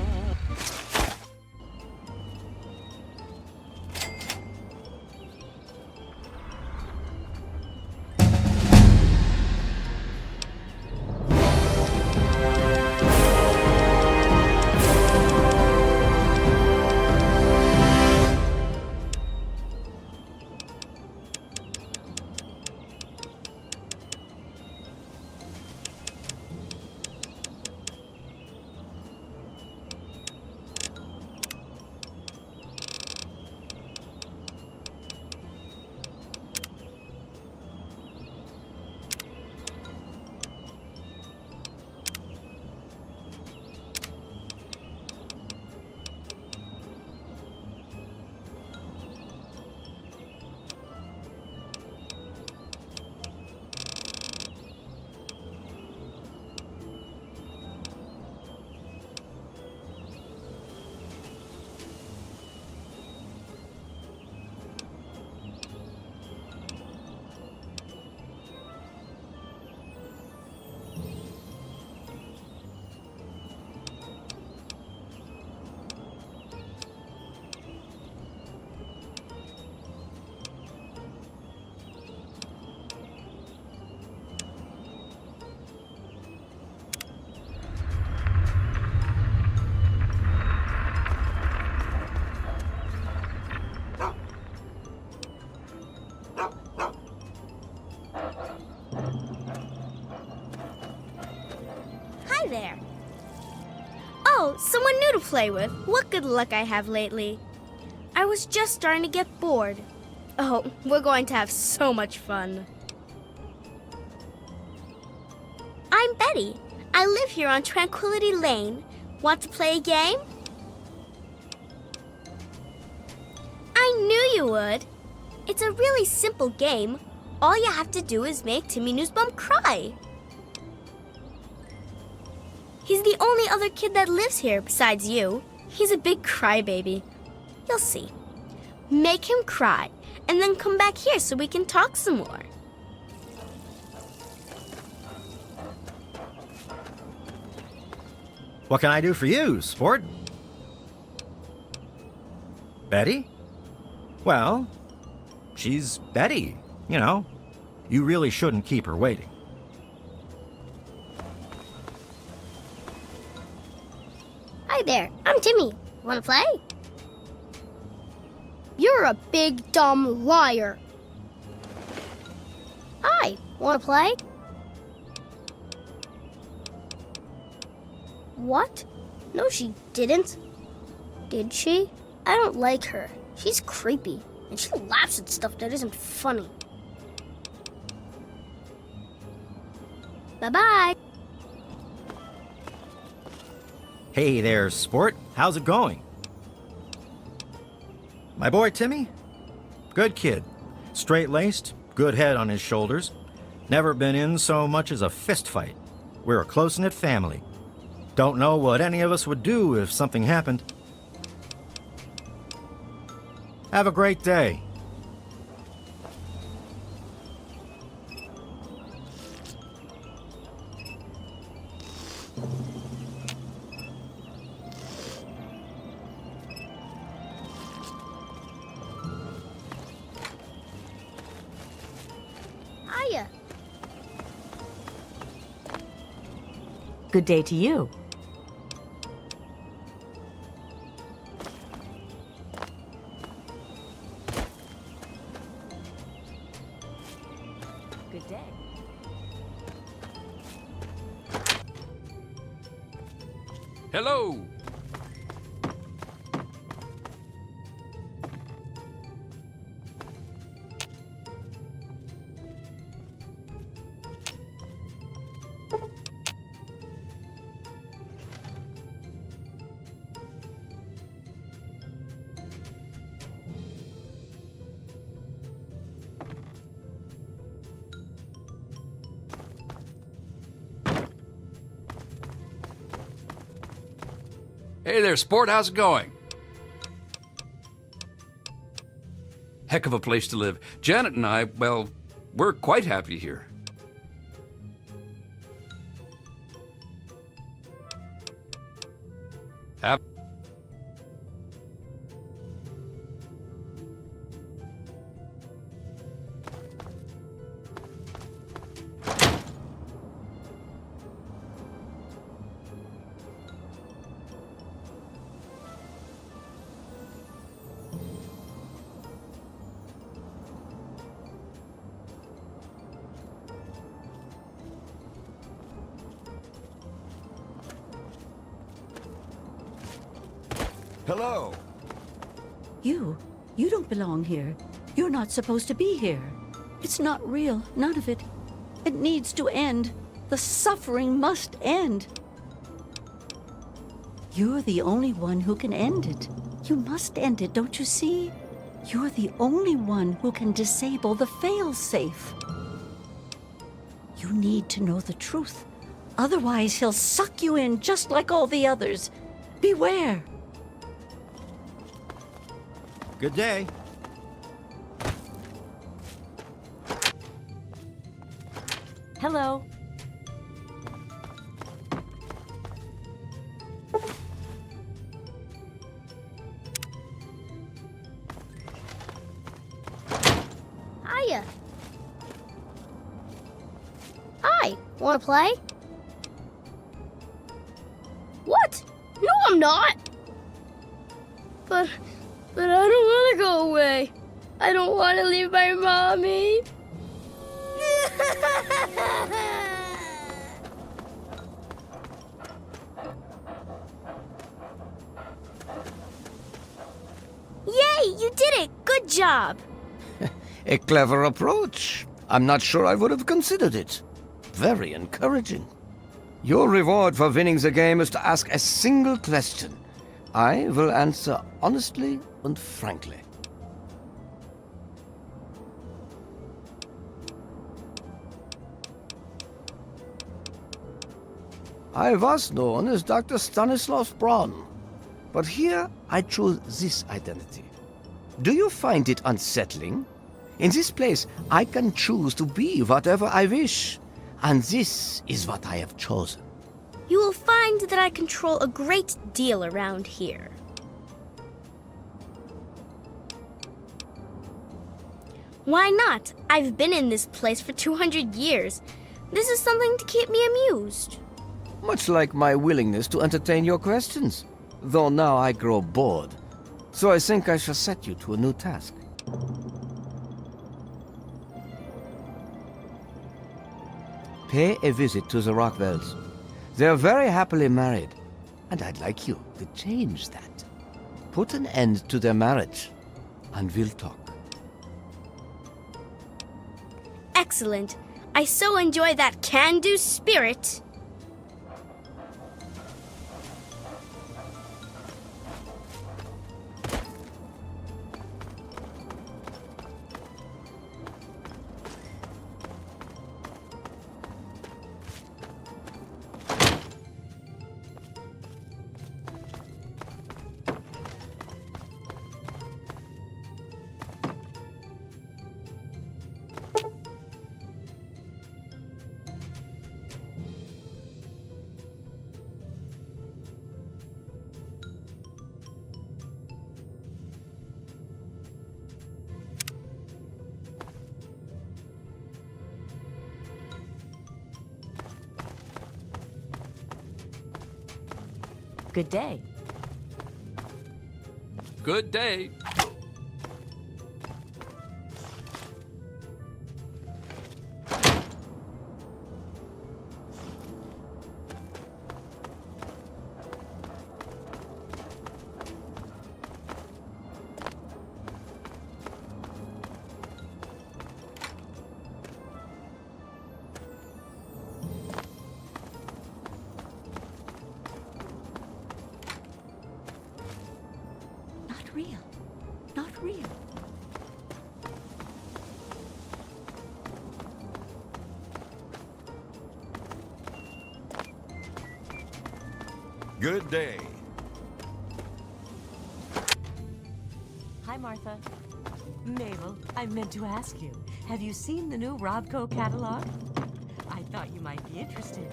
Hi there. Oh, someone new to play with. What good luck I have lately. I was just starting to get bored. Oh, we're going to have so much fun. I'm Betty. I live here on Tranquility Lane. Want to play a game? I knew you would. It's a really simple game. All you have to do is make Timmy Newsbum cry. He's the only other kid that lives here besides you. He's a big crybaby. You'll see. Make him cry, and then come back here so we can talk some more. What can I do for you, sport? Betty? Well, she's Betty, you know. You really shouldn't keep her waiting. Hi there, I'm Timmy. Wanna play? You're a big dumb liar. Hi, wanna play? What? No, she didn't. Did she? I don't like her. She's creepy, and she laughs at stuff that isn't funny. Bye-bye. Hey there, sport. How's it going? My boy Timmy? Good kid. Straight-laced, good head on his shoulders. Never been in so much as a fist fight. We're a close-knit family. Don't know what any of us would do if something happened. Have a great day. Hiya. Good day to you. Good day. Hello! Hey there, sport. How's it going? Heck of a place to live. Janet and I, well, we're quite happy here. Have Hello. You don't belong here. You're not supposed to be here. It's not real, none of it. It needs to end. The suffering must end. You're the only one who can end it. You must end it, don't you see? You're the only one who can disable the fail-safe. You need to know the truth. Otherwise, he'll suck you in just like all the others. Beware. Good day. Hello. Hiya. Hi, wanna play? What? No, I'm not. But I don't want to go away. I don't want to leave my mommy. Yay, you did it. Good job. A clever approach. I'm not sure I would have considered it. Very encouraging. Your reward for winning the game is to ask a single question. I will answer honestly and frankly. I was known as Dr. Stanislaus Braun, but here I choose this identity. Do you find it unsettling? In this place, I can choose to be whatever I wish, and this is what I have chosen. You will find that I control a great deal around here. Why not? I've been in this place for 200 years. This is something to keep me amused. Much like my willingness to entertain your questions, though now I grow bored. So I think I shall set you to a new task. Pay a visit to the Rockwells. They're very happily married, and I'd like you to change that. Put an end to their marriage, and we'll talk. Excellent. I so enjoy that can-do spirit. Good day. good day. Not real. Good day. Hi, Martha. Mabel, I meant to ask you, have you seen the new Robco catalog? I thought you might be interested,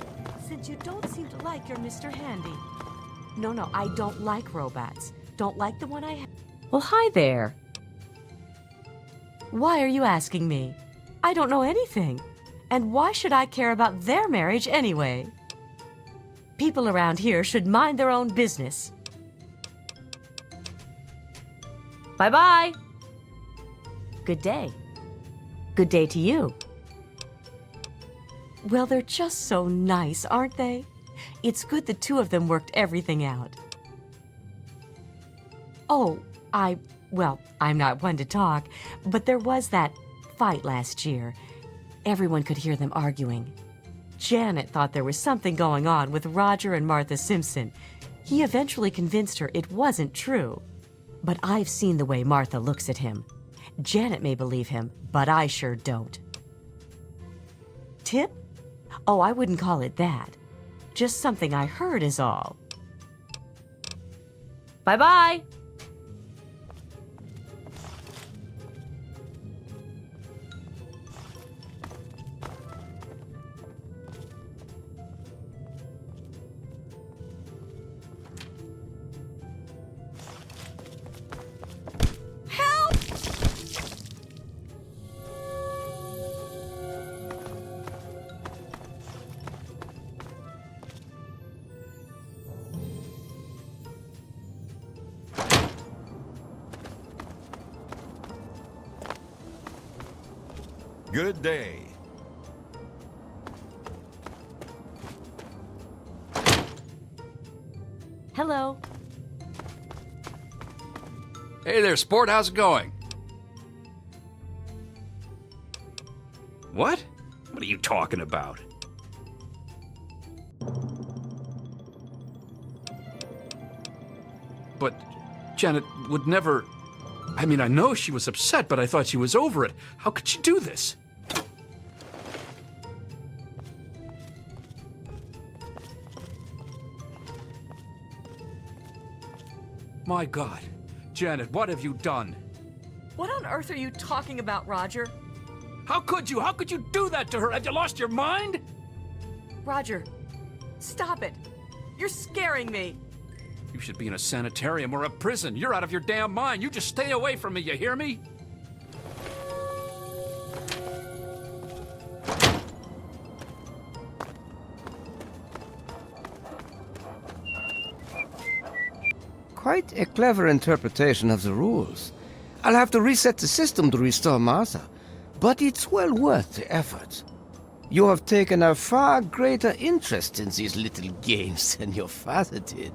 since you don't seem to like your Mr. Handy. No, I don't like robots. Don't like the one I have. Well, hi there. Why are you asking me? I don't know anything. And why should I care about their marriage anyway? People around here should mind their own business. Bye-bye. Good day. Good day to you. Well, they're just so nice, aren't they? It's good the two of them worked everything out. Oh, well, I'm not one to talk, but there was that fight last year. Everyone could hear them arguing. Janet thought there was something going on with Roger and Martha Simpson. He eventually convinced her it wasn't true. But I've seen the way Martha looks at him. Janet may believe him, but I sure don't. Tip? Oh, I wouldn't call it that. Just something I heard is all. Bye-bye. Good day. Hello. Hey there, sport. How's it going? What? What are you talking about? But Janet would never... I mean, I know she was upset, but I thought she was over it. How could she do this? My God. Janet, what have you done? What on earth are you talking about, Roger? How could you? How could you do that to her? Have you lost your mind? Roger, stop it. You're scaring me. You should be in a sanitarium or a prison. You're out of your damn mind. You just stay away from me, you hear me? Quite a clever interpretation of the rules. I'll have to reset the system to restore Martha, but it's well worth the effort. You have taken a far greater interest in these little games than your father did.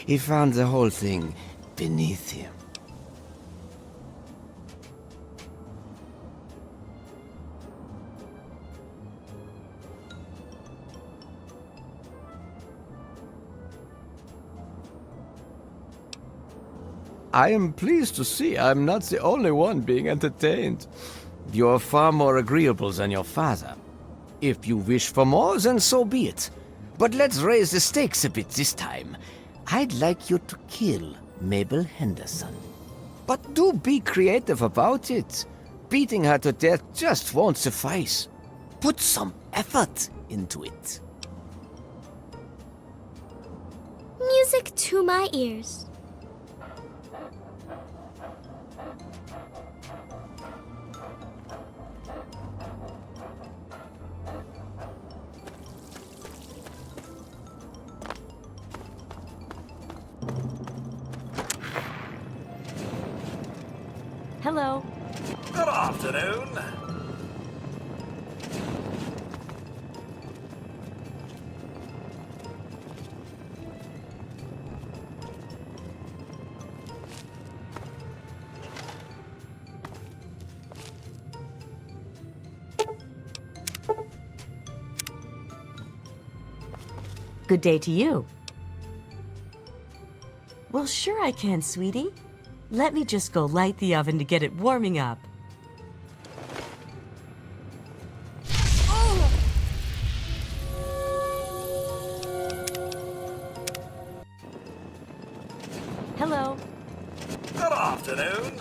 He found the whole thing beneath him. I am pleased to see I'm not the only one being entertained. You're far more agreeable than your father. If you wish for more, then so be it. But let's raise the stakes a bit this time. I'd like you to kill Mabel Henderson. But do be creative about it. Beating her to death just won't suffice. Put some effort into it. Music to my ears. Hello. Good afternoon. Good day to you. Well, sure I can, sweetie. Let me just go light the oven to get it warming up. Hello. Good afternoon.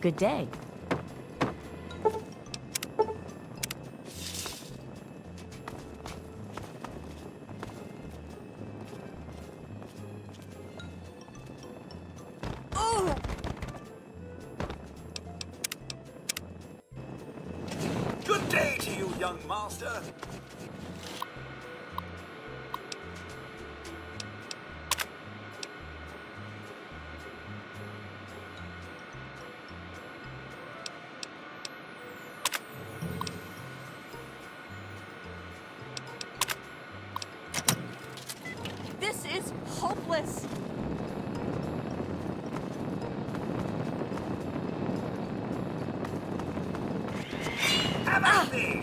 Good day. Good day to you, young master. This is hopeless. Have at thee!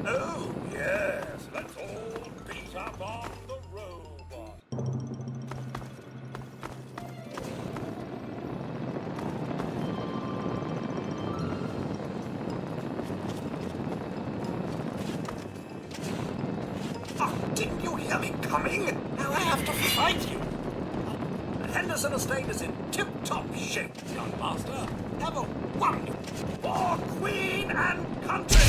Oh, yes, let's all beat up on the robot. Oh, didn't you hear me coming? Now I have to fight you. Henderson Estate is in tip-top shape, young master. Have a wonderful for Queen and country!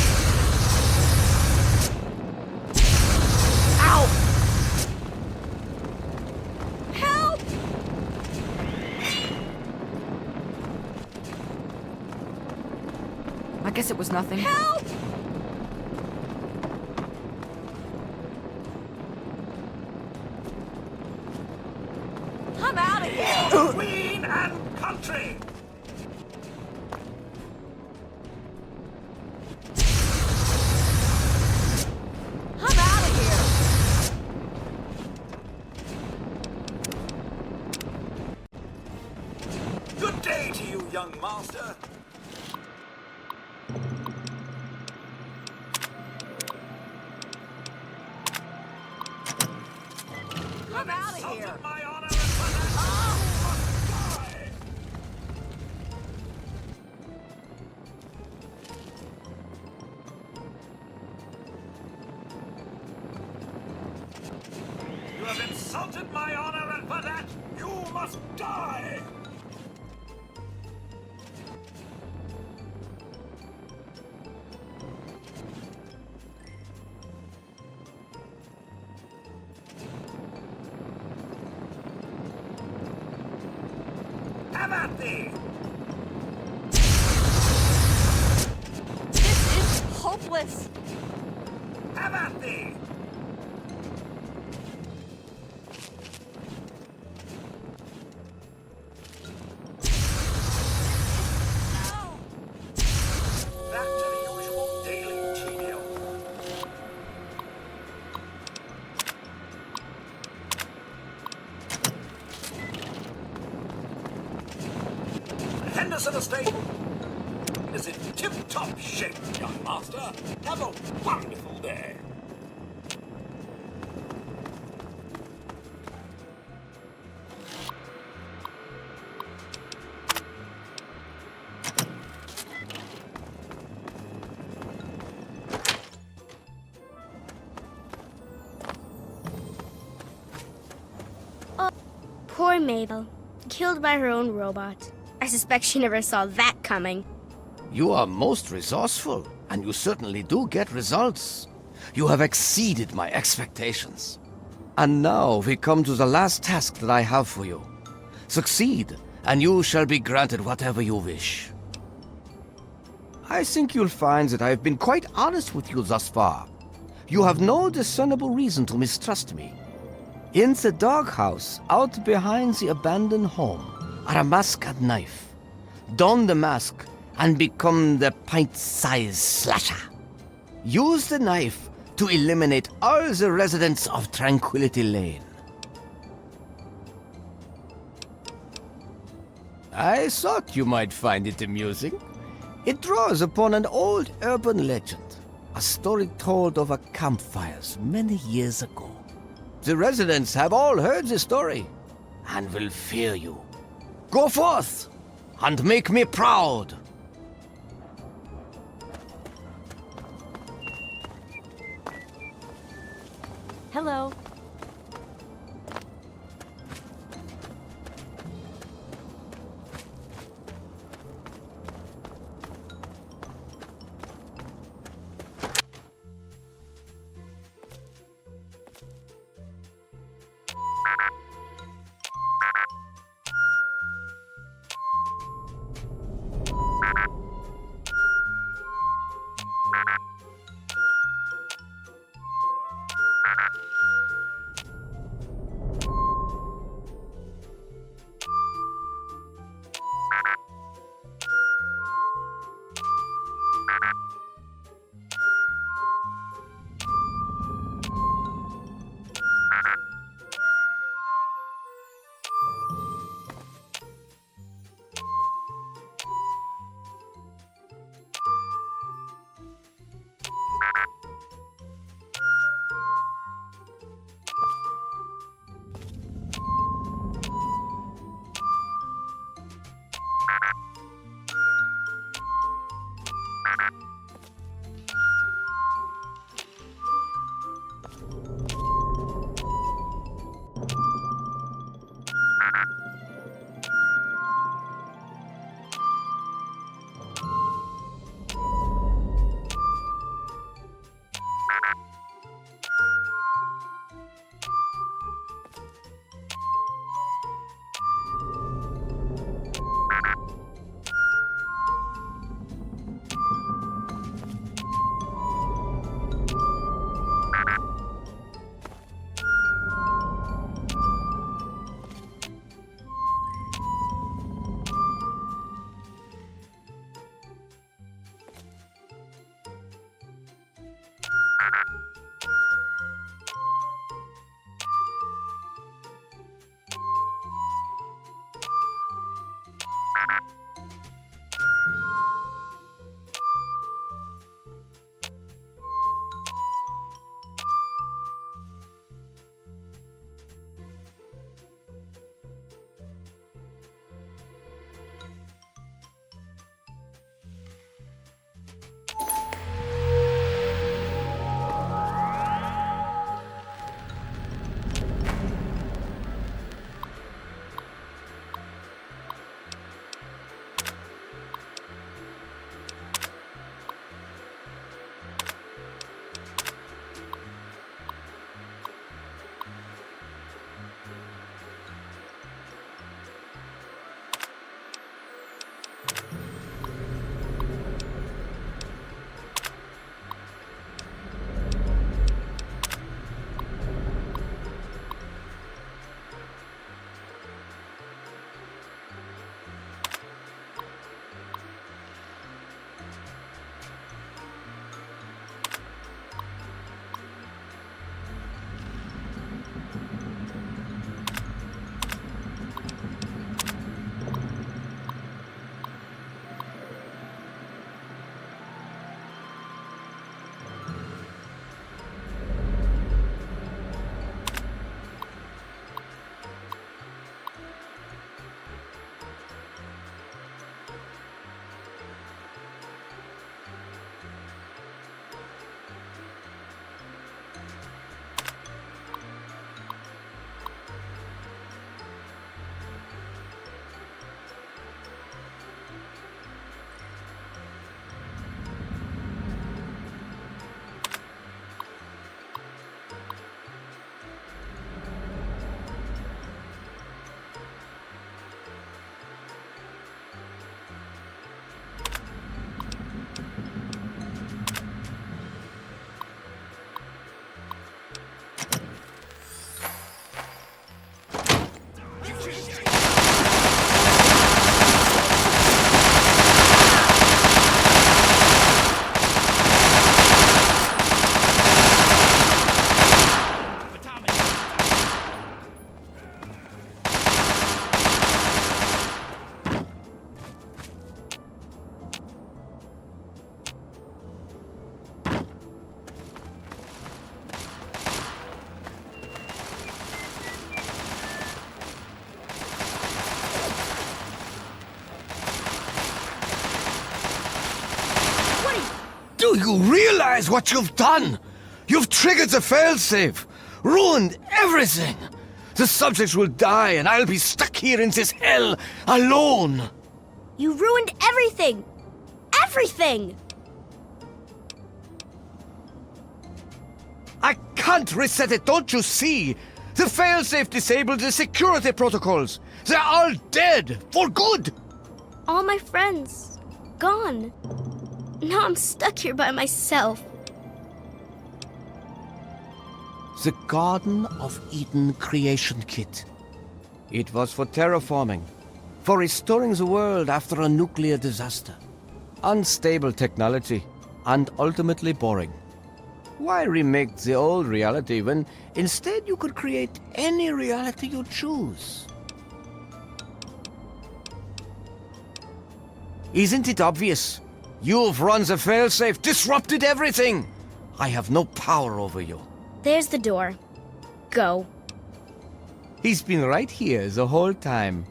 Ow! Help! I guess it was nothing. Help! I'm out of here! For Queen and country! I'm out of here! Good day to you, young master. I'm out of here! My honor and for that you must die! You have insulted my honor, and for that you must die! Have at thee! This is hopeless! Have at thee! Back to the usual daily tedium. Henderson Estate is in tip-top shape, young master. Have a wonderful day. Poor Mabel. Killed by her own robot. I suspect she never saw that coming. You are most resourceful, and you certainly do get results. You have exceeded my expectations. And now we come to the last task that I have for you. Succeed, and you shall be granted whatever you wish. I think you'll find that I have been quite honest with you thus far. You have no discernible reason to mistrust me. In the doghouse, out behind the abandoned home, are a mask and knife. Don the mask and become the pint-sized slasher. Use the knife to eliminate all the residents of Tranquility Lane. I thought you might find it amusing. It draws upon an old urban legend, a story told over campfires many years ago. The residents have all heard the story and will fear you. Go forth and make me proud. Hello. Do you realize what you've done? You've triggered the failsafe, ruined everything. The subjects will die and I'll be stuck here in this hell alone. You ruined everything! Everything! I can't reset it, don't you see? The failsafe disabled the security protocols. They're all dead, for good. All my friends, gone. Now I'm stuck here by myself. The Garden of Eden creation kit. It was for terraforming, for restoring the world after a nuclear disaster. Unstable technology, and ultimately boring. Why remake the old reality when instead you could create any reality you choose? Isn't it obvious? You've run the failsafe, disrupted everything. I have no power over you. There's the door. Go. He's been right here the whole time.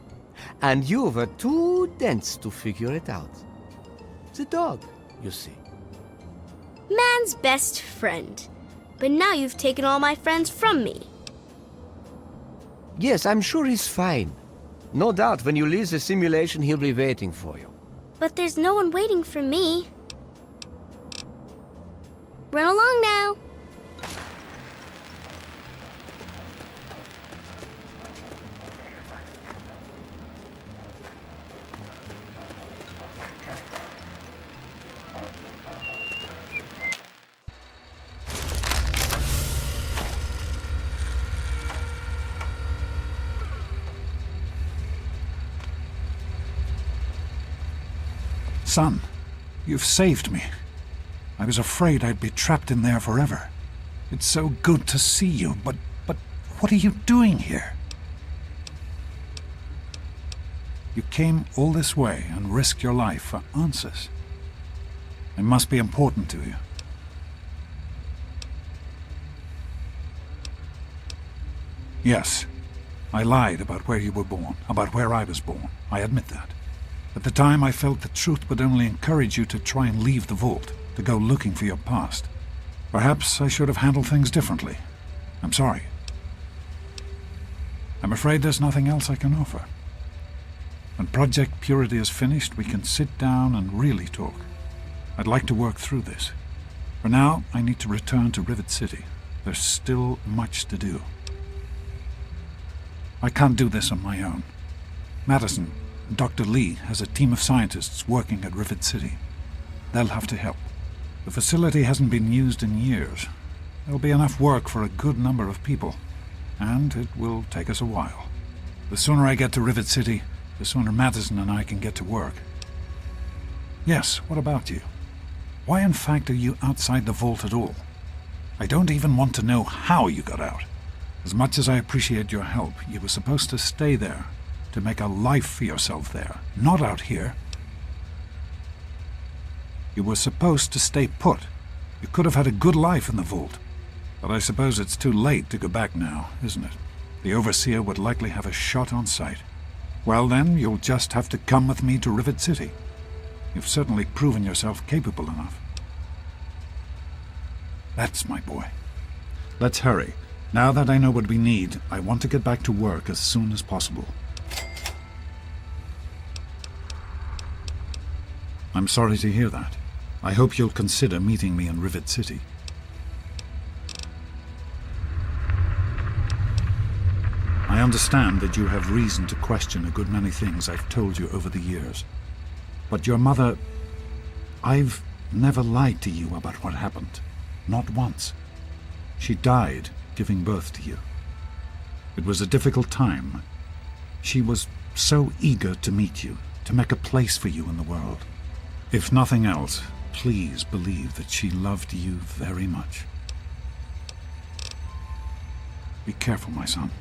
And you were too dense to figure it out. The dog, you see. Man's best friend. But now you've taken all my friends from me. Yes, I'm sure he's fine. No doubt when you leave the simulation, he'll be waiting for you. But there's no one waiting for me. Run along now. Son, you've saved me. I was afraid I'd be trapped in there forever. It's so good to see you, but what are you doing here? You came all this way and risked your life for answers. It must be important to you. Yes, I lied about where you were born, about where I was born. I admit that. At the time, I felt the truth would only encourage you to try and leave the vault, to go looking for your past. Perhaps I should have handled things differently. I'm sorry. I'm afraid there's nothing else I can offer. When Project Purity is finished, we can sit down and really talk. I'd like to work through this. For now, I need to return to Rivet City. There's still much to do. I can't do this on my own. Madison, Dr. Lee has a team of scientists working at Rivet City. They'll have to help. The facility hasn't been used in years. There'll be enough work for a good number of people, and it will take us a while. The sooner I get to Rivet City, the sooner Madison and I can get to work. Yes, what about you? Why in fact are you outside the vault at all? I don't even want to know how you got out. As much as I appreciate your help, you were supposed to stay there, to make a life for yourself there, not out here. You were supposed to stay put. You could have had a good life in the vault. But I suppose it's too late to go back now, isn't it? The Overseer would likely have a shot on sight. Well then, you'll just have to come with me to Rivet City. You've certainly proven yourself capable enough. That's my boy. Let's hurry. Now that I know what we need, I want to get back to work as soon as possible. I'm sorry to hear that. I hope you'll consider meeting me in Rivet City. I understand that you have reason to question a good many things I've told you over the years. But your mother... I've never lied to you about what happened. Not once. She died giving birth to you. It was a difficult time. She was so eager to meet you, to make a place for you in the world. If nothing else, please believe that she loved you very much. Be careful, my son.